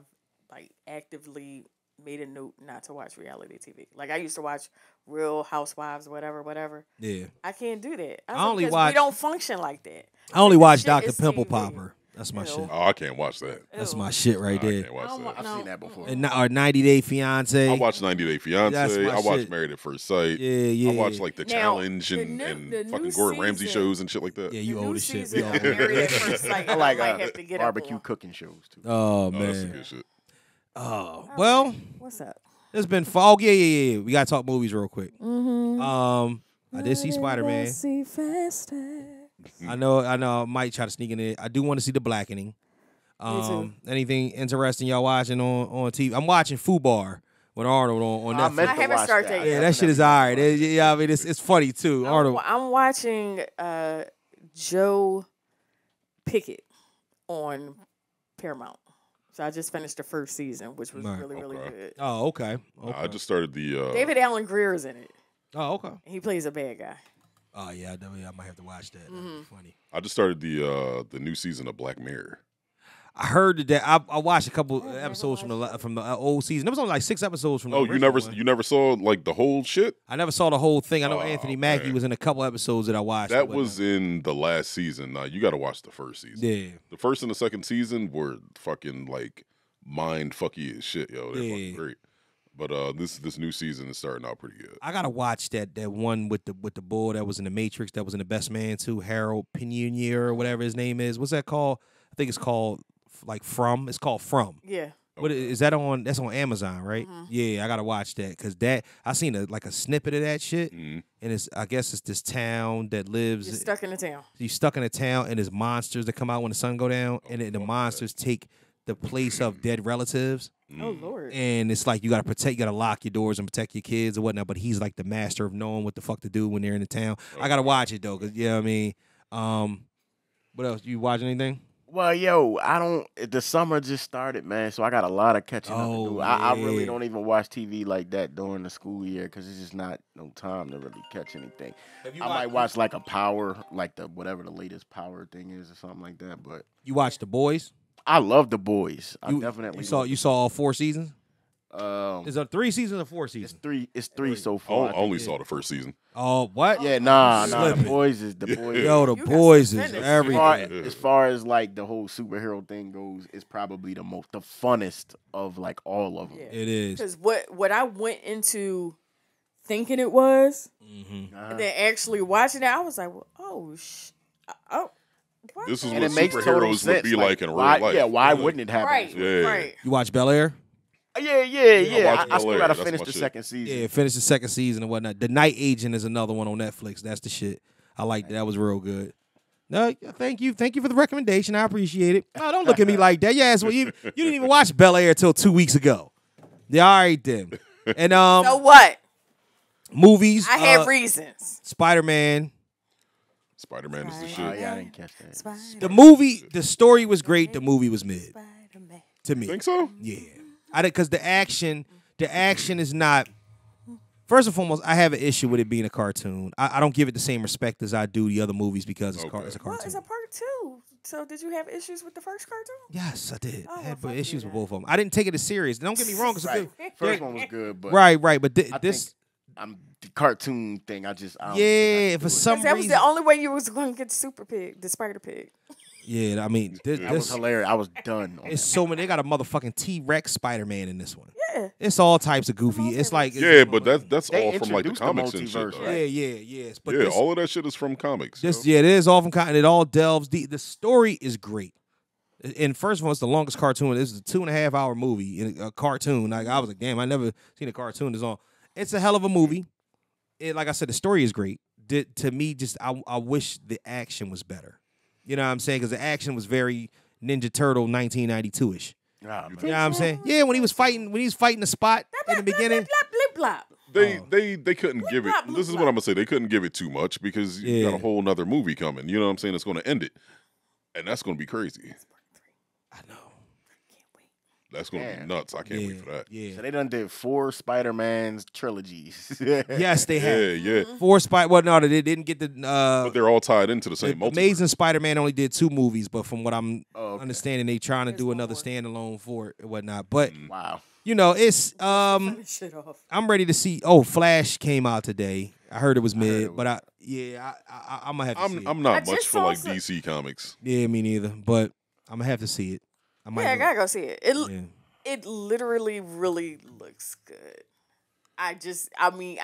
like actively made a note not to watch reality TV. Like I used to watch Real Housewives, whatever. Yeah. I can't do that. I only because watch. we don't function like that. I only Like, watch shit Dr. is Pimple TV. Popper. That's my Ew. shit. Oh, I can't watch that. That's my shit right I there. can't watch that. I've seen that before. And or 90 Day Fiance. I watched 90 Day That's Fiance. my I watched shit. Married at First Sight. Yeah. I watched like The Now, Challenge the and, new- and the fucking new Gordon Ramsay season- shows and shit like that. Yeah, you The old new as shit. season We of all- Married at First Sight, I like might have to get barbecue up on. cooking shows too. Oh That's some man. good shit. Oh well, What's up? it's been fog. Yeah. We gotta talk movies real quick. I did see Spider-Man. I know. I might try to sneak in it. I do want to see The Blackening. Anything interesting y'all watching on TV? I'm watching Fubar with Arnold on I Netflix. meant I to haven't watch started that. that yet. Yeah, that shit is alright. Yeah, I mean it's funny too. Arnold. I'm watching Joe Pickett on Paramount. So I just finished the first season, which was Right. really Okay. good. Oh, okay. I just started the. David Allen Greer's in it. Oh, okay. He plays a bad guy. Oh yeah, I might have to watch that. That'd be funny. I just started the new season of Black Mirror. I heard that I watched a couple episodes from the old season. There was only like 6 episodes from the Oh, original one. you never saw like the whole shit? I never saw the whole thing. I know Oh, Anthony Mackie man. was in a couple episodes that I watched. That was in the last season. Now you got to watch the first season. Yeah. The first and the second season were fucking like mind fucky as shit, yo. They're Yeah. fucking great. But this new season is starting out pretty good. I gotta watch that one with the bull that was in the Matrix, that was in the Best Man too, Harold Pinunier or whatever his name is. What's that called? I think it's called like From. It's called From. Yeah. What is that on? That's on Amazon, right? Yeah, I gotta watch that because that I seen a snippet of that shit, and I guess it's this town that lives. You're stuck in the town. He's stuck in a town, and there's monsters that come out when the sun go down, and then the monsters take the place of dead relatives. Oh Lord. And it's like you gotta lock your doors and protect your kids or whatnot. But he's like the master of knowing what the fuck to do when they're in the town. I gotta watch it though, cause you know what I mean. What else? You watch anything? Well, yo, I don't. The summer just started, man, so I got a lot of catching up to do. I really yeah. don't even watch TV like that during the school year because it's just not no time to really catch anything. I might watch like a Power, like the whatever the latest Power thing is or something like that. But You watch The Boys? I love The Boys. I You definitely saw all 4 seasons. Um, Is it 3 seasons or 4 seasons? It's three so I far. I only think. saw the first season. Oh, what? Yeah, nah. Slipping. The Boys is the Boys. Yo, The You got Boys is suspended. everything. As far as like the whole superhero thing goes, it's probably the funnest of like all of them. Yeah. It is. Because what I went into thinking it was, Mm-hmm. and then actually watching it, I was like, well, oh. What? This is And what it makes total superheroes would sense. be like in real why, life. Yeah, why wouldn't it happen? Right, Yeah. right. You watch Bel Air? Yeah. watched I still LA. gotta That's finish my the shit. second season. Yeah, finish the second season and whatnot. The Night Agent is another one on Netflix. That's the shit. I like that. That was real good. No, thank you for the recommendation. I appreciate it. No, don't look at me like that. Yeah, well, you didn't even watch Bel Air until 2 weeks ago. Yeah, all right then. And So what? movies. I had reasons. Spider-Man. Spider-Man is the Oh shit. yeah, I didn't catch that. The movie, the story was great. The movie was mid to me. Think so? Yeah, because the action is not. First and foremost, I have an issue with it being a cartoon. I don't give it the same respect as I do the other movies because it's, it's a Well, cartoon. it's a part 2. So did you have issues with the first cartoon? Yes, I did. Oh, I had well, fuck issues you with both of them. I didn't take it as serious. Don't get me wrong. First one was good, but Right. But I this, think the cartoon thing. I don't think I yeah, could for do it. some That was reason, the only way you was going to get the Super Pig, the Spider Pig. yeah. I mean, That was this hilarious. I was done. On it's that. so many. They got a motherfucking T-Rex Spider-Man in this one. Yeah. It's all types of goofy. It's like Yeah, but that's They all from like the introduced the comics and shit. multiverse, Though. right? yes. But Yeah, this, all of that shit is from comics. this, yo. yeah, it is all from cotton. It all delves deep. The story is great. And first of all, it's the longest cartoon. This is a 2.5 hour movie. A cartoon. Like I was like, damn, I never seen a cartoon this long. It's a hell of a movie. Like I said, the story is great. To me, just I wish the action was better. You know what I'm saying? Because the action was very Ninja Turtle 1992ish. Ah, man. You know what I'm saying? Yeah, when he was fighting the spot in the beginning. Blip, blop, blip, blop. They couldn't give it. blop, blip, This is what blop. I'm gonna say. They couldn't give it too much because you got Yeah. a whole nother movie coming. You know what I'm saying? It's going to end it, and that's going to be crazy. I know. That's going to Damn. be nuts. I can't wait for that. Yeah. So they done did 4 Spider-Man's trilogies. Yes, they have. Yeah. 4 Spider. Well, no, they didn't get the. But they're all tied into the same multiverse. Amazing Spider-Man only did 2 movies, but from what I'm Oh, okay. understanding, they trying to do one another more. standalone for it and whatnot. But Wow. You know, it's Shit off. I'm ready to see. Oh, Flash came out today. I heard it was mid, but I'm gonna have to see it. I'm not I much just for like saw DC comics. Yeah, me neither. But I'm gonna have to see it. I gotta go see it. It literally really looks good. I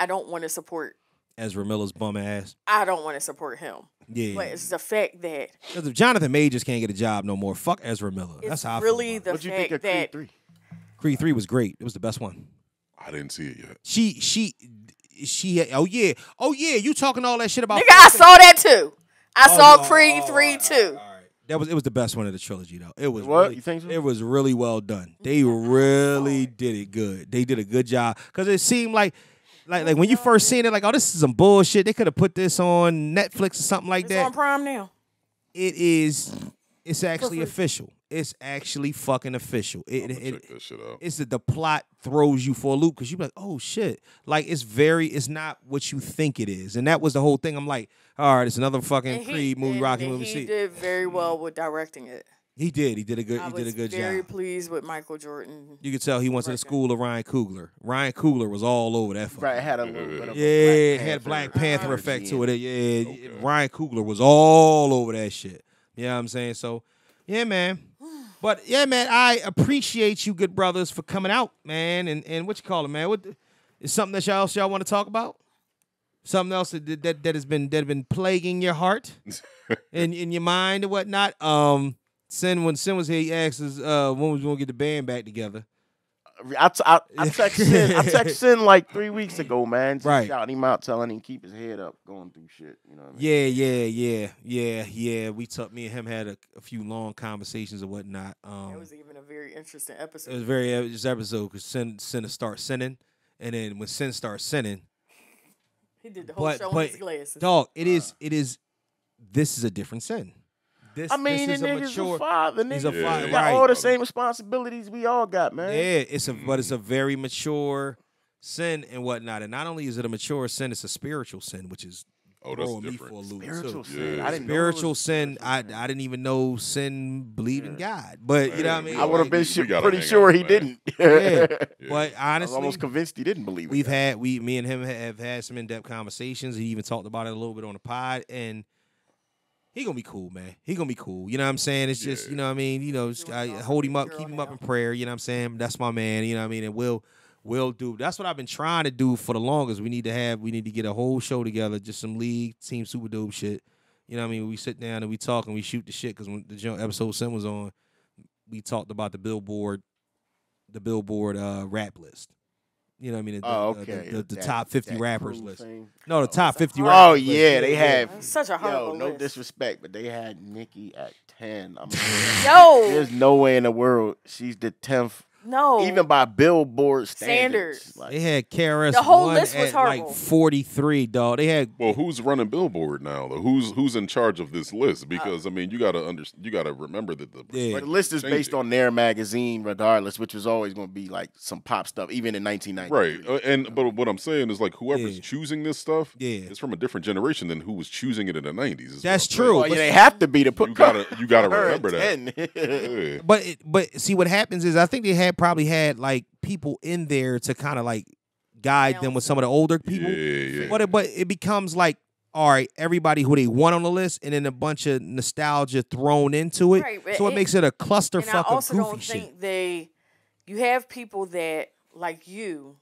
don't want to support Ezra Miller's bum ass. I don't want to support him. Yeah. But it's the fact that Because if Jonathan Majors can't get a job no more, fuck Ezra Miller. That's how I feel really about the it. What'd you think fact of that Creed 3? Creed 3 was great. It was the best one. I didn't see it yet. She oh yeah, you talking all that shit about nigga, I saw that too. I saw Creed 3 too. it was the best one of the trilogy though. It was What? really, You think so? It was really well done. They really did it good. They did a good job because it seemed like when you first seen it, like, oh, this is some bullshit. They could have put this on Netflix or something like It's that. on Prime now. It's actually official. It's actually fucking official. Check that shit out. It's that the plot throws you for a loop because you be like, oh shit. Like it's not what you think it is. And that was the whole thing. I'm like, all right, it's another fucking Creed movie, Rocky movie. He did very well with directing it. He did. He did a good I job. was very pleased with Michael Jordan. You could tell he went to the school of Ryan Coogler. Ryan Coogler was all over that fucking. Right, it had a little bit of it had Black Panther effect to it. Yeah, Ryan Coogler was all over that shit. You know what I'm saying? So, yeah, man. But, yeah, man, I appreciate you good brothers for coming out, man. And what you call it, man? Is something that y'all want to talk about? Something else that has been plaguing your heart and in your mind and whatnot? When Sin was here, he asked us when we was gonna get the band back together. I texted Sin like 3 weeks ago, man. Just right. shouting him out, telling him keep his head up, going through shit. You know what I mean? Yeah. Me and him had a few long conversations and whatnot. It was even a very interesting episode. It was a very interesting episode because Sin start sinning, and then when Sin starts sinning, he did the whole show in his glasses. Dog, it is. This is a different Sin. I mean, the nigga's a father. He's a father. He got all the same responsibilities we all got, man. Yeah, but it's a very mature sin and whatnot. And not only is it a mature sin, it's a spiritual sin, which is throwing me for a loop. Spiritual too. sin. Yeah. I didn't spiritual sin. I didn't even know sin believed in God. But you know what I mean? I would have been pretty sure he didn't. But honestly, I was almost convinced he didn't believe it. Me and him have had some in-depth conversations. He even talked about it a little bit on the pod, and he gonna be cool, man. He gonna be cool. You know what I'm saying? It's just, you know what I mean? You know, hold him up, keep him up in prayer. You know what I'm saying? That's my man. You know what I mean? And we'll do. That's what I've been trying to do for the longest. We need to get a whole show together, just some league team super dope shit. You know what I mean? We sit down and we talk and we shoot the shit because when the episode 7 was on, we talked about the Billboard rap list. You know what I mean? The top 50 rappers list. No, the top 50 rappers. Oh, yeah, they have. Such a horrible no list. disrespect, but they had Nicki at 10. I mean, there's no way in the world she's the 10th. No. Even by Billboard standards. Like, they had KRS the whole One list was at horrible. like 43, dog. They had. Well, who's running Billboard now? Though? Who's in charge of this list? Because I mean, you gotta remember that but the list is based on their magazine, regardless, which was always going to be like some pop stuff, even in 1990. Right. But what I'm saying is like whoever's choosing this stuff, is from a different generation than who was choosing it in the 90s. That's true. Well, they have to be to put. You gotta remember that. But see, what happens is I think they probably had like people in there to kind of like guide them with some of the older people. But it becomes like, all right, everybody who they want on the list, and then a bunch of nostalgia thrown into it. Right, so it makes it a clusterfuck of goofy shit. I also don't think you have people that, like you,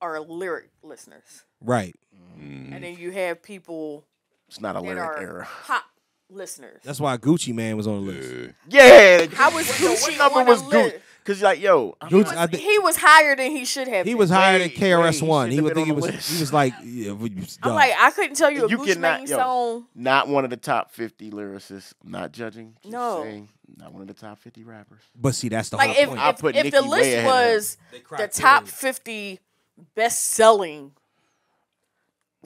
are lyric listeners. Right. And then you have people it's not a lyric era. Pop listeners. That's why Gucci Man was on the list. Yeah. How was Gucci what number was Gucci? Because like, yo, he was higher than he should have. He was higher than KRS-One. He would think he was like. I'm like, I couldn't tell you a Gucci Mane song. Not one of the top 50 lyricists. I'm not judging. No. Saying, not one of the top 50 rappers. But see, that's the whole point. If the list was the top 50 best-selling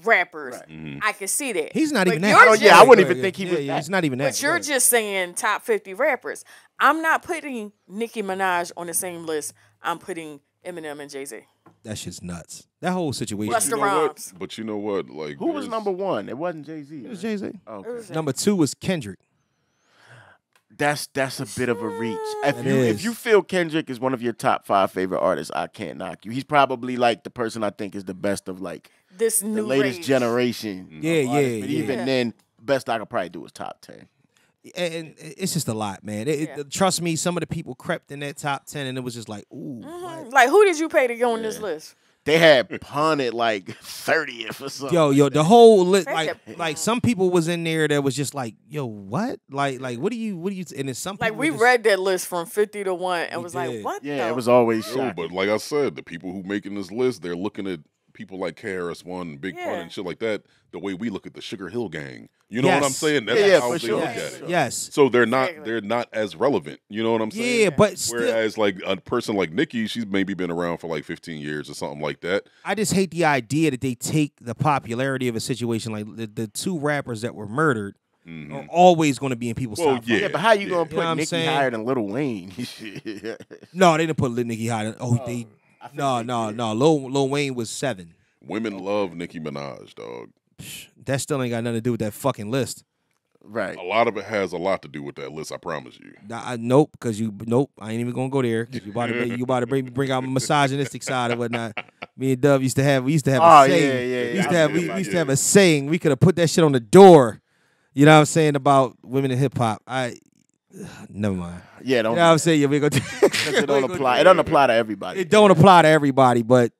rappers, I can see that. He's not even that. I wouldn't even think he was. He's not even that. But you're just saying top 50 rappers. I'm not putting Nicki Minaj on the same list. I'm putting Eminem and Jay-Z. That shit's nuts. That whole situation. But you know what? Like, who was number one? It wasn't Jay-Z. It was Jay-Z. Okay. Number 2 was Kendrick. That's a bit of a reach. If you feel Kendrick is one of your top 5 favorite artists, I can't knock you. He's probably like the person I think is the best of like this the new latest rage. generation. Yeah, of artists. But even Yeah. then, best I could probably do is top 10. And it's just a lot, man. Trust me, some of the people crept in that top 10, and it was just like, ooh. what? Like, who did you pay to go on this list? They had Pun at like 30th or something. Yo, the whole list, They like some people was in there that was just like, yo, what? Like, what do you? And then some people Like, we just, read that list from 50 to 1 and was did. like, what? Yeah, the- it was always Yo, shocking. but like I said, the people who making this list, they're looking at people like KRS-One, Big Pun, Yeah. and shit like that. The way we look at the Sugar Hill Gang, you know what I'm Yes. saying? That's Yeah, how for they sure. look at it. Yes. So they're Exactly. not as relevant. You know what I'm saying? Yeah, but still, Whereas like a person like Nicki, she's maybe been around for like 15 years or something like that. I just hate the idea that they take the popularity of a situation like the 2 rappers that were murdered are always going to be in people's Well, top five. yeah. Yeah, but how you gonna You know put what I'm Nicki saying? higher than Lil Wayne? No, they didn't put Lil Nicki high. No. Lil Wayne was 7. Women love Nicki Minaj, dog. That still ain't got nothing to do with that fucking list. Right. A lot of it has a lot to do with that list. I promise you. Nope, because I ain't even gonna go there. 'Cause you about to bring out my misogynistic side and whatnot. Me and Dub used to have Oh, a saying. yeah. We used to Yeah. have a saying. We could have put that shit on the door. You know what I'm saying about women in hip hop. Never mind. Yeah, don't. You know what I'm saying? Yeah, we go. Because it don't apply. It doesn't apply to everybody. It don't apply to everybody, but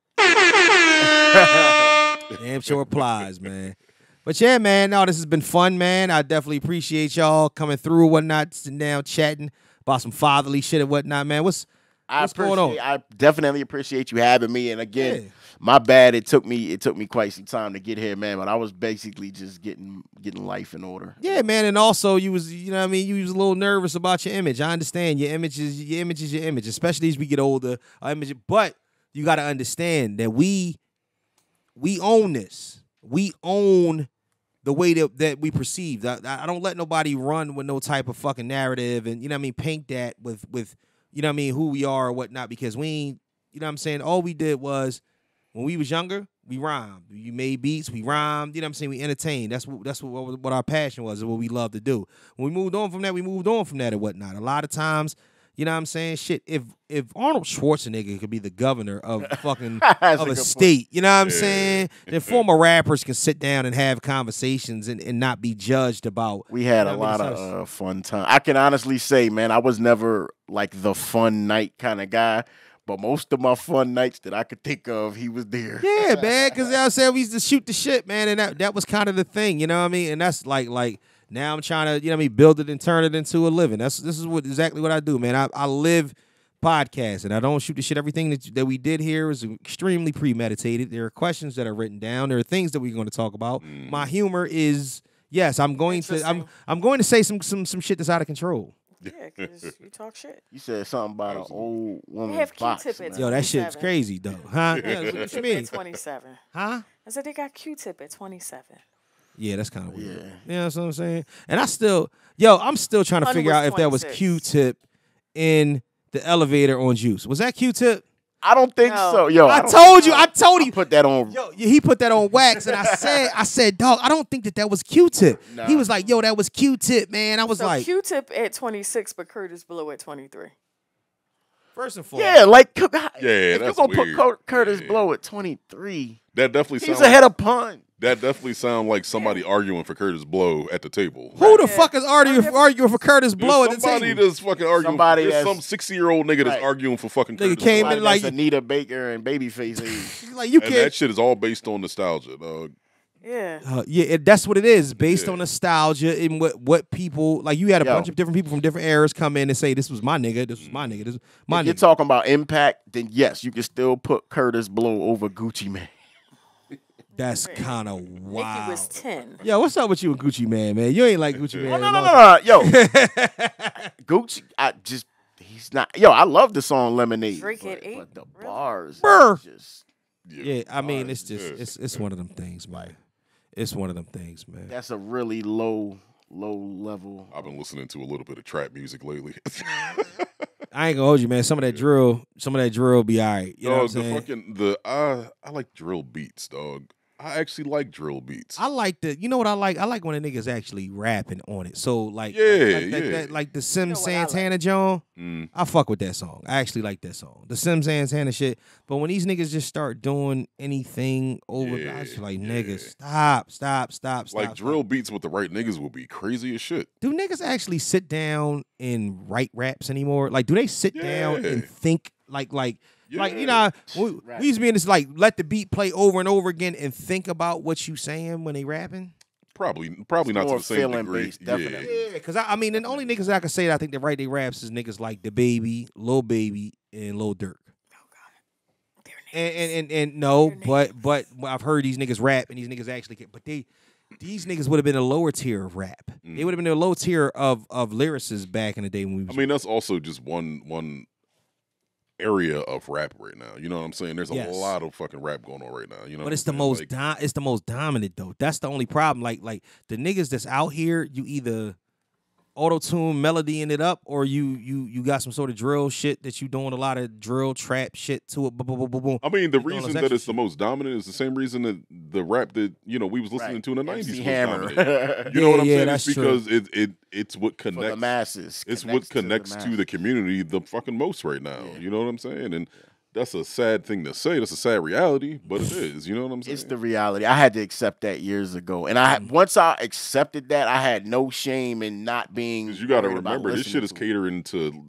damn sure applies, man. But yeah, man, no, this has been fun, man. I definitely appreciate y'all coming through and whatnot, sitting down, chatting about some fatherly shit and whatnot, man. What's going on? I definitely appreciate you having me. And again, Yeah. my bad. It took me quite some time to get here, man. But I was basically just getting life in order. Yeah, man, and also you was, you know what I mean, you was a little nervous about your image. I understand your image is your image, especially as we get older. Our image, but you got to understand that we own this. We own the way that we perceive. I don't let nobody run with no type of fucking narrative and, you know what I mean, paint that with you know what I mean, who we are or whatnot, because we ain't, you know what I'm saying, all we did was when we was younger, we rhymed. You made beats, we rhymed, you know what I'm saying, we entertained. That's what our passion was and what we love to do. When we moved on from that, and whatnot. A lot of times, you know what I'm saying, shit, if Arnold Schwarzenegger could be the governor of fucking of a state, you know what I'm saying, then former rappers can sit down and have conversations and not be judged about. We had you a know what I lot mean? of fun time. I can honestly say, man, I was never like the fun night kind of guy. But most of my fun nights that I could think of, he was there. Yeah, man, because I said we used to shoot the shit, man, and that was kind of the thing, you know what I mean? And that's like now I'm trying to, you know what I mean, build it and turn it into a living. This is exactly what I do, man. I live podcasting. I don't shoot the shit. Everything that we did here is extremely premeditated. There are questions that are written down. There are things that we're going to talk about. My humor is, yes, I'm going to say some shit that's out of control. Yeah, because you talk shit. You said something about an old They woman's have box. Q-tip at man. Yo, that shit's 27. crazy though, huh? Yeah, what you Q-tip mean? at 27. Huh? I said they got Q-tip at 27. Yeah, that's kind of weird. Yeah. You know what I'm saying? And I'm still trying to Hun figure was out if that was 26. Q-tip in the elevator on Juice. Was that Q-tip? I don't think No. so. Yo, I told you. Put that on. Yo, he put that on wax, and I said, dog, I don't think that was Q-tip. Nah. He was like, yo, that was Q-tip, man. I was So like, Q-tip at 26, but Curtis Blow at 23. first and foremost, Yeah, like if that's you're gonna weird. put Curtis Yeah. Blow at 23, That definitely he's sounds ahead of Pun. that definitely sound like somebody arguing for Curtis Blow at the table. who the Yeah. fuck is arguing for Curtis Blow at the Somebody table? that's fucking arguing. Somebody There's that's- some 60-year-old nigga that's Right. arguing for fucking Nigga Curtis came Blow. in like- That's Anita Baker and Babyface age. Like you And can't. that shit is all based on nostalgia, dog. Yeah. That's what it is, based Yeah. on nostalgia and what people like. You had a Yo. bunch of different people from different eras come in and say, "This was my nigga. This was my nigga. This was my If you're nigga." talking about impact, then yes, you can still put Curtis Blow over Gucci Man. That's kind of Nikki wild. was 10. Yo, what's up with you and Gucci Man, man? You ain't like Gucci Man. No. Yo, Gucci, he's not. Yo, I love the song Lemonade. Drake at but 8? the Really? bars, Brr. just Yeah, I mean, it's just it's one of them things, Mike. It's one of them things, man. that's a really low level. I've been listening to a little bit of trap music lately. I ain't gonna hold you, man. Some of that drill be all right. You know what I'm Dog, saying? I like drill beats, dog. I actually like drill beats. I like you know what I like? I like when the niggas actually rapping on it. So like, like the Sim Santana John. I fuck with that song. I actually like that song. The Sim Santana shit. But when these niggas just start doing anything over, I just like niggas, stop. Like drill beats with the right niggas will be crazy as shit. Do niggas actually sit down and write raps anymore? Like, do they sit down and think like you know, we used to be in this like let the beat play over and over again and think about what you saying when they rapping? Probably not to the same degree. Based, definitely. Yeah, because I mean, the only niggas that I can say that I think that write their raps is niggas like The Baby, Lil Baby, and Lil Durk. Oh God, and no, but I've heard these niggas rap and these niggas actually but these niggas would have been a lower tier of rap. They would have been a low tier of lyricists back in the day when we was that's also just one area of rap right now. You know what I'm saying? There's a lot of fucking rap going on right now. You know, but it's the most it's the most dominant though. That's the only problem. Like the niggas that's out here, you either auto-tune melodying it up or you got some sort of drill shit that you doing a lot of drill trap shit to it. Boom. I mean, the reason that it's the most dominant is the same reason that the rap that we was listening to in the 90s was dominant. You know what I'm saying? It's because it's what connects for the masses. It's what connects to the community the fucking most right now. Yeah. You know what I'm saying? And that's a sad thing to say. That's a sad reality, but it is. You know what I'm saying? It's the reality. I had to accept that years ago, and once I accepted that, I had no shame in not being. Because you got to remember, this shit is catering to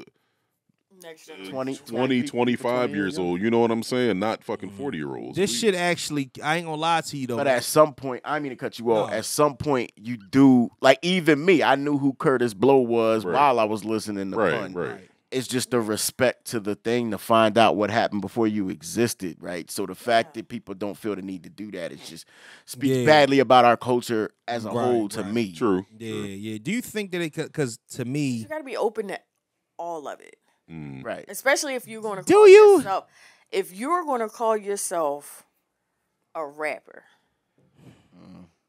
20, 25 years old. You know what I'm saying? Not fucking 40-year-olds. This shit actually, I ain't gonna lie to you though. But at some point, I mean to cut you off. At some point, you do like even me. I knew who Curtis Blow was while I was listening to Pun. Right. It's just the respect to the thing to find out what happened before you existed, right? So the fact that people don't feel the need to do that, it just speaks badly about our culture as a whole to me. True. Yeah. Do you think that because to me, you got to be open to all of it, right? Especially if you're going to call yourself, if you're going to call yourself a rapper,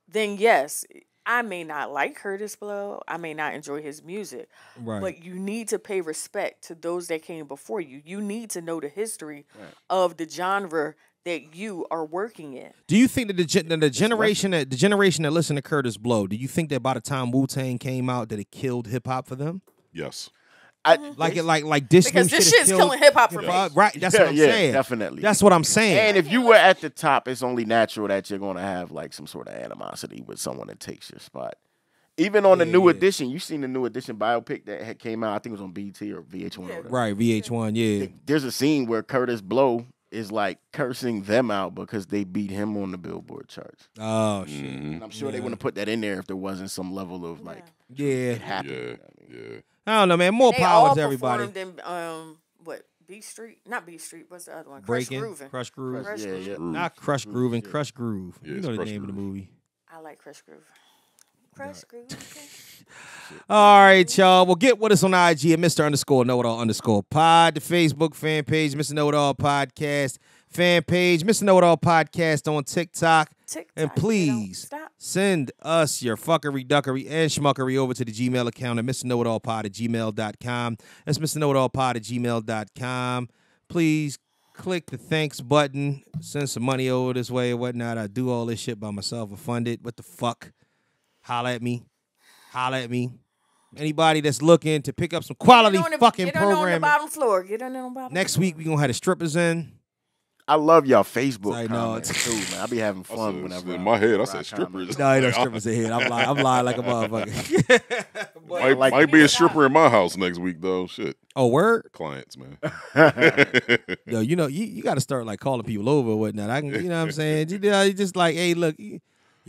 then yes. I may not like Curtis Blow. I may not enjoy his music. Right. But you need to pay respect to those that came before you. You need to know the history of the genre that you are working in. Do you think that the generation that listened to Curtis Blow, do you think that by the time Wu-Tang came out that it killed hip hop for them? Yes. Like this because this shit's killing hip hop for me. Right, that's what I'm saying. Definitely. That's what I'm saying. And if you were at the top, it's only natural that you're gonna have like some sort of animosity with someone that takes your spot. Even on the New Edition, you seen the New Edition biopic that had came out. I think it was on BT or VH1. Right, VH1. Yeah. There's a scene where Curtis Blow is like cursing them out because they beat him on the Billboard charts. Oh shit! And I'm sure they wouldn't put that in there if there wasn't some level of like it happened. Yeah. I don't know, man. More power to everybody. What? B Street? Not B Street. What's the other one? Breaking. Crush Groove. Not Crush Groove and Crush Groove. Yeah, you know the name of the movie. I like Crush Groove. Crush Groove. All right, y'all. Well, get with us on IG at Mr_Know-It-All_pod. The Facebook fan page, Mr. Know-It-All Podcast fan page, Mr. Know-It-All Podcast on TikTok. And please send us your fuckery, duckery, and schmuckery over to the Gmail account at MrKnowItAllPod@gmail.com. That's MrKnowItAllPod@gmail.com. Please click the thanks button. Send some money over this way or whatnot. I do all this shit by myself or fund it. What the fuck? Holla at me. Anybody that's looking to pick up some quality fucking programming. Get on the bottom floor. Get on the bottom floor. Next week, we're going to have the strippers in. I love y'all Facebook comments too, man. I be having fun whenever. In my head, I said strippers. No, ain't no strippers in here. I'm lying like a motherfucker. might be a stripper in my house next week, though. Shit. Oh, word? Clients, man. Yo, you know, you got to start like calling people over or whatnot. You know what I'm saying? You just like, hey, look.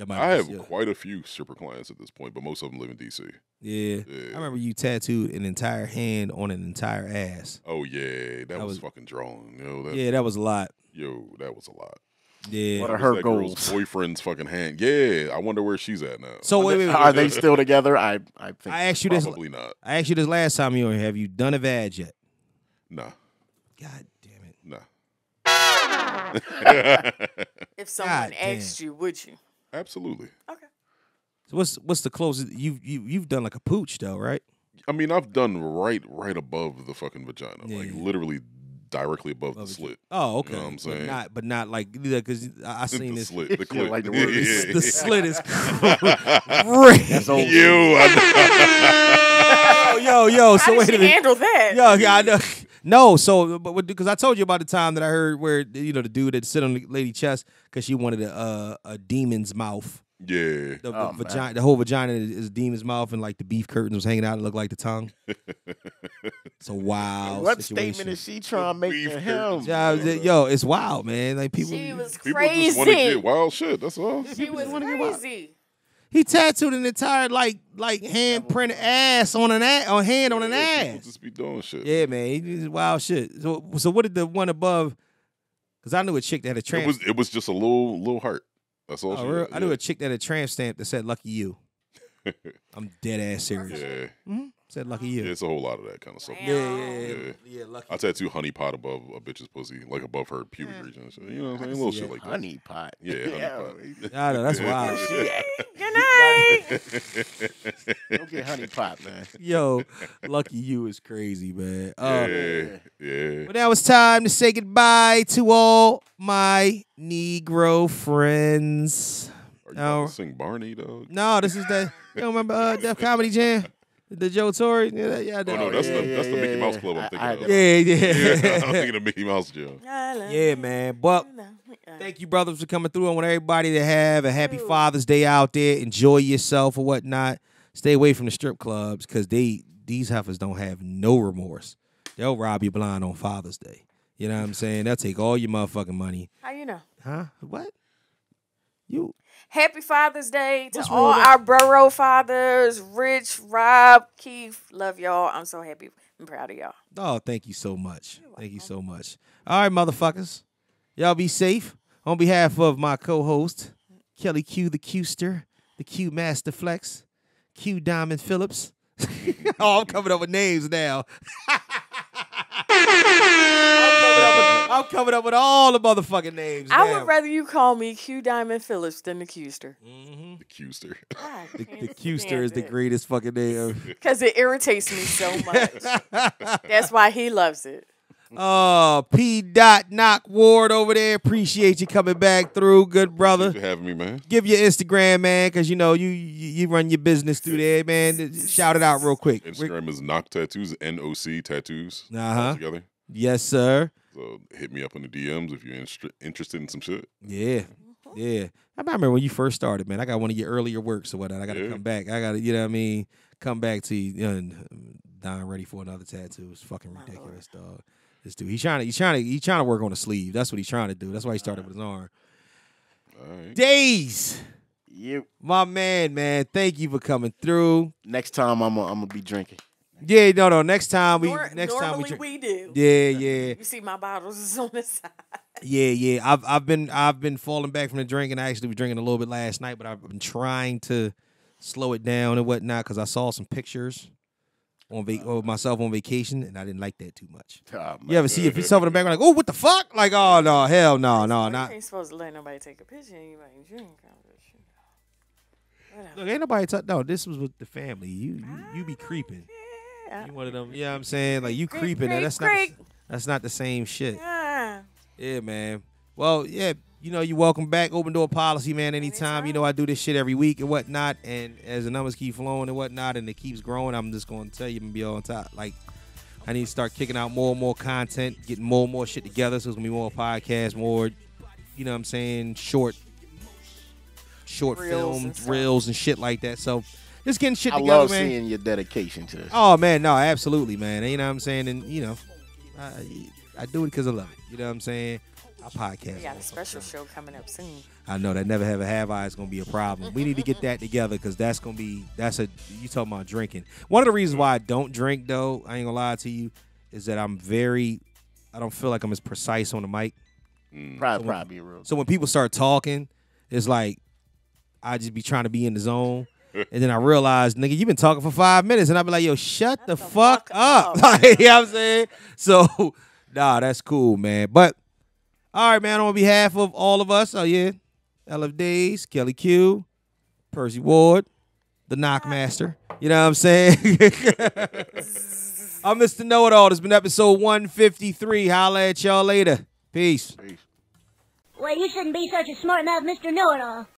I have quite a few stripper clients at this point, but most of them live in D.C. Yeah. I remember you tattooed an entire hand on an entire ass. Oh, yeah. That was fucking drawn. That was a lot. Yo, that was a lot. Yeah. What are her goals? Girl's boyfriend's fucking hand. Yeah, I wonder where she's at now. So wait. Are they still together? I think I asked you probably not. I asked you this last time you were here. Have you done a vag yet? Nah. God damn it. Nah. If someone asked you, would you? Absolutely. Okay. So what's the closest you've done like a pooch though, right? I mean, I've done right above the fucking vagina, like literally directly above the slit. Oh, okay. You know what I'm saying? But not like because I seen the this. slit. The clip. Like the word. The slit is That's old yo. So How wait did a she minute. handle that? Yeah, I know. No, so but because I told you about the time that I heard where the dude that sit on the lady chest because she wanted a demon's mouth. Yeah. The vagina, the whole vagina is a demon's mouth, and like the beef curtains was hanging out. It looked like the tongue. It's a wild What situation. statement is she trying to make to him? Yo, it's wild, man. Like people, She was People just want to crazy. get wild shit. That's all. She was crazy. he tattooed an entire like handprint ass on an ass, on hand on an People ass. just be doing shit. Yeah, man, he did wild shit. So what did the one above? Because I knew a chick that had a tramp. It was just a little heart. That's all. I knew a chick that had a tramp stamp that said "Lucky You." I'm dead ass serious. Yeah. Said "Lucky You." Yeah, it's a whole lot of that kind of stuff. Yeah. Lucky. I tattoo honey pot above a bitch's pussy, like above her pubic region. So, you know what I'm saying? Little shit like that. Honey pot. Yeah, honey pot. I know that's wild. Good night. Don't get honey pot, man. Yo, Lucky You is crazy, man. Yeah. But now it's time to say goodbye to all my Negro friends. Are you about to sing Barney, dog? No, this is the. You don't remember Def Comedy Jam? The Joe Torre? Yeah, Oh, no, that's the Mickey Mouse Club I'm thinking of. Yeah. I'm thinking of Mickey Mouse Jam. Yeah, man. But thank you, brothers, for coming through. I want everybody to have a happy Father's Day out there. Enjoy yourself or whatnot. Stay away from the strip clubs because these heifers don't have no remorse. They'll rob you blind on Father's Day. You know what I'm saying? They'll take all your motherfucking money. How you know? Huh? What? You? Happy Father's Day to all our borough fathers, Rich, Rob, Keith. Love y'all. I'm so happy and proud of y'all. Oh, thank you so much. Thank you so much. All right, motherfuckers. Y'all be safe. On behalf of my co-host, Kellie Q, the Qster, the Q Master Flex, Q Diamond Phillips. Oh, I'm coming up with names now. I'm coming up with all the motherfucking names. I would rather you call me Q Diamond Phillips than the Qster. The Qster. The Qster is the greatest fucking name. Because it irritates me so much. That's why he loves it. Oh, P. Knock Ward over there. Appreciate you coming back through, good brother. Thank you for having me, man. Give your Instagram, man, because you know you run your business through there, man. Shout it out real quick. Instagram is Knock Tattoos, NOC Tattoos. Uh-huh. All together. Yes, sir. So hit me up in the DMs if you're interested in some shit. Yeah. I remember when you first started, man. I got one of your earlier works or whatnot. I got to come back. I got to, you know what I mean, come back to you. And Don ready for another tattoo. It's fucking ridiculous, dog. This dude, he's trying to work on the sleeve. That's what he's trying to do. That's why he started with his arm. All right. Daze. You, my man. Thank you for coming through. Next time I'm gonna be drinking. Yeah, no. Next time we Normally we do. Yeah. You see my bottles is on the side. Yeah. I've been falling back from the drinking. I actually was drinking a little bit last night, but I've been trying to slow it down and whatnot because I saw some pictures of myself on vacation, and I didn't like that too much. You ever see yourself in the background like, oh, what the fuck? Like, oh no, hell no, not. You ain't supposed to let nobody take a picture and you ain't drink. Look, ain't nobody no, this was with the family. You be creeping. You one of them, you know what I'm saying? Like you creeping. That's not the same shit. Yeah, man. Well, yeah, you know, you're welcome back. Open door policy, man, anytime. You know, I do this shit every week and whatnot. And as the numbers keep flowing and whatnot and it keeps growing, I'm just going to tell you I'm going to be on top. Like, I need to start kicking out more and more content, getting more and more shit together. So it's going to be more podcasts, more, you know what I'm saying, short films, reels and shit like that. So just getting shit together, man. I love seeing your dedication to this. Oh, man, no, absolutely, man. And you know what I'm saying? And, you know, I do it because I love it. You know what I'm saying? I podcast. We got a special show coming up soon. I know that Never Have I is going to be a problem. We need to get that together because you talking about drinking. One of the reasons why I don't drink, though, I ain't going to lie to you, is that I don't feel like I'm as precise on the mic. Probably real. So when people start talking, it's like I just be trying to be in the zone. And then I realize, nigga, you've been talking for 5 minutes. And I be like, yo, shut the fuck up. Like, you know what I'm saying? So, nah, that's cool, man. But, all right, man, on behalf of all of us, LF Daze, Kellie Q, Percy Ward, the Knockmaster. You know what I'm saying? I'm Mr. Know-It-All. This has been episode 153. Holla at y'all later. Peace. Well, you shouldn't be such a smart mouth, Mr. Know-It-All.